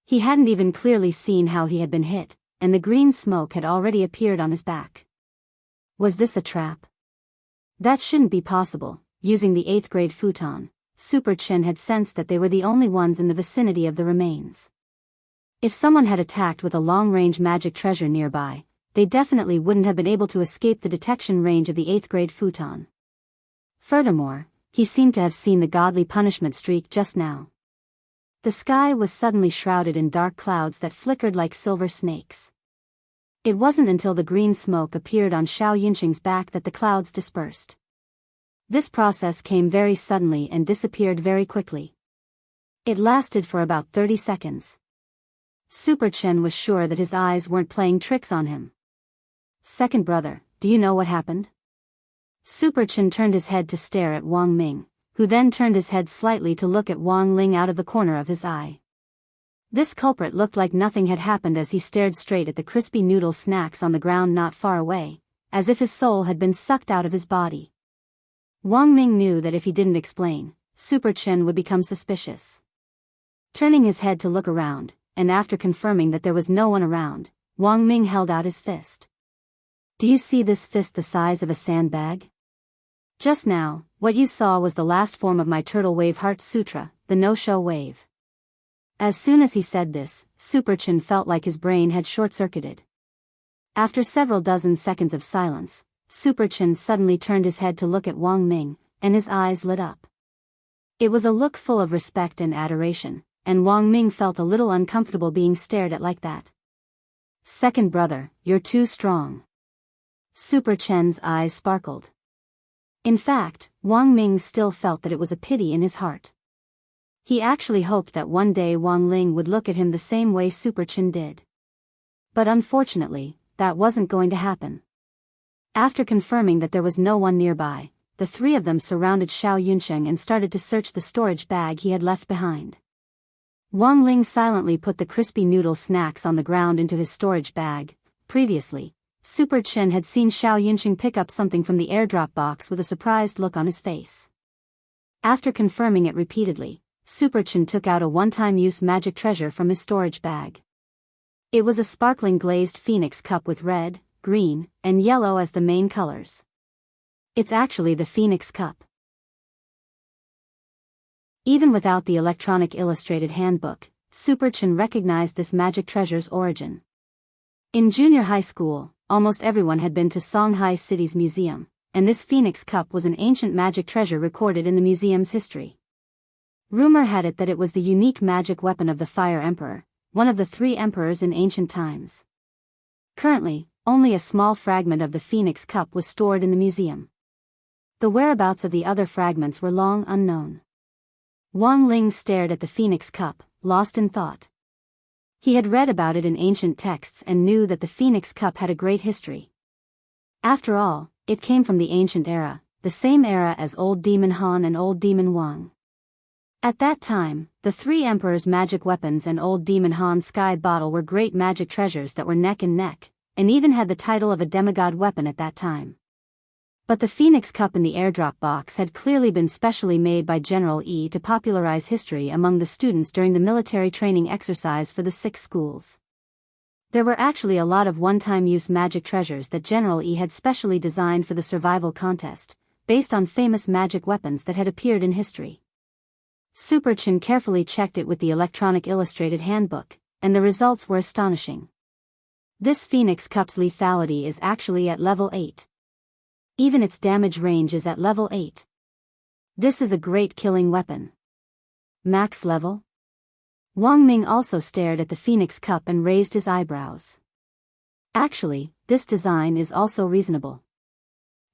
He hadn't even clearly seen how he had been hit, and the green smoke had already appeared on his back. Was this a trap? That shouldn't be possible. Using the 8th grade futon, Super Chen had sensed that they were the only ones in the vicinity of the remains. If someone had attacked with a long-range magic treasure nearby, they definitely wouldn't have been able to escape the detection range of the 8th grade futon. Furthermore, he seemed to have seen the godly punishment streak just now. The sky was suddenly shrouded in dark clouds that flickered like silver snakes. It wasn't until the green smoke appeared on Xiao Yunqing's back that the clouds dispersed. This process came very suddenly and disappeared very quickly. It lasted for about 30 seconds. Super Chen was sure that his eyes weren't playing tricks on him. Second brother, do you know what happened? Super Chen turned his head to stare at Wang Ming, who then turned his head slightly to look at Wang Ling out of the corner of his eye. This culprit looked like nothing had happened as he stared straight at the crispy noodle snacks on the ground not far away, as if his soul had been sucked out of his body. Wang Ming knew that if he didn't explain, Super Chen would become suspicious. Turning his head to look around, and after confirming that there was no one around, Wang Ming held out his fist. Do you see this fist the size of a sandbag? Just now, what you saw was the last form of my Turtle Wave Heart Sutra, the no-show wave. As soon as he said this, Super Chen felt like his brain had short-circuited. After several dozen seconds of silence, Super Chen suddenly turned his head to look at Wang Ming, and his eyes lit up. It was a look full of respect and adoration, and Wang Ming felt a little uncomfortable being stared at like that. Second brother, you're too strong. Super Chen's eyes sparkled. In fact, Wang Ming still felt that it was a pity in his heart. He actually hoped that one day Wang Ling would look at him the same way Super Chen did. But unfortunately, that wasn't going to happen. After confirming that there was no one nearby, the three of them surrounded Xiao Yunqing and started to search the storage bag he had left behind. Wang Ling silently put the crispy noodle snacks on the ground into his storage bag. Previously, Super Chen had seen Xiao Yunqing pick up something from the airdrop box with a surprised look on his face. After confirming it repeatedly, Super Chen took out a one-time-use magic treasure from his storage bag. It was a sparkling glazed phoenix cup with red, green, and yellow as the main colors. It's actually the phoenix cup. Even without the electronic illustrated handbook, Super Chen recognized this magic treasure's origin. In junior high school, almost everyone had been to Songhai City's museum, and this phoenix cup was an ancient magic treasure recorded in the museum's history. Rumor had it that it was the unique magic weapon of the Fire Emperor, one of the 3 emperors in ancient times. Currently, only a small fragment of the phoenix cup was stored in the museum. The whereabouts of the other fragments were long unknown. Wang Ling stared at the phoenix cup, lost in thought. He had read about it in ancient texts and knew that the phoenix cup had a great history. After all, it came from the ancient era, the same era as Old Demon Han and Old Demon Wang. At that time, the three emperors' magic weapons and Old Demon Han's sky bottle were great magic treasures that were neck and neck, and even had the title of a demigod weapon at that time. But the Phoenix Cup in the airdrop box had clearly been specially made by General Yi to popularize history among the students during the military training exercise for the 6 schools. There were actually a lot of one-time use magic treasures that General Yi had specially designed for the survival contest, based on famous magic weapons that had appeared in history. Super Chen carefully checked it with the electronic illustrated handbook, and the results were astonishing. This Phoenix Cup's lethality is actually at level 8. Even its damage range is at level 8. This is a great killing weapon. Max level? Wang Ming also stared at the Phoenix Cup and raised his eyebrows. Actually, this design is also reasonable.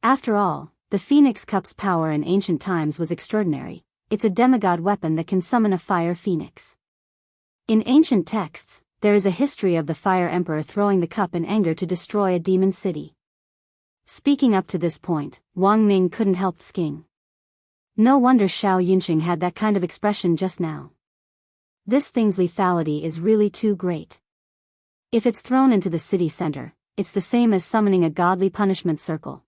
After all, the Phoenix Cup's power in ancient times was extraordinary. It's a demigod weapon that can summon a fire phoenix. In ancient texts, there is a history of the Fire Emperor throwing the cup in anger to destroy a demon city. Speaking up to this point, Wang Ming couldn't help sking. No wonder Xiao Yunqing had that kind of expression just now. This thing's lethality is really too great. If it's thrown into the city center, it's the same as summoning a godly punishment circle.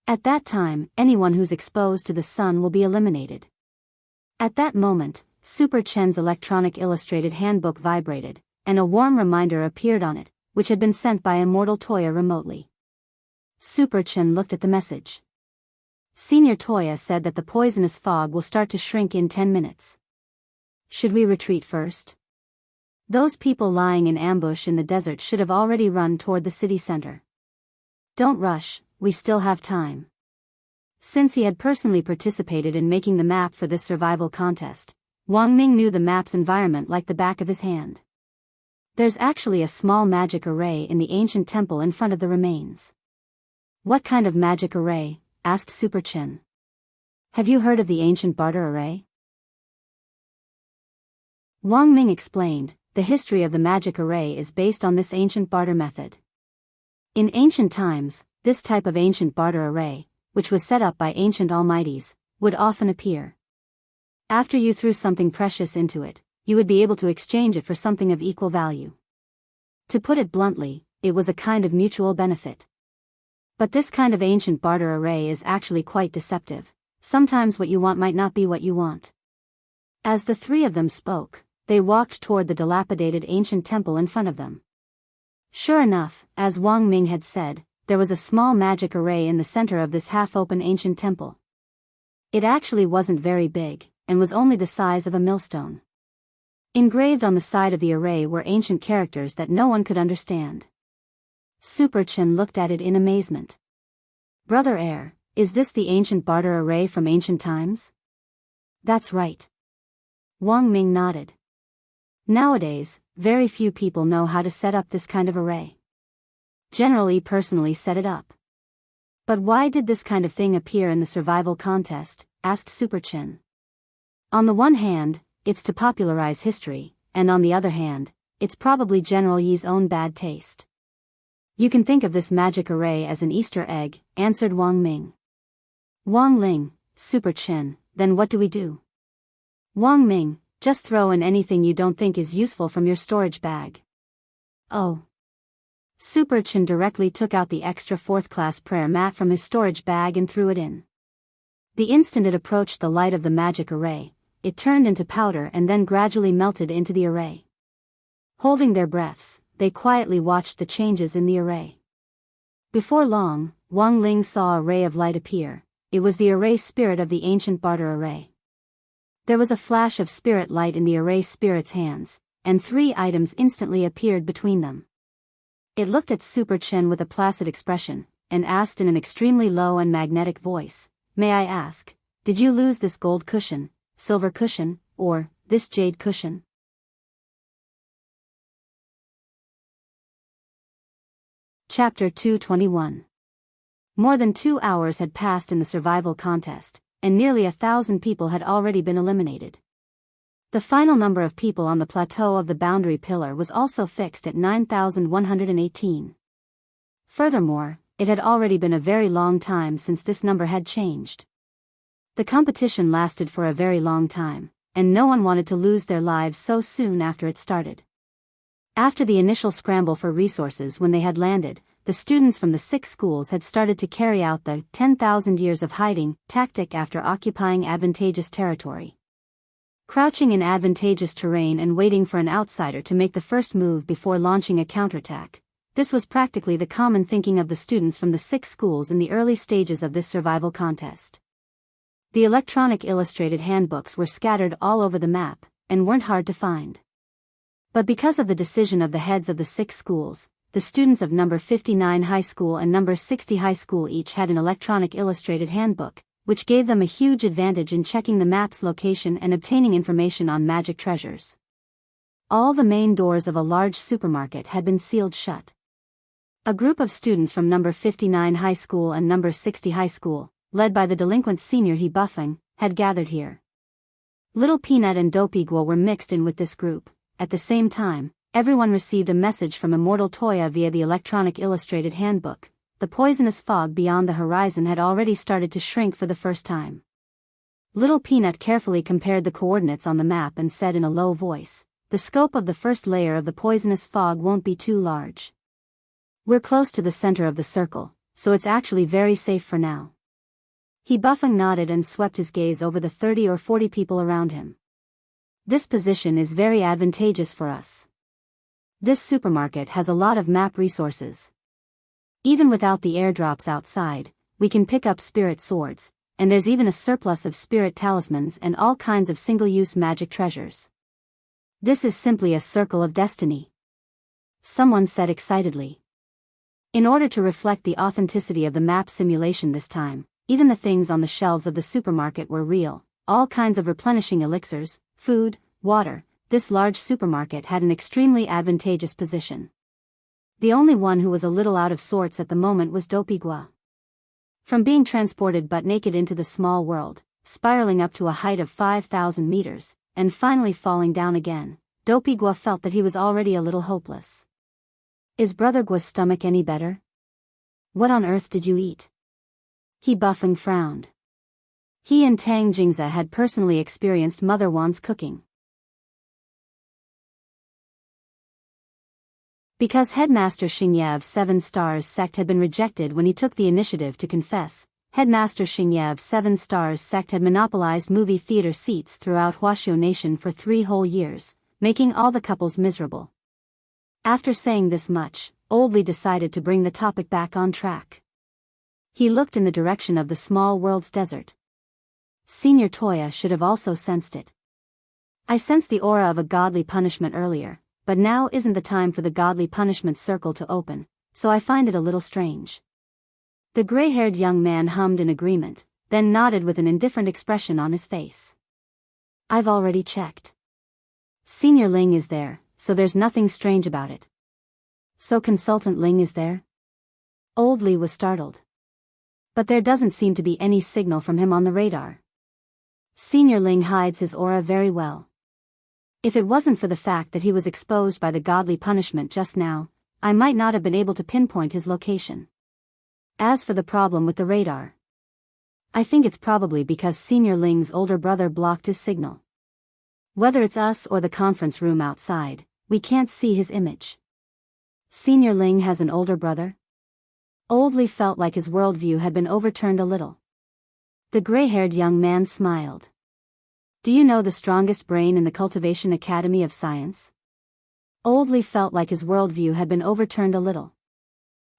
At that time, anyone who's exposed to the sun will be eliminated. At that moment, Super Chen's electronic illustrated handbook vibrated, and a warm reminder appeared on it, which had been sent by Immortal Toya remotely. Super Chen looked at the message. Senior Toya said that the poisonous fog will start to shrink in 10 minutes. Should we retreat first? Those people lying in ambush in the desert should have already run toward the city center. Don't rush, we still have time. Since he had personally participated in making the map for this survival contest, Wang Ming knew the map's environment like the back of his hand. There's actually a small magic array in the ancient temple in front of the remains. What kind of magic array? Asked Super Chen. Have you heard of the ancient barter array? Wang Ming explained, the history of the magic array is based on this ancient barter method. In ancient times, this type of ancient barter array, which was set up by ancient almighties, would often appear. After you threw something precious into it, you would be able to exchange it for something of equal value. To put it bluntly, it was a kind of mutual benefit. But this kind of ancient barter array is actually quite deceptive. Sometimes what you want might not be what you want. As the three of them spoke, they walked toward the dilapidated ancient temple in front of them. Sure enough, as Wang Ming had said, there was a small magic array in the center of this half-open ancient temple. It actually wasn't very big, and was only the size of a millstone. Engraved on the side of the array were ancient characters that no one could understand. Super Chen looked at it in amazement. Brother Air, is this the ancient barter array from ancient times? That's right. Wang Ming nodded. Nowadays, very few people know how to set up this kind of array. General Yi personally set it up. But why did this kind of thing appear in the survival contest? Asked Super Chen. On the one hand, it's to popularize history, and on the other hand, it's probably General Yi's own bad taste. You can think of this magic array as an Easter egg, answered Wang Ming. Wang Ling, Super Chen, then what do we do? Wang Ming, just throw in anything you don't think is useful from your storage bag. Oh. Super Chen directly took out the extra 4th-class prayer mat from his storage bag and threw it in. The instant it approached the light of the magic array, it turned into powder and then gradually melted into the array. Holding their breaths, they quietly watched the changes in the array. Before long, Wang Ling saw a ray of light appear. It was the array spirit of the ancient barter array. There was a flash of spirit light in the array spirit's hands, and 3 items instantly appeared between them. It looked at Super Chen with a placid expression, and asked in an extremely low and magnetic voice, "May I ask, did you lose this gold cushion, silver cushion, or this jade cushion?" Chapter 221. More than 2 hours had passed in the survival contest, and nearly 1,000 people had already been eliminated. The final number of people on the plateau of the boundary pillar was also fixed at 9,118. Furthermore, it had already been a very long time since this number had changed. The competition lasted for a very long time, and no one wanted to lose their lives so soon after it started. After the initial scramble for resources when they had landed, the students from the 6 schools had started to carry out the 10,000 years of hiding tactic after occupying advantageous territory. Crouching in advantageous terrain and waiting for an outsider to make the first move before launching a counterattack. This was practically the common thinking of the students from the 6 schools in the early stages of this survival contest. The electronic illustrated handbooks were scattered all over the map, and weren't hard to find. But because of the decision of the heads of the 6 schools, the students of number 59 high school and number 60 high school each had an electronic illustrated handbook, which gave them a huge advantage in checking the map's location and obtaining information on magic treasures. All the main doors of a large supermarket had been sealed shut. A group of students from number 59 high school and number 60 high school, led by the delinquent senior He Buffing, had gathered here. Little Peanut and Dopey-Guo were mixed in with this group. At the same time, everyone received a message from Immortal Toya via the electronic illustrated handbook. The poisonous fog beyond the horizon had already started to shrink for the first time. Little Peanut carefully compared the coordinates on the map and said in a low voice, "The scope of the first layer of the poisonous fog won't be too large. We're close to the center of the circle, so it's actually very safe for now." He Buffing nodded and swept his gaze over the 30 or 40 people around him. "This position is very advantageous for us. This supermarket has a lot of map resources. Even without the airdrops outside, we can pick up spirit swords, and there's even a surplus of spirit talismans and all kinds of single-use magic treasures. This is simply a circle of destiny," someone said excitedly. In order to reflect the authenticity of the map simulation this time, even the things on the shelves of the supermarket were real, all kinds of replenishing elixirs, food, water. This large supermarket had an extremely advantageous position. The only one who was a little out of sorts at the moment was Dopey-Guo. From being transported butt naked into the small world, spiraling up to a height of 5,000 meters, and finally falling down again, Dopey-Guo felt that he was already a little hopeless. "Is Brother Guo's stomach any better? What on earth did you eat?" He Buffing frowned. He and Tang Jingza had personally experienced Mother Wan's cooking. Because Headmaster Xingye of 7 Stars sect had been rejected when he took the initiative to confess, Headmaster Xingye of 7 Stars sect had monopolized movie theater seats throughout Huaxiu Nation for 3 whole years, making all the couples miserable. After saying this much, Old Li decided to bring the topic back on track. He looked in the direction of the small world's desert. Senior Toya should have also sensed it. "I sensed the aura of a godly punishment earlier, but now isn't the time for the godly punishment circle to open, so I find it a little strange." The gray-haired young man hummed in agreement, then nodded with an indifferent expression on his face. "I've already checked. Senior Ling is there, so there's nothing strange about it." "So Consultant Ling is there?" Old Li was startled. "But there doesn't seem to be any signal from him on the radar. Senior Ling hides his aura very well. If it wasn't for the fact that he was exposed by the godly punishment just now, I might not have been able to pinpoint his location. As for the problem with the radar, I think it's probably because Senior Ling's older brother blocked his signal. Whether it's us or the conference room outside, we can't see his image." "Senior Ling has an older brother?" Old Li felt like his worldview had been overturned a little. The gray-haired young man smiled. "Do you know the strongest brain in the Cultivation Academy of Science?" Old Li felt like his worldview had been overturned a little.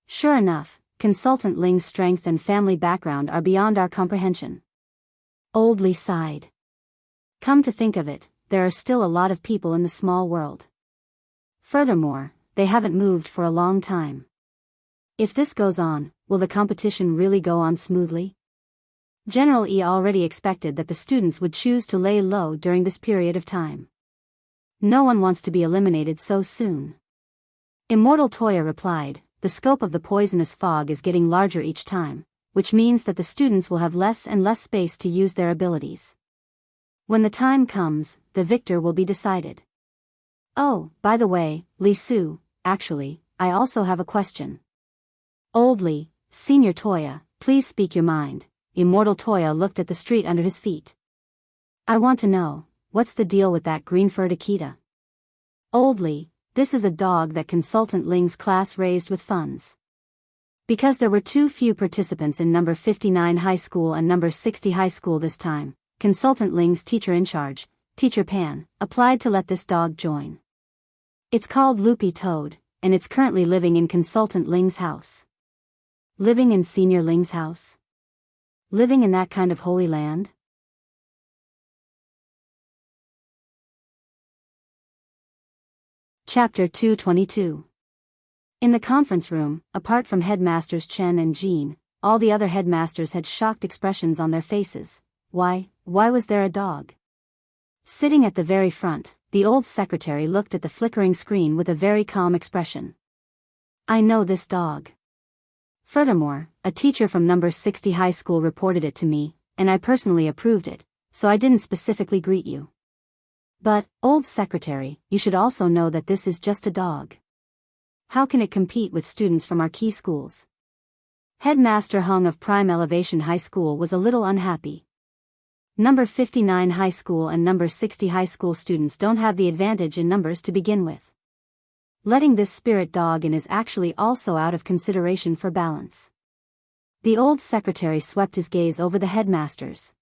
"Sure enough, Consultant Ling's strength and family background are beyond our comprehension." Old Li sighed. "Come to think of it, there are still a lot of people in the small world. Furthermore, they haven't moved for a long time. If this goes on, will the competition really go on smoothly?" General E already expected that the students would choose to lay low during this period of time. "No one wants to be eliminated so soon." Immortal Toya replied, the scope of the poisonous fog is getting larger each time, which means that the students will have less and less space to use their abilities. When the time comes, the victor will be decided. Oh, by the way, Lee Soo, actually, I also have a question. Old Lee, Senior Toya, please speak your mind. Immortal Toya looked at the street under his feet. I want to know, what's the deal with that green-furred Akita? Old Lee, this is a dog that Consultant Ling's class raised with funds. Because there were too few participants in number 59 high school and number 60 high school this time, Consultant Ling's teacher in charge, Teacher Pan, applied to let this dog join. It's called Loopy Toad, and it's currently living in Consultant Ling's house. Living in Senior Ling's house? Living in that kind of holy land? Chapter 222. In the conference room, apart from headmasters Chen and Jean, all the other headmasters had shocked expressions on their faces. Why was there a dog? Sitting at the very front, the old secretary looked at the flickering screen with a very calm expression. I know this dog. Furthermore, a teacher from number 60 high school reported it to me, and I personally approved it, so I didn't specifically greet you. But, old secretary, you should also know that this is just a dog. How can it compete with students from our key schools? Headmaster Hung of Prime Elevation High School was a little unhappy. Number 59 high school and number 60 high school students don't have the advantage in numbers to begin with. Letting this spirit dog in is actually also out of consideration for balance. The old secretary swept his gaze over the headmasters.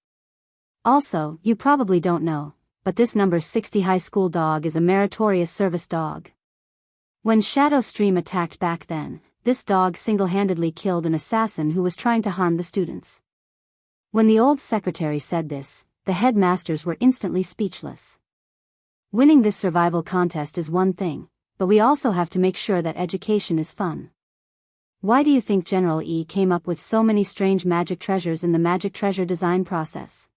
Also, you probably don't know, but this number 60 high school dog is a meritorious service dog. When Shadow Stream attacked back then, this dog single-handedly killed an assassin who was trying to harm the students. When the old secretary said this, the headmasters were instantly speechless. Winning this survival contest is one thing, but we also have to make sure that education is fun. Why do you think General E came up with so many strange magic treasures in the magic treasure design process?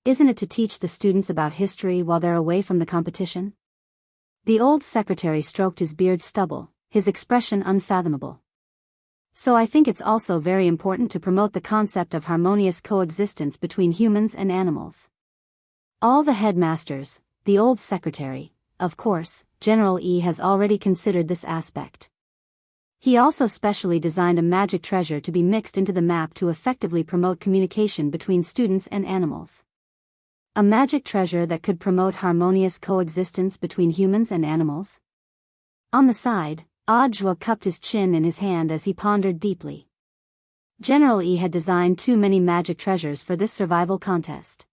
Isn't it to teach the students about history while they're away from the competition? The old secretary stroked his beard stubble, his expression unfathomable. So I think it's also very important to promote the concept of harmonious coexistence between humans and animals. All the headmasters, the old secretary, of course, General E has already considered this aspect. He also specially designed a magic treasure to be mixed into the map to effectively promote communication between students and animals. A magic treasure that could promote harmonious coexistence between humans and animals? On the side, Audjua cupped his chin in his hand as he pondered deeply. General E had designed too many magic treasures for this survival contest.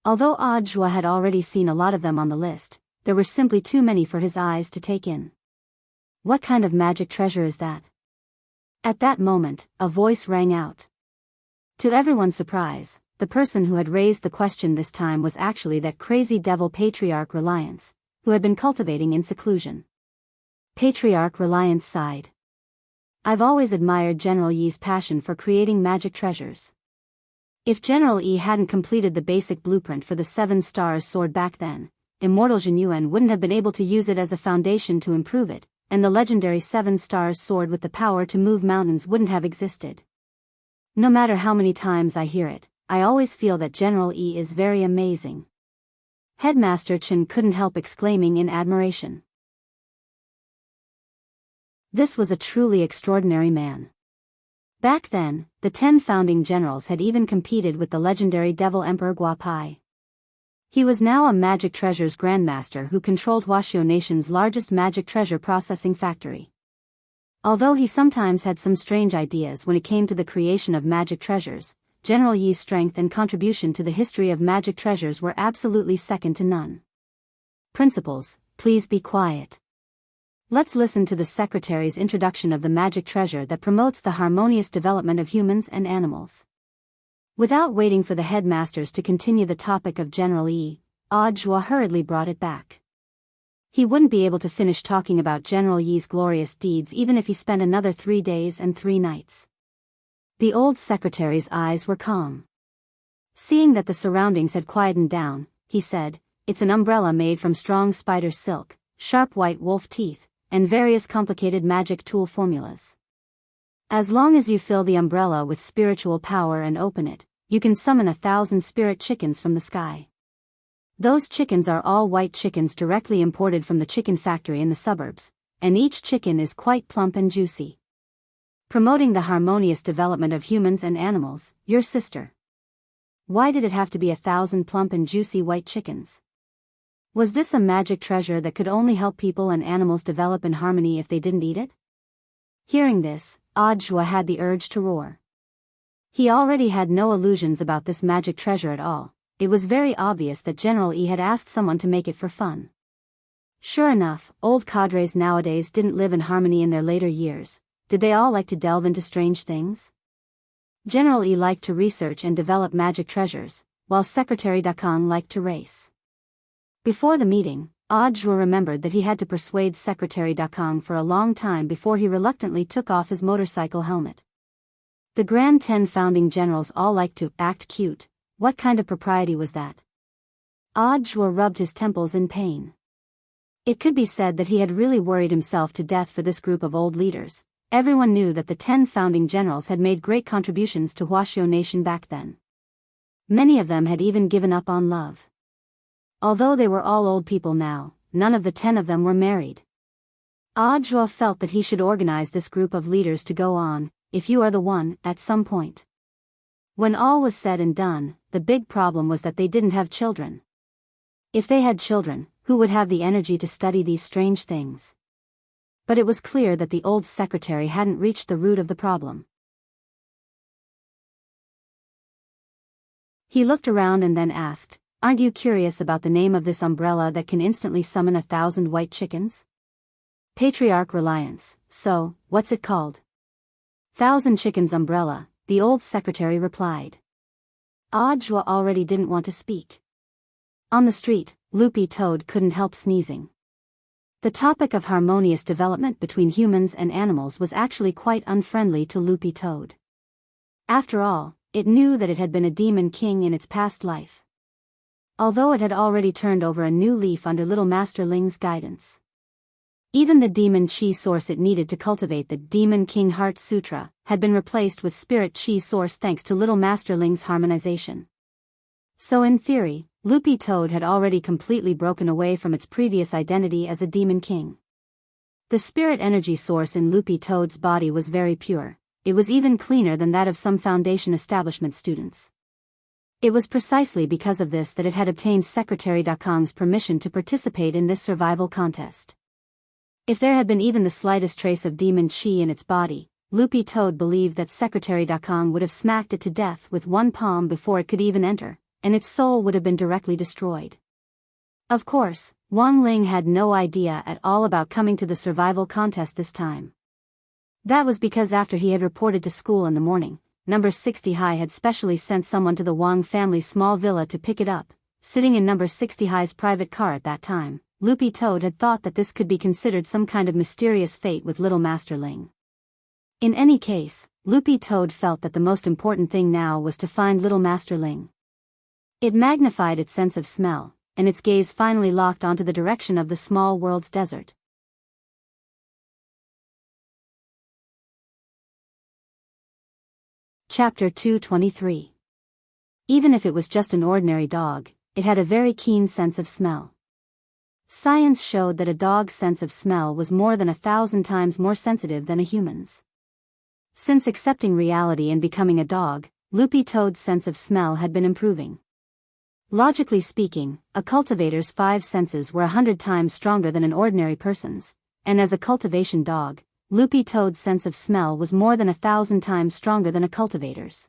Although Audjua had already seen a lot of them on the list, there were simply too many for his eyes to take in. What kind of magic treasure is that? At that moment, a voice rang out. To everyone's surprise, the person who had raised the question this time was actually that crazy devil Patriarch Reliance, who had been cultivating in seclusion. Patriarch Reliance sighed. I've always admired General Yi's passion for creating magic treasures. If General Yi hadn't completed the basic blueprint for the 7 stars sword back then, Immortal Jinyuan wouldn't have been able to use it as a foundation to improve it, and the legendary 7 stars sword with the power to move mountains wouldn't have existed. No matter how many times I hear it, I always feel that General E is very amazing. Headmaster Chen couldn't help exclaiming in admiration. This was a truly extraordinary man. Back then, the 10 founding generals had even competed with the legendary Devil Emperor Guapai. He was now a Magic Treasures Grandmaster who controlled Huaxiao Nation's largest magic treasure processing factory. Although he sometimes had some strange ideas when it came to the creation of magic treasures, General Yi's strength and contribution to the history of magic treasures were absolutely second to none. Principals, please be quiet. Let's listen to the Secretary's introduction of the magic treasure that promotes the harmonious development of humans and animals. Without waiting for the headmasters to continue the topic of General Yi, Audjua hurriedly brought it back. He wouldn't be able to finish talking about General Yi's glorious deeds even if he spent another 3 days and 3 nights. The old secretary's eyes were calm. Seeing that the surroundings had quietened down, he said, "It's an umbrella made from strong spider silk, sharp white wolf teeth, and various complicated magic tool formulas. As long as you fill the umbrella with spiritual power and open it, you can summon 1,000 spirit chickens from the sky. Those chickens are all white chickens directly imported from the chicken factory in the suburbs, and each chicken is quite plump and juicy. Promoting the harmonious development of humans and animals, your sister. Why did it have to be 1,000 plump and juicy white chickens? Was this a magic treasure that could only help people and animals develop in harmony if they didn't eat it? Hearing this, Audiobook had the urge to roar. He already had no illusions about this magic treasure at all. It was very obvious that General E had asked someone to make it for fun. Sure enough, old cadres nowadays didn't live in harmony in their later years. Did they all like to delve into strange things? General E liked to research and develop magic treasures, while Secretary Dakang liked to race. Before the meeting, Audiobook remembered that he had to persuade Secretary Dakang for a long time before he reluctantly took off his motorcycle helmet. The Grand 10 founding generals all liked to act cute. What kind of propriety was that? Audiobook rubbed his temples in pain. It could be said that he had really worried himself to death for this group of old leaders. Everyone knew that the 10 founding generals had made great contributions to Huaxiao Nation back then. Many of them had even given up on love. Although they were all old people now, none of the 10 of them were married. Audiobook felt that he should organize this group of leaders to go on, if you are the one, at some point. When all was said and done, the big problem was that they didn't have children. If they had children, who would have the energy to study these strange things? But it was clear that the old secretary hadn't reached the root of the problem. He looked around and then asked, "Aren't you curious about the name of this umbrella that can instantly summon 1,000 white chickens?" Patriarch Reliance. So, what's it called? 1,000 Chickens Umbrella, the old secretary replied. Audiobook already didn't want to speak. On the street, Loopy Toad couldn't help sneezing. The topic of harmonious development between humans and animals was actually quite unfriendly to Loopy Toad. After all, it knew that it had been a demon king in its past life. Although it had already turned over a new leaf under Little Master Ling's guidance. Even the demon chi source it needed to cultivate the Demon King Heart Sutra had been replaced with spirit chi source thanks to Little Master Ling's harmonization. So in theory, Loopy Toad had already completely broken away from its previous identity as a demon king. The spirit energy source in Loopy Toad's body was very pure. It was even cleaner than that of some Foundation establishment students. It was precisely because of this that it had obtained Secretary Dakang's permission to participate in this survival contest. If there had been even the slightest trace of demon chi in its body, Loopy Toad believed that Secretary Dakang would have smacked it to death with one palm before it could even enter, and its soul would have been directly destroyed. Of course, Wang Ling had no idea at all about coming to the survival contest this time. That was because after he had reported to school in the morning, Number 60 High had specially sent someone to the Wang family's small villa to pick it up. Sitting in Number 60 High's private car at that time, Loopy Toad had thought that this could be considered some kind of mysterious fate with Little Master Ling. In any case, Loopy Toad felt that the most important thing now was to find Little Master Ling. It magnified its sense of smell, and its gaze finally locked onto the direction of the small world's desert. Chapter 223. Even if it was just an ordinary dog, it had a very keen sense of smell. Science showed that a dog's sense of smell was more than 1,000 times more sensitive than a human's. Since accepting reality and becoming a dog, Loopy Toad's sense of smell had been improving. Logically speaking, a cultivator's 5 senses were 100 times stronger than an ordinary person's, and as a cultivation dog, Loopy Toad's sense of smell was more than 1,000 times stronger than a cultivator's.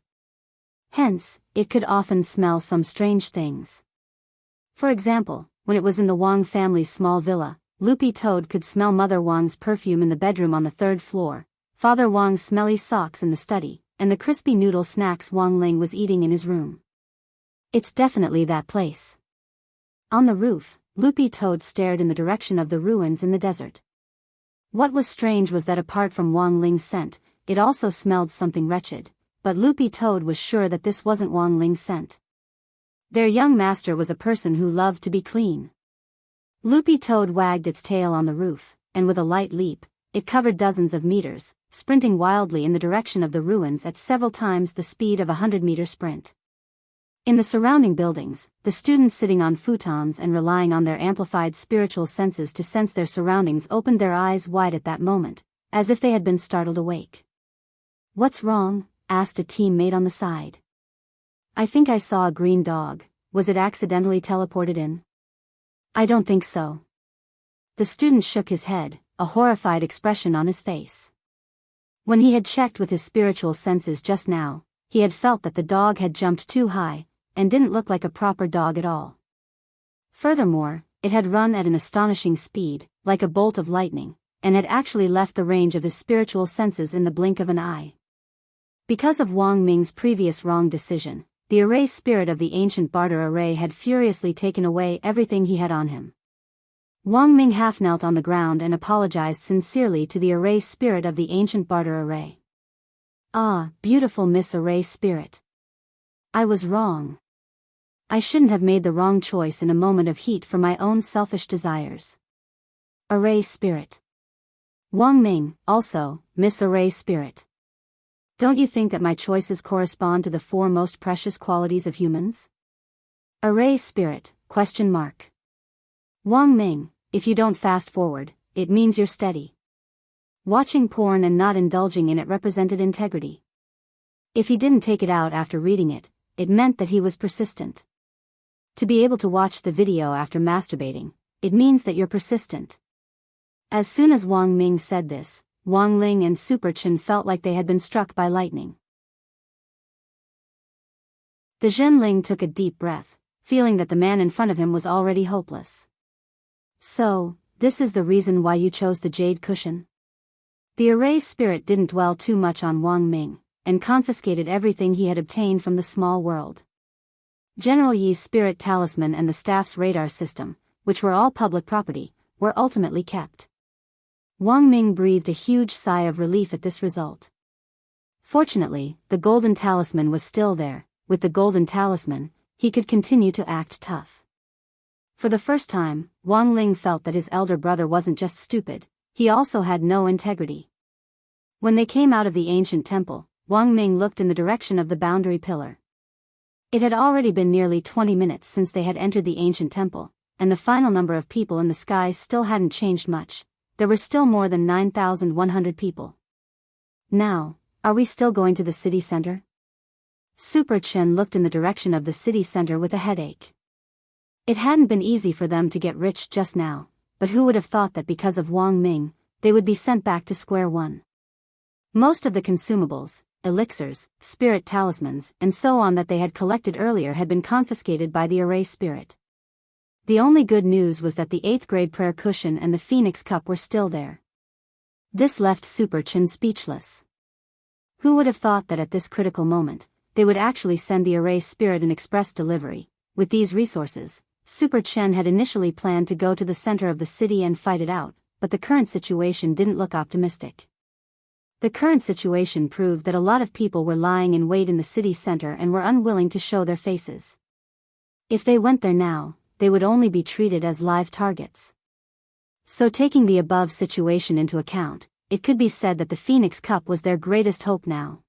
Hence, it could often smell some strange things. For example, when it was in the Wang family's small villa, Loopy Toad could smell Mother Wang's perfume in the bedroom on the 3rd floor, Father Wang's smelly socks in the study, and the crispy noodle snacks Wang Ling was eating in his room. It's definitely that place. On the roof, Loopy Toad stared in the direction of the ruins in the desert. What was strange was that apart from Wang Ling's scent, it also smelled something wretched, but Loopy Toad was sure that this wasn't Wang Ling's scent. Their young master was a person who loved to be clean. Loopy Toad wagged its tail on the roof, and with a light leap, it covered dozens of meters, sprinting wildly in the direction of the ruins at several times the speed of a 100-meter sprint. In the surrounding buildings, the students sitting on futons and relying on their amplified spiritual senses to sense their surroundings opened their eyes wide at that moment, as if they had been startled awake. "What's wrong?" asked a teammate on the side. "I think I saw a green dog. Was it accidentally teleported in?" "I don't think so." The student shook his head, a horrified expression on his face. When he had checked with his spiritual senses just now, he had felt that the dog had jumped too high, and didn't look like a proper dog at all. Furthermore, it had run at an astonishing speed, like a bolt of lightning, and had actually left the range of his spiritual senses in the blink of an eye. Because of Wang Ming's previous wrong decision, the array spirit of the ancient barter array had furiously taken away everything he had on him. Wang Ming half knelt on the ground and apologized sincerely to the array spirit of the ancient barter array. "Ah, beautiful Miss Array Spirit. I was wrong. I shouldn't have made the wrong choice in a moment of heat for my own selfish desires." Array Spirit. Wang Ming, also, Miss Array Spirit. "Don't you think that my choices correspond to the four most precious qualities of humans?" Array Spirit, ? Wang Ming, if you don't fast forward, it means you're steady. Watching porn and not indulging in it represented integrity. If he didn't take it out after reading it, it meant that he was persistent. To be able to watch the video after masturbating, it means that you're persistent. As soon as Wang Ming said this, Wang Ling and Super Chen felt like they had been struck by lightning. The Zhenling took a deep breath, feeling that the man in front of him was already hopeless. "So, this is the reason why you chose the jade cushion?" The array spirit didn't dwell too much on Wang Ming, and confiscated everything he had obtained from the small world. General Yi's spirit talisman and the staff's radar system, which were all public property, were ultimately kept. Wang Ming breathed a huge sigh of relief at this result. Fortunately, the golden talisman was still there. With the golden talisman, he could continue to act tough. For the first time, Wang Ling felt that his elder brother wasn't just stupid, he also had no integrity. When they came out of the ancient temple, Wang Ming looked in the direction of the boundary pillar. It had already been nearly 20 minutes since they had entered the ancient temple, and the final number of people in the sky still hadn't changed much. There were still more than 9,100 people. "Now, are we still going to the city center?" Super Chen looked in the direction of the city center with a headache. It hadn't been easy for them to get rich just now, but who would have thought that because of Wang Ming, they would be sent back to square one. Most of the consumables, elixirs, spirit talismans, and so on that they had collected earlier had been confiscated by the array spirit. The only good news was that the 8th grade prayer cushion and the Phoenix cup were still there. This left Super Chen speechless. Who would have thought that at this critical moment, they would actually send the array spirit an express delivery? With these resources, Super Chen had initially planned to go to the center of the city and fight it out, but the current situation didn't look optimistic. The current situation proved that a lot of people were lying in wait in the city center and were unwilling to show their faces. If they went there now, they would only be treated as live targets. So taking the above situation into account, it could be said that the Phoenix Cup was their greatest hope now.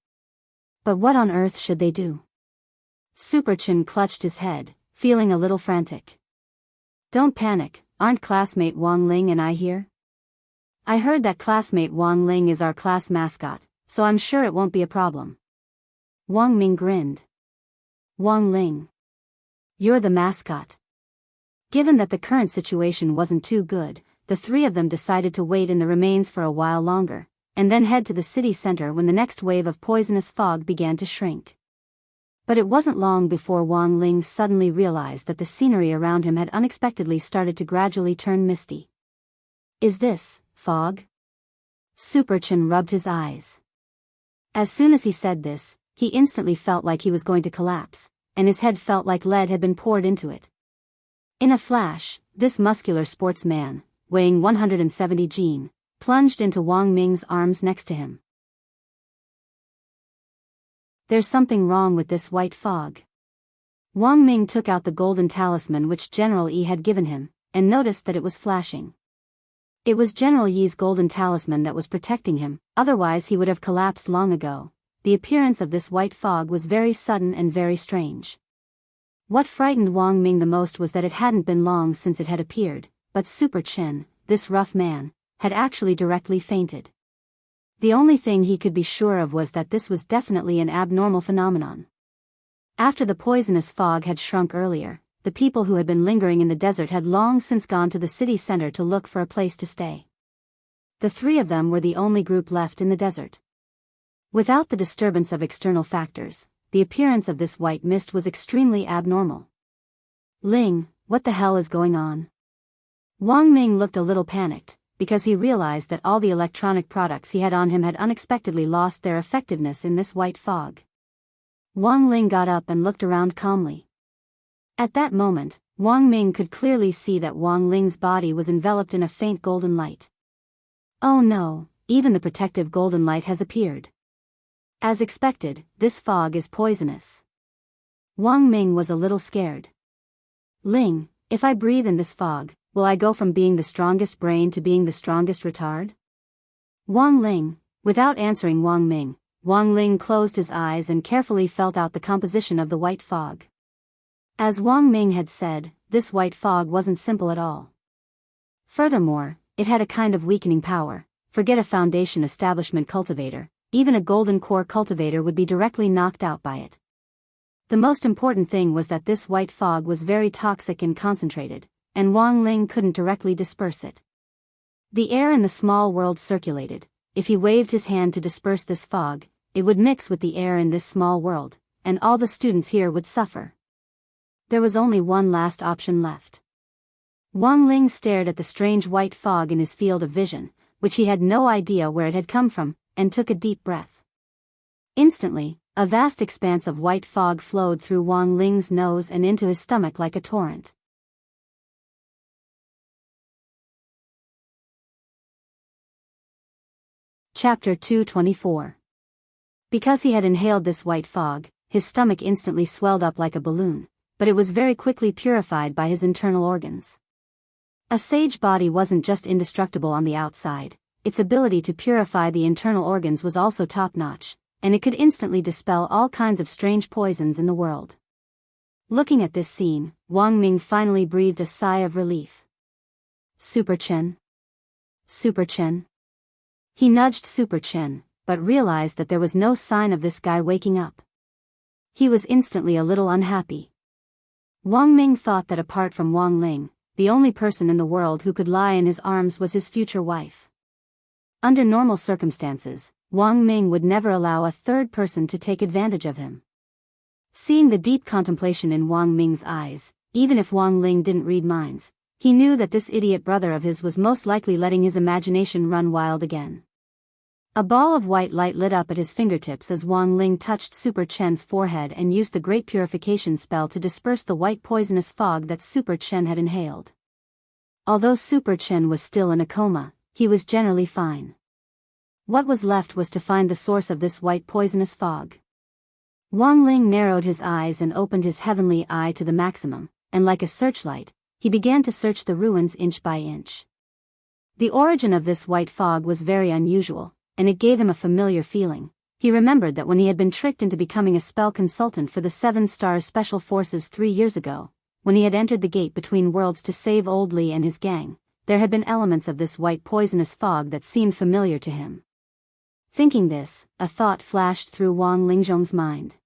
But what on earth should they do? Super Chen clutched his head, feeling a little frantic. "Don't panic, aren't classmate Wang Ling and I here? I heard that classmate Wang Ling is our class mascot, so I'm sure it won't be a problem." Wang Ming grinned. "Wang Ling. You're the mascot." Given that the current situation wasn't too good, the three of them decided to wait in the remains for a while longer, and then head to the city center when the next wave of poisonous fog began to shrink. But it wasn't long before Wang Ling suddenly realized that the scenery around him had unexpectedly started to gradually turn misty. "Is this fog?" Super Chen rubbed his eyes. As soon as he said this, he instantly felt like he was going to collapse, and his head felt like lead had been poured into it. In a flash, this muscular sportsman, weighing 170 jin, plunged into Wang Ming's arms next to him. "There's something wrong with this white fog." Wang Ming took out the golden talisman which General Yi had given him, and noticed that it was flashing. It was General Yi's golden talisman that was protecting him, otherwise he would have collapsed long ago. The appearance of this white fog was very sudden and very strange. What frightened Wang Ming the most was that it hadn't been long since it had appeared, but Super Chen, this rough man, had actually directly fainted. The only thing he could be sure of was that this was definitely an abnormal phenomenon. After the poisonous fog had shrunk earlier, the people who had been lingering in the desert had long since gone to the city center to look for a place to stay. The three of them were the only group left in the desert. Without the disturbance of external factors, the appearance of this white mist was extremely abnormal. Ling, what the hell is going on? Wang Ming looked a little panicked, because he realized that all the electronic products he had on him had unexpectedly lost their effectiveness in this white fog. Wang Ling got up and looked around calmly. At that moment, Wang Ming could clearly see that Wang Ling's body was enveloped in a faint golden light. Oh no, even the protective golden light has appeared. As expected, this fog is poisonous. Wang Ming was a little scared. Ling, if I breathe in this fog, will I go from being the strongest brain to being the strongest retard? Wang Ling, without answering Wang Ming, Wang Ling closed his eyes and carefully felt out the composition of the white fog. As Wang Ming had said, this white fog wasn't simple at all. Furthermore, it had a kind of weakening power. Forget a foundation establishment cultivator, even a golden core cultivator would be directly knocked out by it. The most important thing was that this white fog was very toxic and concentrated, and Wang Ling couldn't directly disperse it. The air in the small world circulated. If he waved his hand to disperse this fog, it would mix with the air in this small world, and all the students here would suffer. There was only one last option left. Wang Ling stared at the strange white fog in his field of vision, which he had no idea where it had come from, and took a deep breath. Instantly, a vast expanse of white fog flowed through Wang Ling's nose and into his stomach like a torrent. Chapter 224. Because he had inhaled this white fog, his stomach instantly swelled up like a balloon, but it was very quickly purified by his internal organs. A sage body wasn't just indestructible on the outside, its ability to purify the internal organs was also top-notch, and it could instantly dispel all kinds of strange poisons in the world. Looking at this scene, Wang Ming finally breathed a sigh of relief. Super Chen. Super Chen. He nudged Super Chen, but realized that there was no sign of this guy waking up. He was instantly a little unhappy. Wang Ming thought that apart from Wang Ling, the only person in the world who could lie in his arms was his future wife. Under normal circumstances, Wang Ming would never allow a third person to take advantage of him. Seeing the deep contemplation in Wang Ming's eyes, even if Wang Ling didn't read minds, he knew that this idiot brother of his was most likely letting his imagination run wild again. A ball of white light lit up at his fingertips as Wang Ling touched Super Chen's forehead and used the great purification spell to disperse the white poisonous fog that Super Chen had inhaled. Although Super Chen was still in a coma, he was generally fine. What was left was to find the source of this white poisonous fog. Wang Ling narrowed his eyes and opened his heavenly eye to the maximum, and like a searchlight, he began to search the ruins inch by inch. The origin of this white fog was very unusual, and it gave him a familiar feeling. He remembered that when he had been tricked into becoming a spell consultant for the 7-Star Special Forces 3 years ago, when he had entered the gate between worlds to save Old Li and his gang, there had been elements of this white poisonous fog that seemed familiar to him. Thinking this, a thought flashed through Wang Lingzhong's mind.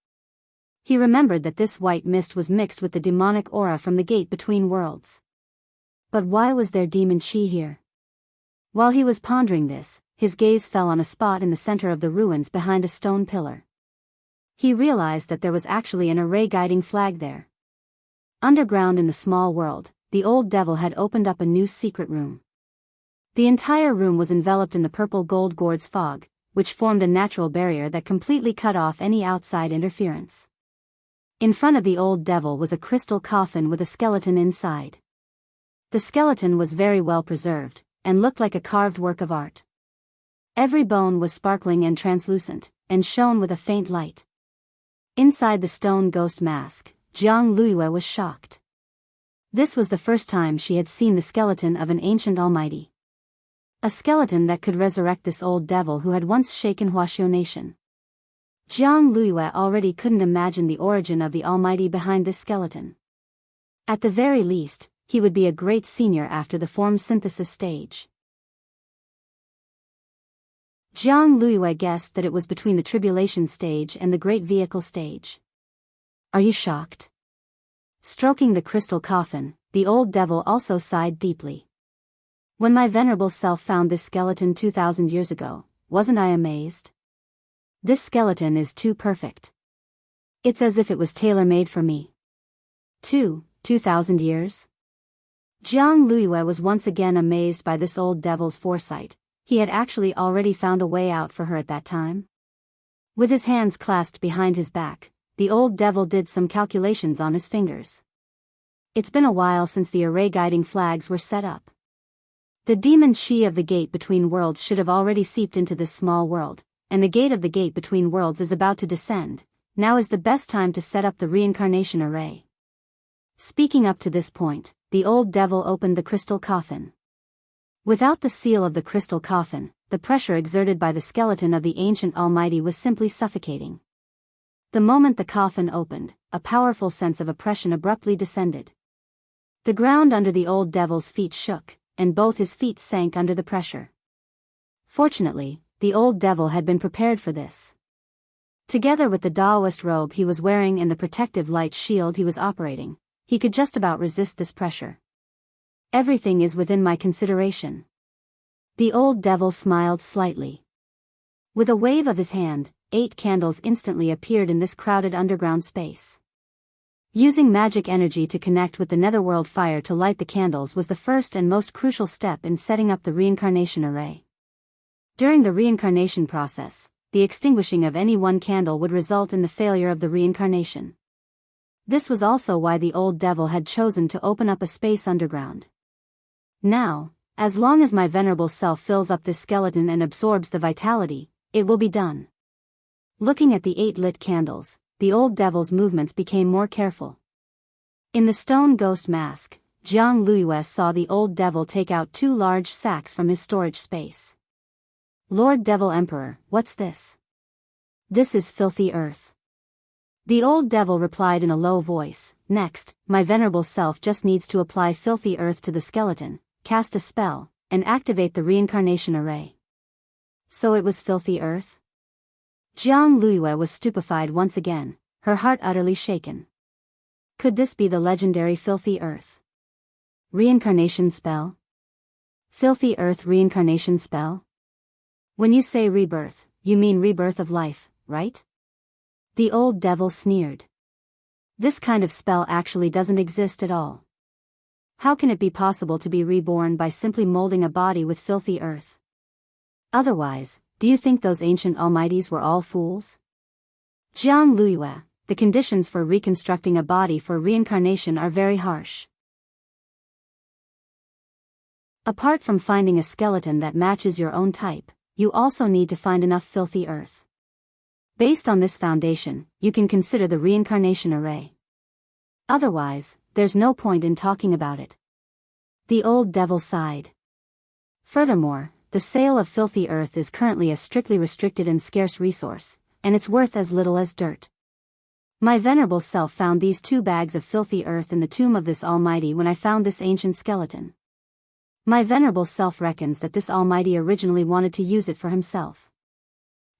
He remembered that this white mist was mixed with the demonic aura from the gate between worlds. But why was there demon chi here? While he was pondering this, his gaze fell on a spot in the center of the ruins behind a stone pillar. He realized that there was actually an array guiding flag there. Underground in the small world, the old devil had opened up a new secret room. The entire room was enveloped in the purple gold gourds fog, which formed a natural barrier that completely cut off any outside interference. In front of the old devil was a crystal coffin with a skeleton inside. The skeleton was very well preserved, and looked like a carved work of art. Every bone was sparkling and translucent, and shone with a faint light. Inside the stone ghost mask, Jiang Luiyue was shocked. This was the first time she had seen the skeleton of an ancient almighty. A skeleton that could resurrect this old devil who had once shaken Huaxiao Nation. Jiang Luiyue already couldn't imagine the origin of the Almighty behind this skeleton. At the very least, he would be a great senior after the form synthesis stage. Jiang Luiyue guessed that it was between the tribulation stage and the great vehicle stage. Are you shocked? Stroking the crystal coffin, the old devil also sighed deeply. When my venerable self found this skeleton 2,000 years ago, wasn't I amazed? This skeleton is too perfect. It's as if it was tailor-made for me. 2,000 years? Jiang Luiyue was once again amazed by this old devil's foresight. He had actually already found a way out for her at that time. With his hands clasped behind his back, the old devil did some calculations on his fingers. It's been a while since the array guiding flags were set up. The demon chi of the gate between worlds should have already seeped into this small world, and the gate of the gate between worlds is about to descend. Now is the best time to set up the reincarnation array. Speaking up to this point, the old devil opened the crystal coffin. Without the seal of the crystal coffin, the pressure exerted by the skeleton of the ancient Almighty was simply suffocating. The moment the coffin opened, a powerful sense of oppression abruptly descended. The ground under the old devil's feet shook, and both his feet sank under the pressure. Fortunately, the old devil had been prepared for this. Together with the Taoist robe he was wearing and the protective light shield he was operating, he could just about resist this pressure. Everything is within my consideration. The old devil smiled slightly. With a wave of his hand, 8 candles instantly appeared in this crowded underground space. Using magic energy to connect with the netherworld fire to light the candles was the first and most crucial step in setting up the reincarnation array. During the reincarnation process, the extinguishing of any one candle would result in the failure of the reincarnation. This was also why the old devil had chosen to open up a space underground. Now, as long as my venerable self fills up this skeleton and absorbs the vitality, it will be done. Looking at the 8 lit candles, the old devil's movements became more careful. In the stone ghost mask, Jiang Luiyue saw the old devil take out 2 large sacks from his storage space. Lord Devil Emperor, what's this? This is filthy earth. The old devil replied in a low voice. Next, my venerable self just needs to apply filthy earth to the skeleton, cast a spell, and activate the reincarnation array. So it was filthy earth? Jiang Luiyue was stupefied once again, her heart utterly shaken. Could this be the legendary filthy earth? Reincarnation spell? Filthy earth reincarnation spell? When you say rebirth, you mean rebirth of life, right? The old devil sneered. This kind of spell actually doesn't exist at all. How can it be possible to be reborn by simply molding a body with filthy earth? Otherwise, do you think those ancient almighties were all fools? Jiang Luiyue, the conditions for reconstructing a body for reincarnation are very harsh. Apart from finding a skeleton that matches your own type, you also need to find enough filthy earth. Based on this foundation, you can consider the reincarnation array. Otherwise, there's no point in talking about it. The old devil sighed. Furthermore, the sale of filthy earth is currently a strictly restricted and scarce resource, and it's worth as little as dirt. My venerable self found these 2 bags of filthy earth in the tomb of this Almighty when I found this ancient skeleton. My venerable self reckons that this Almighty originally wanted to use it for himself.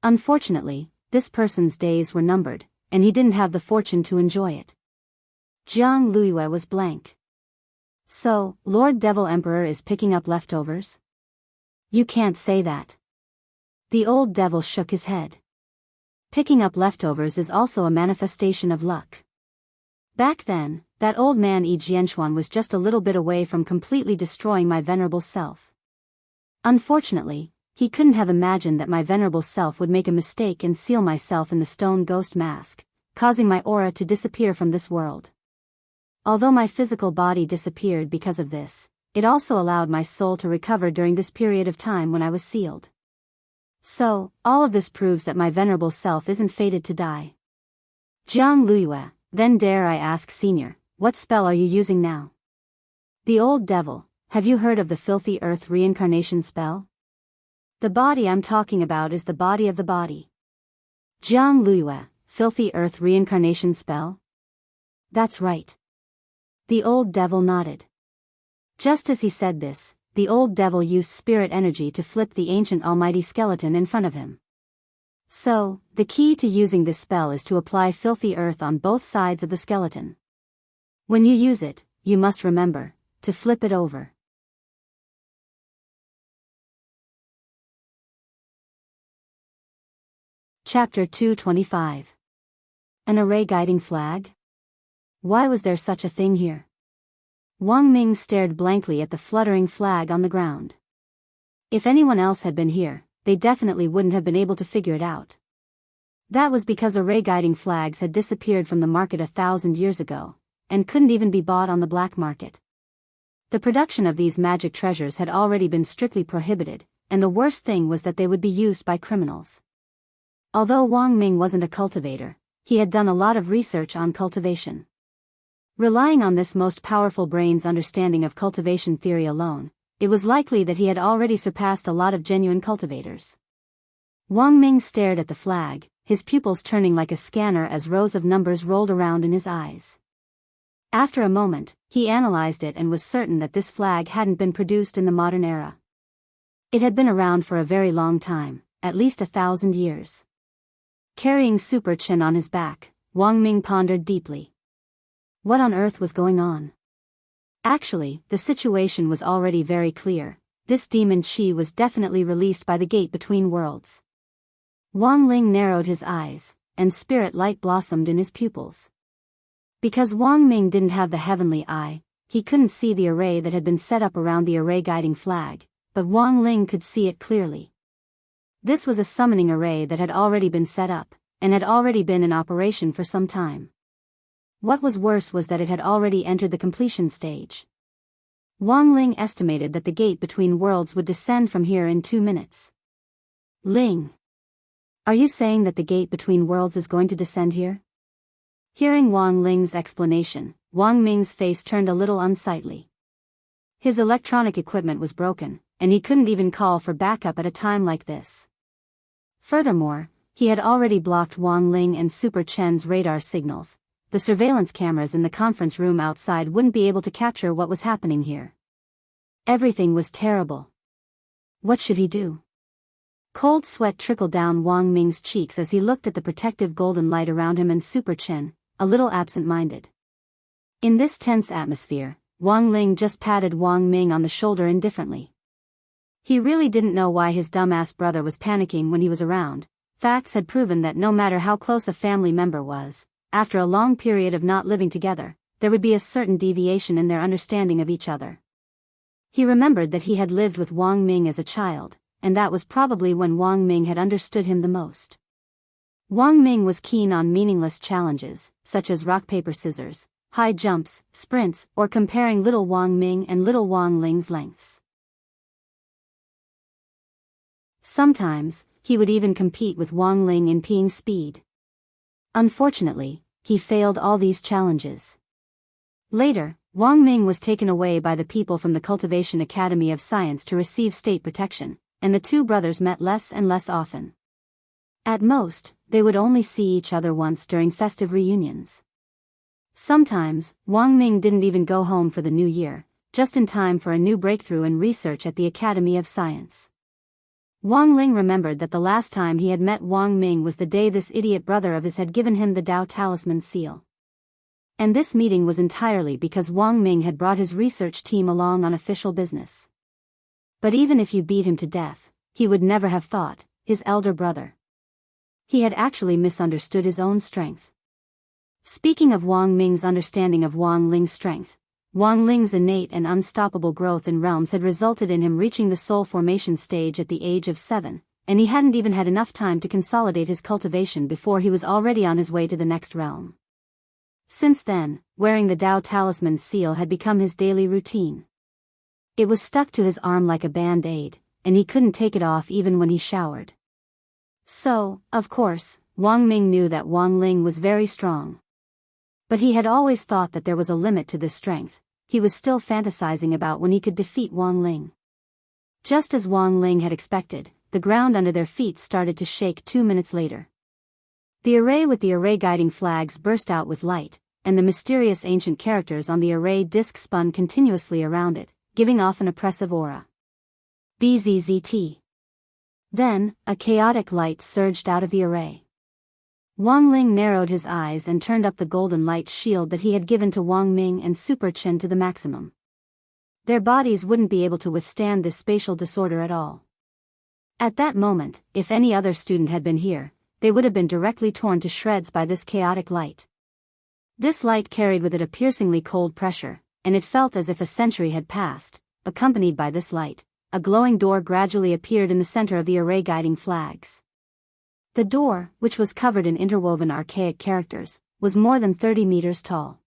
Unfortunately, this person's days were numbered, and he didn't have the fortune to enjoy it. Jiang Luiyue was blank. So, Lord Devil Emperor is picking up leftovers? You can't say that. The old devil shook his head. Picking up leftovers is also a manifestation of luck. Back then, that old man Yi Jianchuan was just a little bit away from completely destroying my venerable self. Unfortunately, he couldn't have imagined that my venerable self would make a mistake and seal myself in the stone ghost mask, causing my aura to disappear from this world. Although my physical body disappeared because of this, it also allowed my soul to recover during this period of time when I was sealed. So, all of this proves that my venerable self isn't fated to die. Jiang Luiyue, then dare I ask Senior, what spell are you using now? The old devil, have you heard of the filthy earth reincarnation spell? The body I'm talking about is the body of the body. Jiang Luiyue, filthy earth reincarnation spell? That's right. The old devil nodded. Just as he said this, the old devil used spirit energy to flip the ancient almighty skeleton in front of him. So, the key to using this spell is to apply filthy earth on both sides of the skeleton. When you use it, you must remember to flip it over. Chapter 225. An array guiding flag? Why was there such a thing here? Wang Ming stared blankly at the fluttering flag on the ground. If anyone else had been here, they definitely wouldn't have been able to figure it out. That was because array guiding flags had disappeared from the market 1,000 years ago, and couldn't even be bought on the black market. The production of these magic treasures had already been strictly prohibited, and the worst thing was that they would be used by criminals. Although Wang Ming wasn't a cultivator, he had done a lot of research on cultivation. Relying on this most powerful brain's understanding of cultivation theory alone, it was likely that he had already surpassed a lot of genuine cultivators. Wang Ming stared at the flag, his pupils turning like a scanner as rows of numbers rolled around in his eyes. After a moment, he analyzed it and was certain that this flag hadn't been produced in the modern era. It had been around for a very long time, at least 1,000 years. Carrying Super Chen on his back, Wang Ming pondered deeply. What on earth was going on? Actually, the situation was already very clear. This demon Qi was definitely released by the gate between worlds. Wang Ling narrowed his eyes, and spirit light blossomed in his pupils. Because Wang Ming didn't have the heavenly eye, he couldn't see the array that had been set up around the array guiding flag, but Wang Ling could see it clearly. This was a summoning array that had already been set up, and had already been in operation for some time. What was worse was that it had already entered the completion stage. Wang Ling estimated that the gate between worlds would descend from here in 2 minutes. Ling. Are you saying that the gate between worlds is going to descend here? Hearing Wang Ling's explanation, Wang Ming's face turned a little unsightly. His electronic equipment was broken, and he couldn't even call for backup at a time like this. Furthermore, he had already blocked Wang Ling and Super Chen's radar signals. The surveillance cameras in the conference room outside wouldn't be able to capture what was happening here. Everything was terrible. What should he do? Cold sweat trickled down Wang Ming's cheeks as he looked at the protective golden light around him and Super Chen, a little absent-minded. In this tense atmosphere, Wang Ling just patted Wang Ming on the shoulder indifferently. He really didn't know why his dumbass brother was panicking when he was around. Facts had proven that no matter how close a family member was, after a long period of not living together, there would be a certain deviation in their understanding of each other. He remembered that he had lived with Wang Ming as a child, and that was probably when Wang Ming had understood him the most. Wang Ming was keen on meaningless challenges, such as rock-paper-scissors, high jumps, sprints, or comparing little Wang Ming and little Wang Ling's lengths. Sometimes, he would even compete with Wang Ling in peeing speed. Unfortunately, he failed all these challenges. Later, Wang Ming was taken away by the people from the Cultivation Academy of Science to receive state protection, and the two brothers met less and less often. At most, they would only see each other once during festive reunions. Sometimes, Wang Ming didn't even go home for the new year, just in time for a new breakthrough in research at the Academy of Science. Wang Ling remembered that the last time he had met Wang Ming was the day this idiot brother of his had given him the Dao Talisman seal. And this meeting was entirely because Wang Ming had brought his research team along on official business. But even if you beat him to death, he would never have thought, his elder brother. He had actually misunderstood his own strength. Speaking of Wang Ming's understanding of Wang Ling's strength, Wang Ling's innate and unstoppable growth in realms had resulted in him reaching the soul formation stage at the age of 7, and he hadn't even had enough time to consolidate his cultivation before he was already on his way to the next realm. Since then, wearing the Dao Talisman seal had become his daily routine. It was stuck to his arm like a band-aid, and he couldn't take it off even when he showered. So, of course, Wang Ming knew that Wang Ling was very strong. But he had always thought that there was a limit to this strength. He was still fantasizing about when he could defeat Wang Ling. Just as Wang Ling had expected, the ground under their feet started to shake 2 minutes later. The array with the array guiding flags burst out with light, and the mysterious ancient characters on the array disc spun continuously around it, giving off an oppressive aura. BZZT. Then, a chaotic light surged out of the array. Wang Ling narrowed his eyes and turned up the golden light shield that he had given to Wang Ming and Super Chen to the maximum. Their bodies wouldn't be able to withstand this spatial disorder at all. At that moment, if any other student had been here, they would have been directly torn to shreds by this chaotic light. This light carried with it a piercingly cold pressure, and it felt as if a century had passed. Accompanied by this light, a glowing door gradually appeared in the center of the array guiding flags. The door, which was covered in interwoven archaic characters, was more than 30 meters tall.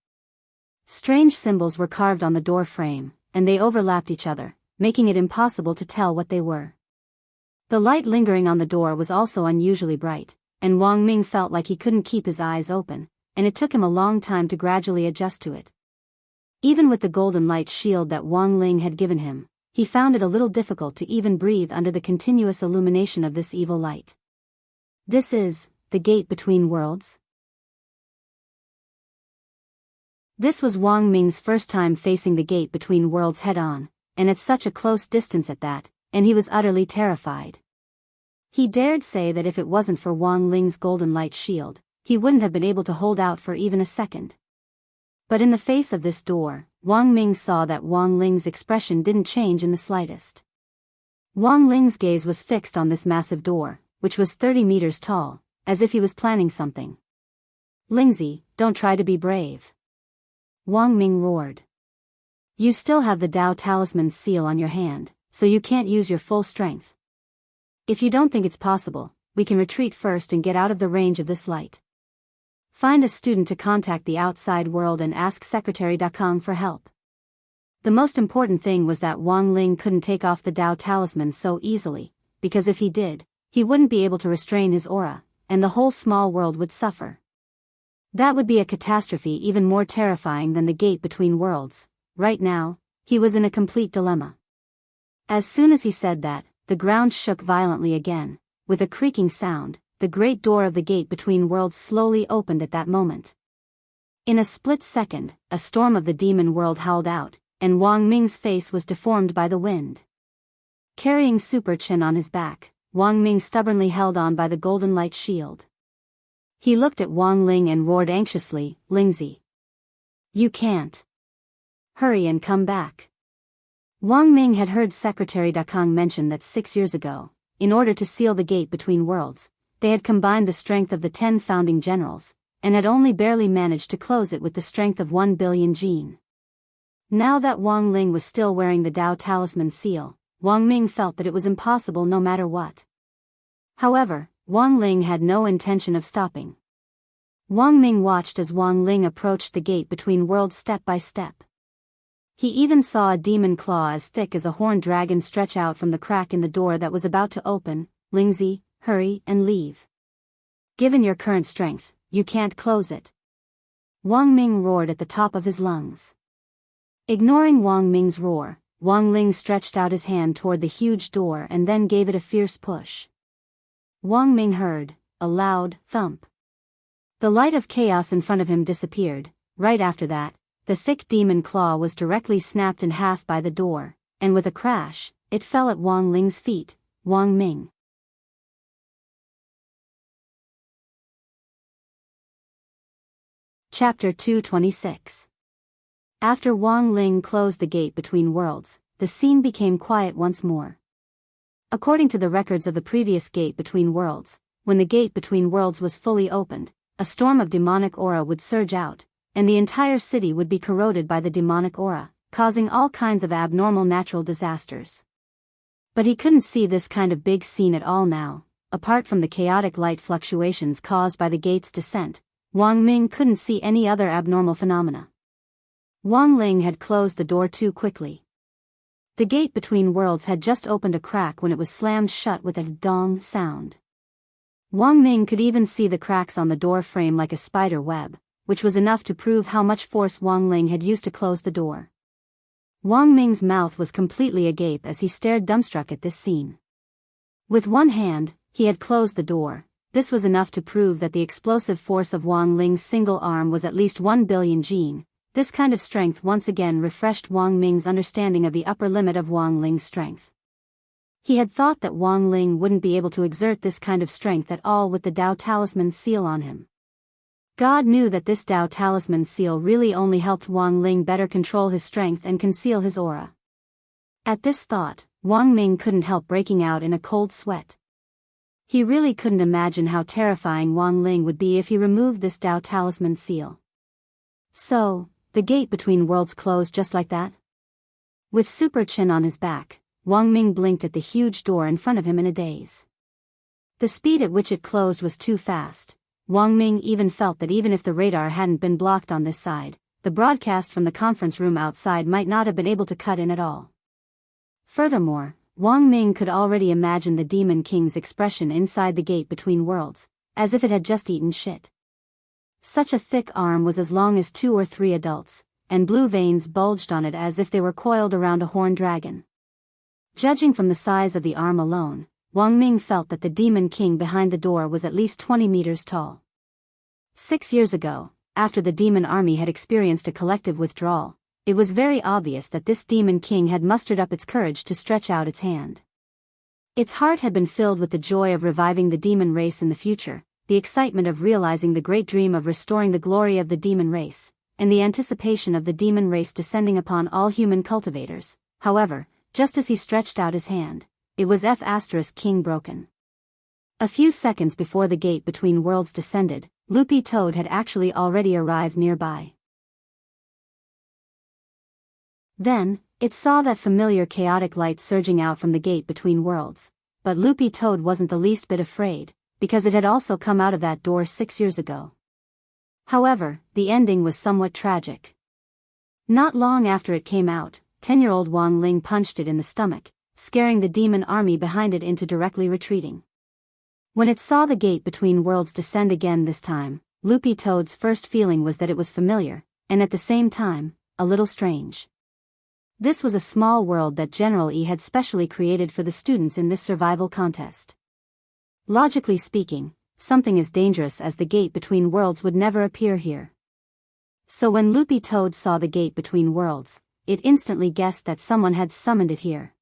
Strange symbols were carved on the door frame, and they overlapped each other, making it impossible to tell what they were. The light lingering on the door was also unusually bright, and Wang Ming felt like he couldn't keep his eyes open, and it took him a long time to gradually adjust to it. Even with the golden light shield that Wang Ling had given him, he found it a little difficult to even breathe under the continuous illumination of this evil light. This is the gate between worlds. This was Wang Ming's first time facing the gate between worlds head-on, and at such a close distance at that, and he was utterly terrified. He dared say that if it wasn't for Wang Ling's golden light shield, he wouldn't have been able to hold out for even a second. But in the face of this door, Wang Ming saw that Wang Ling's expression didn't change in the slightest. Wang Ling's gaze was fixed on this massive door, which was 30 meters tall, as if he was planning something. "Lingzi, don't try to be brave," Wang Ming roared. "You still have the Dao Talisman seal on your hand, so you can't use your full strength. If you don't think it's possible, we can retreat first and get out of the range of this light. Find a student to contact the outside world and ask Secretary Dakang for help." The most important thing was that Wang Ling couldn't take off the Dao Talisman so easily, because if he did, he wouldn't be able to restrain his aura, and the whole small world would suffer. That would be a catastrophe even more terrifying than the gate between worlds. Right now, he was in a complete dilemma. As soon as he said that, the ground shook violently again. With a creaking sound, the great door of the gate between worlds slowly opened at that moment. In a split second, a storm of the demon world howled out, and Wang Ming's face was deformed by the wind. Carrying Super Chen on his back, Wang Ming stubbornly held on by the golden light shield. He looked at Wang Ling and roared anxiously, "Lingzi, you can't. Hurry and come back." Wang Ming had heard Secretary Dakang mention that 6 years ago, in order to seal the gate between worlds, they had combined the strength of the 10 founding generals, and had only barely managed to close it with the strength of 1 billion jin. Now that Wang Ling was still wearing the Dao Talisman seal, Wang Ming felt that it was impossible no matter what. However, Wang Ling had no intention of stopping. Wang Ming watched as Wang Ling approached the gate between worlds step by step. He even saw a demon claw as thick as a horned dragon stretch out from the crack in the door that was about to open. "Lingzi, hurry and leave. Given your current strength, you can't close it," Wang Ming roared at the top of his lungs. Ignoring Wang Ming's roar, Wang Ling stretched out his hand toward the huge door and then gave it a fierce push. Wang Ming heard a loud thump. The light of chaos in front of him disappeared. Right after that, the thick demon claw was directly snapped in half by the door, and with a crash, it fell at Wang Ling's feet. Wang Ming. Chapter 226. After Wang Ling closed the gate between worlds, the scene became quiet once more. According to the records of the previous gate between worlds, when the gate between worlds was fully opened, a storm of demonic aura would surge out, and the entire city would be corroded by the demonic aura, causing all kinds of abnormal natural disasters. But he couldn't see this kind of big scene at all now. Apart from the chaotic light fluctuations caused by the gate's descent, Wang Ming couldn't see any other abnormal phenomena. Wang Ling had closed the door too quickly. The gate between worlds had just opened a crack when it was slammed shut with a dong sound. Wang Ming could even see the cracks on the door frame like a spider web, which was enough to prove how much force Wang Ling had used to close the door. Wang Ming's mouth was completely agape as he stared dumbstruck at this scene. With one hand, he had closed the door. This was enough to prove that the explosive force of Wang Ling's single arm was at least 1 billion Jin. This kind of strength once again refreshed Wang Ming's understanding of the upper limit of Wang Ling's strength. He had thought that Wang Ling wouldn't be able to exert this kind of strength at all with the Dao Talisman seal on him. God knew that this Dao Talisman seal really only helped Wang Ling better control his strength and conceal his aura. At this thought, Wang Ming couldn't help breaking out in a cold sweat. He really couldn't imagine how terrifying Wang Ling would be if he removed this Dao Talisman seal. So, the gate between worlds closed just like that? With Super Chin on his back, Wang Ming blinked at the huge door in front of him in a daze. The speed at which it closed was too fast. Wang Ming even felt that even if the radar hadn't been blocked on this side, the broadcast from the conference room outside might not have been able to cut in at all. Furthermore, Wang Ming could already imagine the Demon King's expression inside the gate between worlds, as if it had just eaten shit. Such a thick arm was as long as 2 or 3 adults, and blue veins bulged on it as if they were coiled around a horned dragon. Judging from the size of the arm alone, Wang Ming felt that the Demon King behind the door was at least 20 meters tall. 6 years ago, after the demon army had experienced a collective withdrawal, it was very obvious that this Demon King had mustered up its courage to stretch out its hand. Its heart had been filled with the joy of reviving the demon race in the future, the excitement of realizing the great dream of restoring the glory of the demon race, and the anticipation of the demon race descending upon all human cultivators. However, just as he stretched out his hand, it was King broken. A few seconds before the gate between worlds descended, Loopy Toad had actually already arrived nearby. Then, it saw that familiar chaotic light surging out from the gate between worlds, but Loopy Toad wasn't the least bit afraid, because it had also come out of that door 6 years ago. However, the ending was somewhat tragic. Not long after it came out, 10-year-old Wang Ling punched it in the stomach, scaring the demon army behind it into directly retreating. When it saw the gate between worlds descend again this time, Loopy Toad's first feeling was that it was familiar, and at the same time, a little strange. This was a small world that General E had specially created for the students in this survival contest. Logically speaking, something as dangerous as the gate between worlds would never appear here. So when Loopy Toad saw the gate between worlds, it instantly guessed that someone had summoned it here.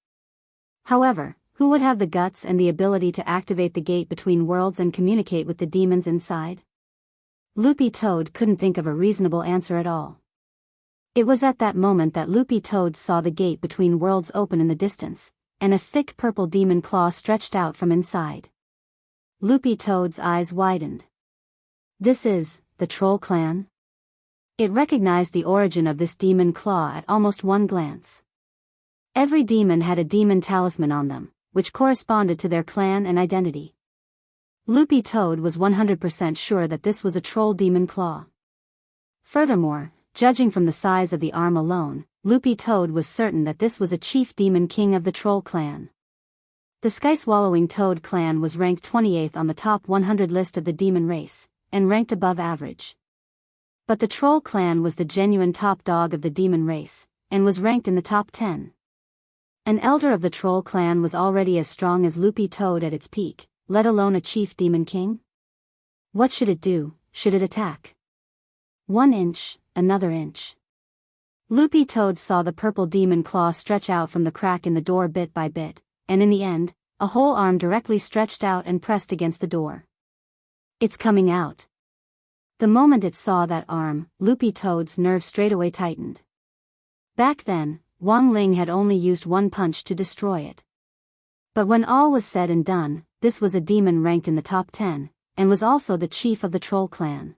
However, who would have the guts and the ability to activate the gate between worlds and communicate with the demons inside? Loopy Toad couldn't think of a reasonable answer at all. It was at that moment that Loopy Toad saw the gate between worlds open in the distance, and a thick purple demon claw stretched out from inside. Loopy Toad's eyes widened. This is the Troll Clan? It recognized the origin of this demon claw at almost one glance. Every demon had a demon talisman on them, which corresponded to their clan and identity. Loopy Toad was 100% sure that this was a troll demon claw. Furthermore, judging from the size of the arm alone, Loopy Toad was certain that this was a chief demon king of the Troll Clan. The Sky-swallowing Toad clan was ranked 28th on the top 100 list of the demon race, and ranked above average. But the Troll Clan was the genuine top dog of the demon race, and was ranked in the top 10. An elder of the Troll Clan was already as strong as Loopy Toad at its peak, let alone a chief demon king? What should it do? Should it attack? 1 inch, another inch. Loopy Toad saw the purple demon claw stretch out from the crack in the door bit by bit, and in the end, a whole arm directly stretched out and pressed against the door. It's coming out. The moment it saw that arm, Loopy Toad's nerves straightaway tightened. Back then, Wang Ling had only used 1 punch to destroy it. But when all was said and done, this was a demon ranked in the top 10, and was also the chief of the Troll Clan.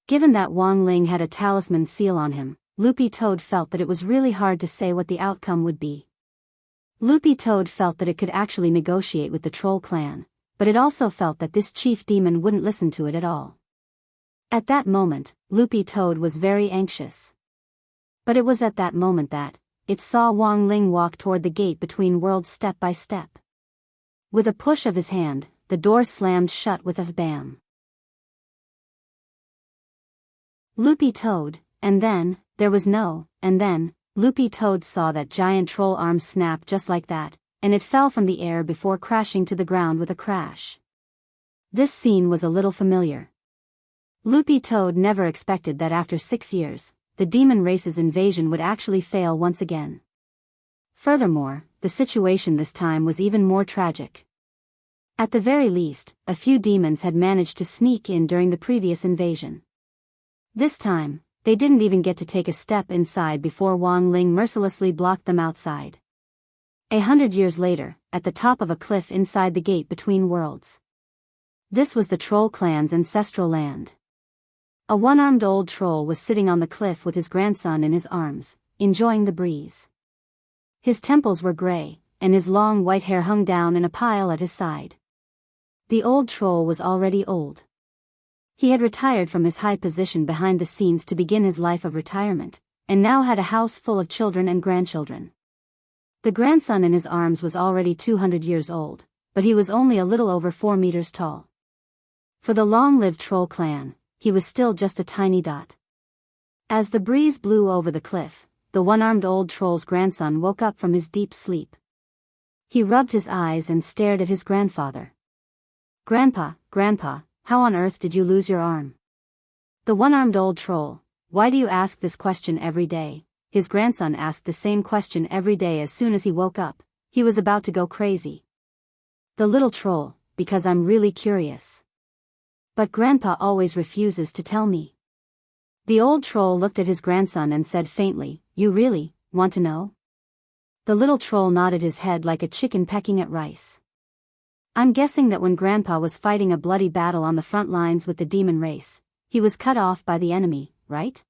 Given that Wang Ling had a talisman seal on him, Loopy Toad felt that it was really hard to say what the outcome would be. Loopy Toad felt that it could actually negotiate with the Troll Clan, but it also felt that this chief demon wouldn't listen to it at all. At that moment, Loopy Toad was very anxious. But it was at that moment that it saw Wang Ling walk toward the gate between worlds step by step. With a push of his hand, the door slammed shut with a bam. Loopy Toad, and then, there was no, and then, Loopy Toad saw that giant troll arm snap just like that, and it fell from the air before crashing to the ground with a crash. This scene was a little familiar. Loopy Toad never expected that after 6 years, the demon race's invasion would actually fail once again. Furthermore, the situation this time was even more tragic. At the very least, a few demons had managed to sneak in during the previous invasion. This time, they didn't even get to take a step inside before Wang Ling mercilessly blocked them outside. 100 years later, at the top of a cliff inside the gate between worlds. This was the Troll clan's ancestral land. A one-armed old troll was sitting on the cliff with his grandson in his arms, enjoying the breeze. His temples were gray, and his long white hair hung down in a pile at his side. The old troll was already old. He had retired from his high position behind the scenes to begin his life of retirement, and now had a house full of children and grandchildren. The grandson in his arms was already 200 years old, but he was only a little over 4 meters tall. For the long-lived Troll clan, he was still just a tiny dot. As the breeze blew over the cliff, the one-armed old troll's grandson woke up from his deep sleep. He rubbed his eyes and stared at his grandfather. Grandpa, how on earth did you lose your arm?" The one-armed old troll, "Why do you ask this question every day?" His grandson asked the same question every day as soon as he woke up. He was about to go crazy. The little troll, "Because I'm really curious. But Grandpa always refuses to tell me." The old troll looked at his grandson and said faintly, "You really want to know?" The little troll nodded his head like a chicken pecking at rice. "I'm guessing that when Grandpa was fighting a bloody battle on the front lines with the demon race, he was cut off by the enemy, right?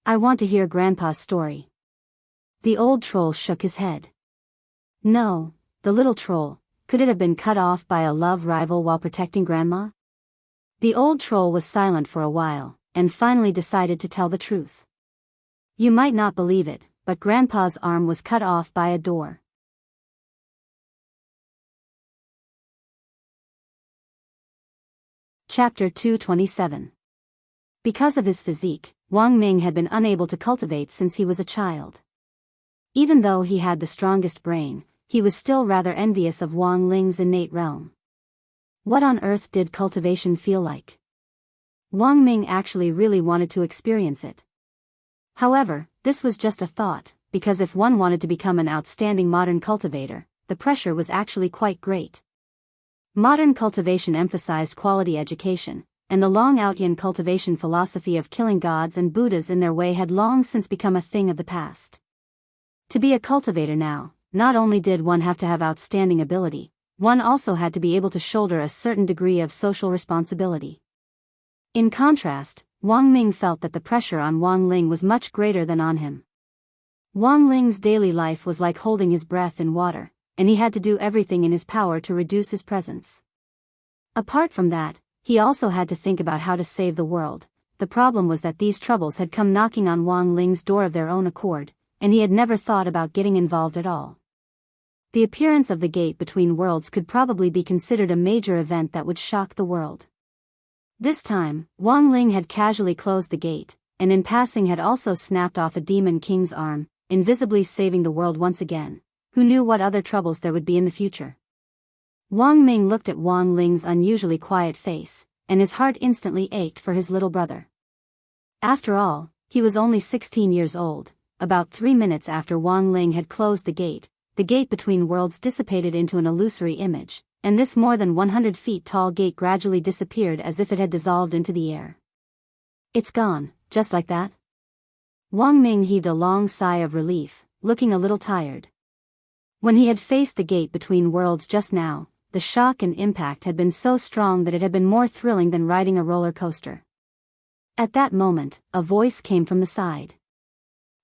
I want to hear Grandpa's story." The old troll shook his head. "No." The little troll, "Could it have been cut off by a love rival while protecting Grandma?" The old troll was silent for a while, and finally decided to tell the truth. "You might not believe it, but Grandpa's arm was cut off by a door." Chapter 227. Because of his physique, Wang Ming had been unable to cultivate since he was a child. Even though he had the strongest brain, he was still rather envious of Wang Ling's innate realm. What on earth did cultivation feel like? Wang Ming actually really wanted to experience it. However, this was just a thought, because if one wanted to become an outstanding modern cultivator, the pressure was actually quite great. Modern cultivation emphasized quality education, and the Long-Outyan cultivation philosophy of killing gods and Buddhas in their way had long since become a thing of the past. To be a cultivator now, not only did one have to have outstanding ability, one also had to be able to shoulder a certain degree of social responsibility. In contrast, Wang Ming felt that the pressure on Wang Ling was much greater than on him. Wang Ling's daily life was like holding his breath in water, and he had to do everything in his power to reduce his presence. Apart from that, he also had to think about how to save the world. The problem was that these troubles had come knocking on Wang Ling's door of their own accord, and he had never thought about getting involved at all. The appearance of the gate between worlds could probably be considered a major event that would shock the world. This time, Wang Ling had casually closed the gate, and in passing had also snapped off a demon king's arm, invisibly saving the world once again. Who knew what other troubles there would be in the future? Wang Ming looked at Wang Ling's unusually quiet face, and his heart instantly ached for his little brother. After all, he was only 16 years old. About 3 minutes after Wang Ling had closed the gate between worlds dissipated into an illusory image, and this more than 100 feet tall gate gradually disappeared as if it had dissolved into the air. "It's gone, just like that?" Wang Ming heaved a long sigh of relief, looking a little tired. When he had faced the gate between worlds just now, the shock and impact had been so strong that it had been more thrilling than riding a roller coaster. At that moment, a voice came from the side.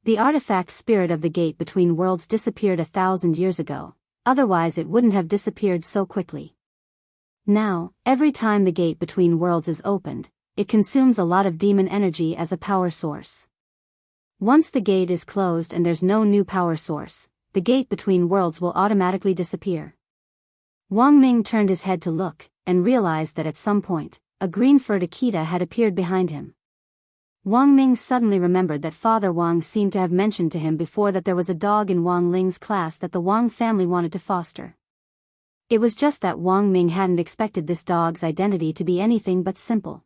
The artifact spirit of the gate between worlds disappeared 1,000 years ago, otherwise it wouldn't have disappeared so quickly. Now, every time the gate between worlds is opened, it consumes a lot of demon energy as a power source. Once the gate is closed and there's no new power source, the gate between worlds will automatically disappear. Wang Ming turned his head to look, and realized that at some point, a green-furred Akita had appeared behind him. Wang Ming suddenly remembered that Father Wang seemed to have mentioned to him before that there was a dog in Wang Ling's class that the Wang family wanted to foster. It was just that Wang Ming hadn't expected this dog's identity to be anything but simple.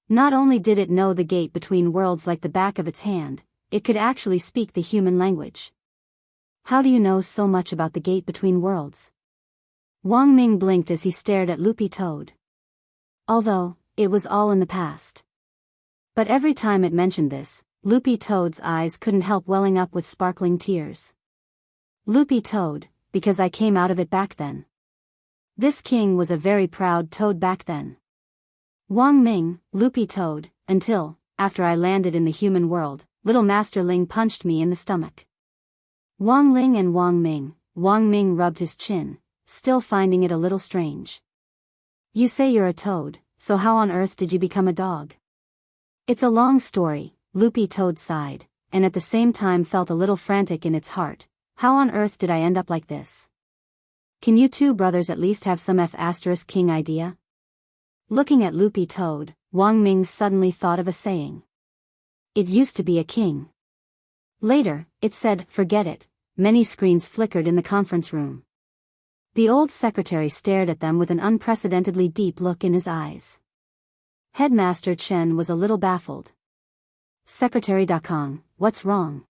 Not only did it know the gate between worlds like the back of its hand, it could actually speak the human language. How do you know so much about the gate between worlds? Wang Ming blinked as he stared at Loopy Toad. Although, it was all in the past. But every time it mentioned this, Loopy Toad's eyes couldn't help welling up with sparkling tears. Loopy Toad, because I came out of it back then. This king was a very proud toad back then. Wang Ming, Loopy Toad, until, after I landed in the human world, little Master Ling punched me in the stomach. Wang Ling and Wang Ming rubbed his chin, still finding it a little strange. You say you're a toad, so how on earth did you become a dog? It's a long story, Loopy Toad sighed, and at the same time felt a little frantic in its heart. How on earth did I end up like this? Can you two brothers at least have some F***king idea? Looking at Loopy Toad, Wang Ming suddenly thought of a saying. It used to be a king. Later, it said, forget it. Many screens flickered in the conference room. The old secretary stared at them with an unprecedentedly deep look in his eyes. Headmaster Chen was a little baffled. Secretary Dakong, what's wrong?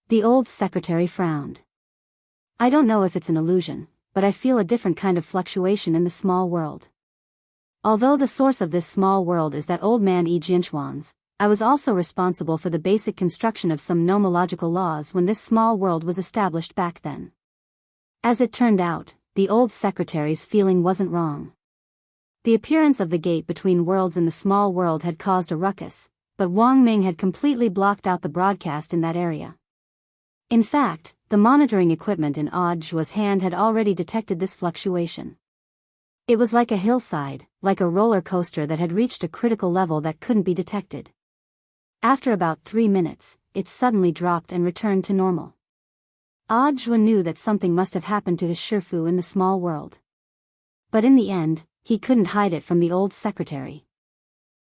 The old secretary frowned. I don't know if it's an illusion, but I feel a different kind of fluctuation in the small world. Although the source of this small world is that old man Yi Jianchuan's, I was also responsible for the basic construction of some nomological laws when this small world was established back then. As it turned out, the old secretary's feeling wasn't wrong. The appearance of the gate between worlds in the small world had caused a ruckus, but Wang Ming had completely blocked out the broadcast in that area. In fact, the monitoring equipment in Audiobook's hand had already detected this fluctuation. It was like a hillside, like a roller coaster that had reached a critical level that couldn't be detected. After about 3 minutes, it suddenly dropped and returned to normal. Audiobook knew that something must have happened to his Shifu in the small world. But in the end, he couldn't hide it from the old secretary.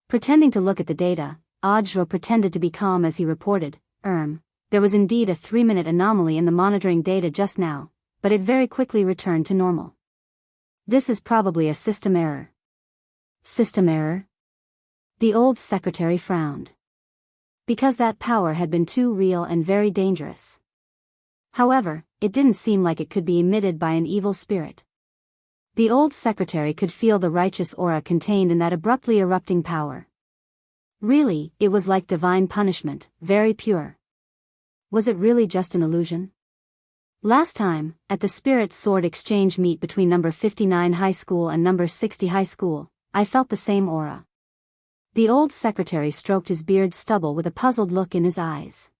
Pretending to look at the data, Audiobook pretended to be calm as he reported, there was indeed a 3-minute anomaly in the monitoring data just now, but it very quickly returned to normal. This is probably a system error. System error? The old secretary frowned. Because that power had been too real and very dangerous. However, it didn't seem like it could be emitted by an evil spirit. The old secretary could feel the righteous aura contained in that abruptly erupting power. Really, it was like divine punishment, very pure. Was it really just an illusion? Last time, at the Spirit Sword exchange meet between number 59 High School and number 60 High School, I felt the same aura. The old secretary stroked his beard stubble with a puzzled look in his eyes.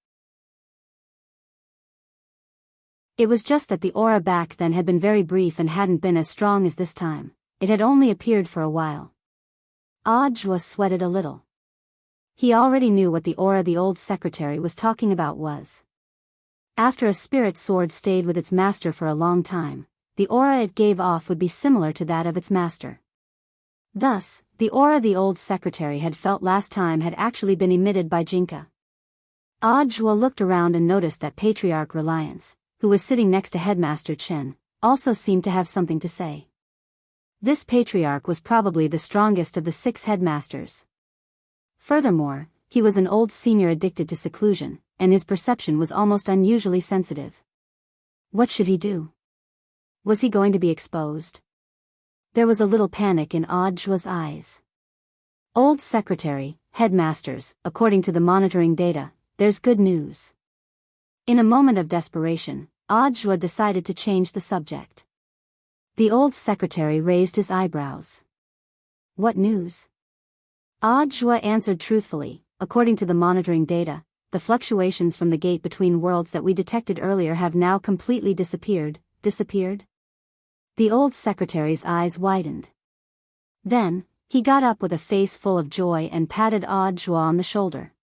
It was just that the aura back then had been very brief and hadn't been as strong as this time. It had only appeared for a while. Audiobook sweated a little. He already knew what the aura the old secretary was talking about was. After a spirit sword stayed with its master for a long time, the aura it gave off would be similar to that of its master. Thus, the aura the old secretary had felt last time had actually been emitted by Jinka. Audiobook looked around and noticed that Patriarch Reliance, who was sitting next to Headmaster Chen, also seemed to have something to say. This patriarch was probably the strongest of the 6 headmasters. Furthermore, he was an old senior addicted to seclusion, and his perception was almost unusually sensitive. What should he do? Was he going to be exposed? There was a little panic in Audiobook's eyes. Old secretary, headmasters, according to the monitoring data, there's good news. In a moment of desperation, Audiobook decided to change the subject. The old secretary raised his eyebrows. What news? Audiobook answered truthfully, according to the monitoring data, the fluctuations from the gate between worlds that we detected earlier have now completely disappeared. Disappeared? The old secretary's eyes widened. Then, he got up with a face full of joy and patted Audiobook on the shoulder.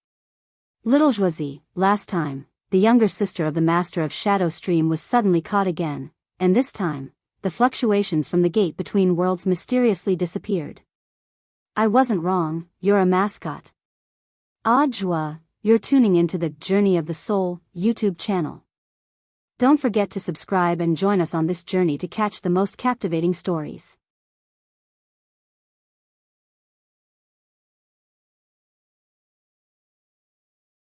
Little Josie, last time, the younger sister of the master of Shadow Stream was suddenly caught again, and this time, the fluctuations from the gate between worlds mysteriously disappeared. I wasn't wrong, you're a mascot. Odd joie, you're tuning into the Journey of the Soul YouTube channel. Don't forget to subscribe and join us on this journey to catch the most captivating stories.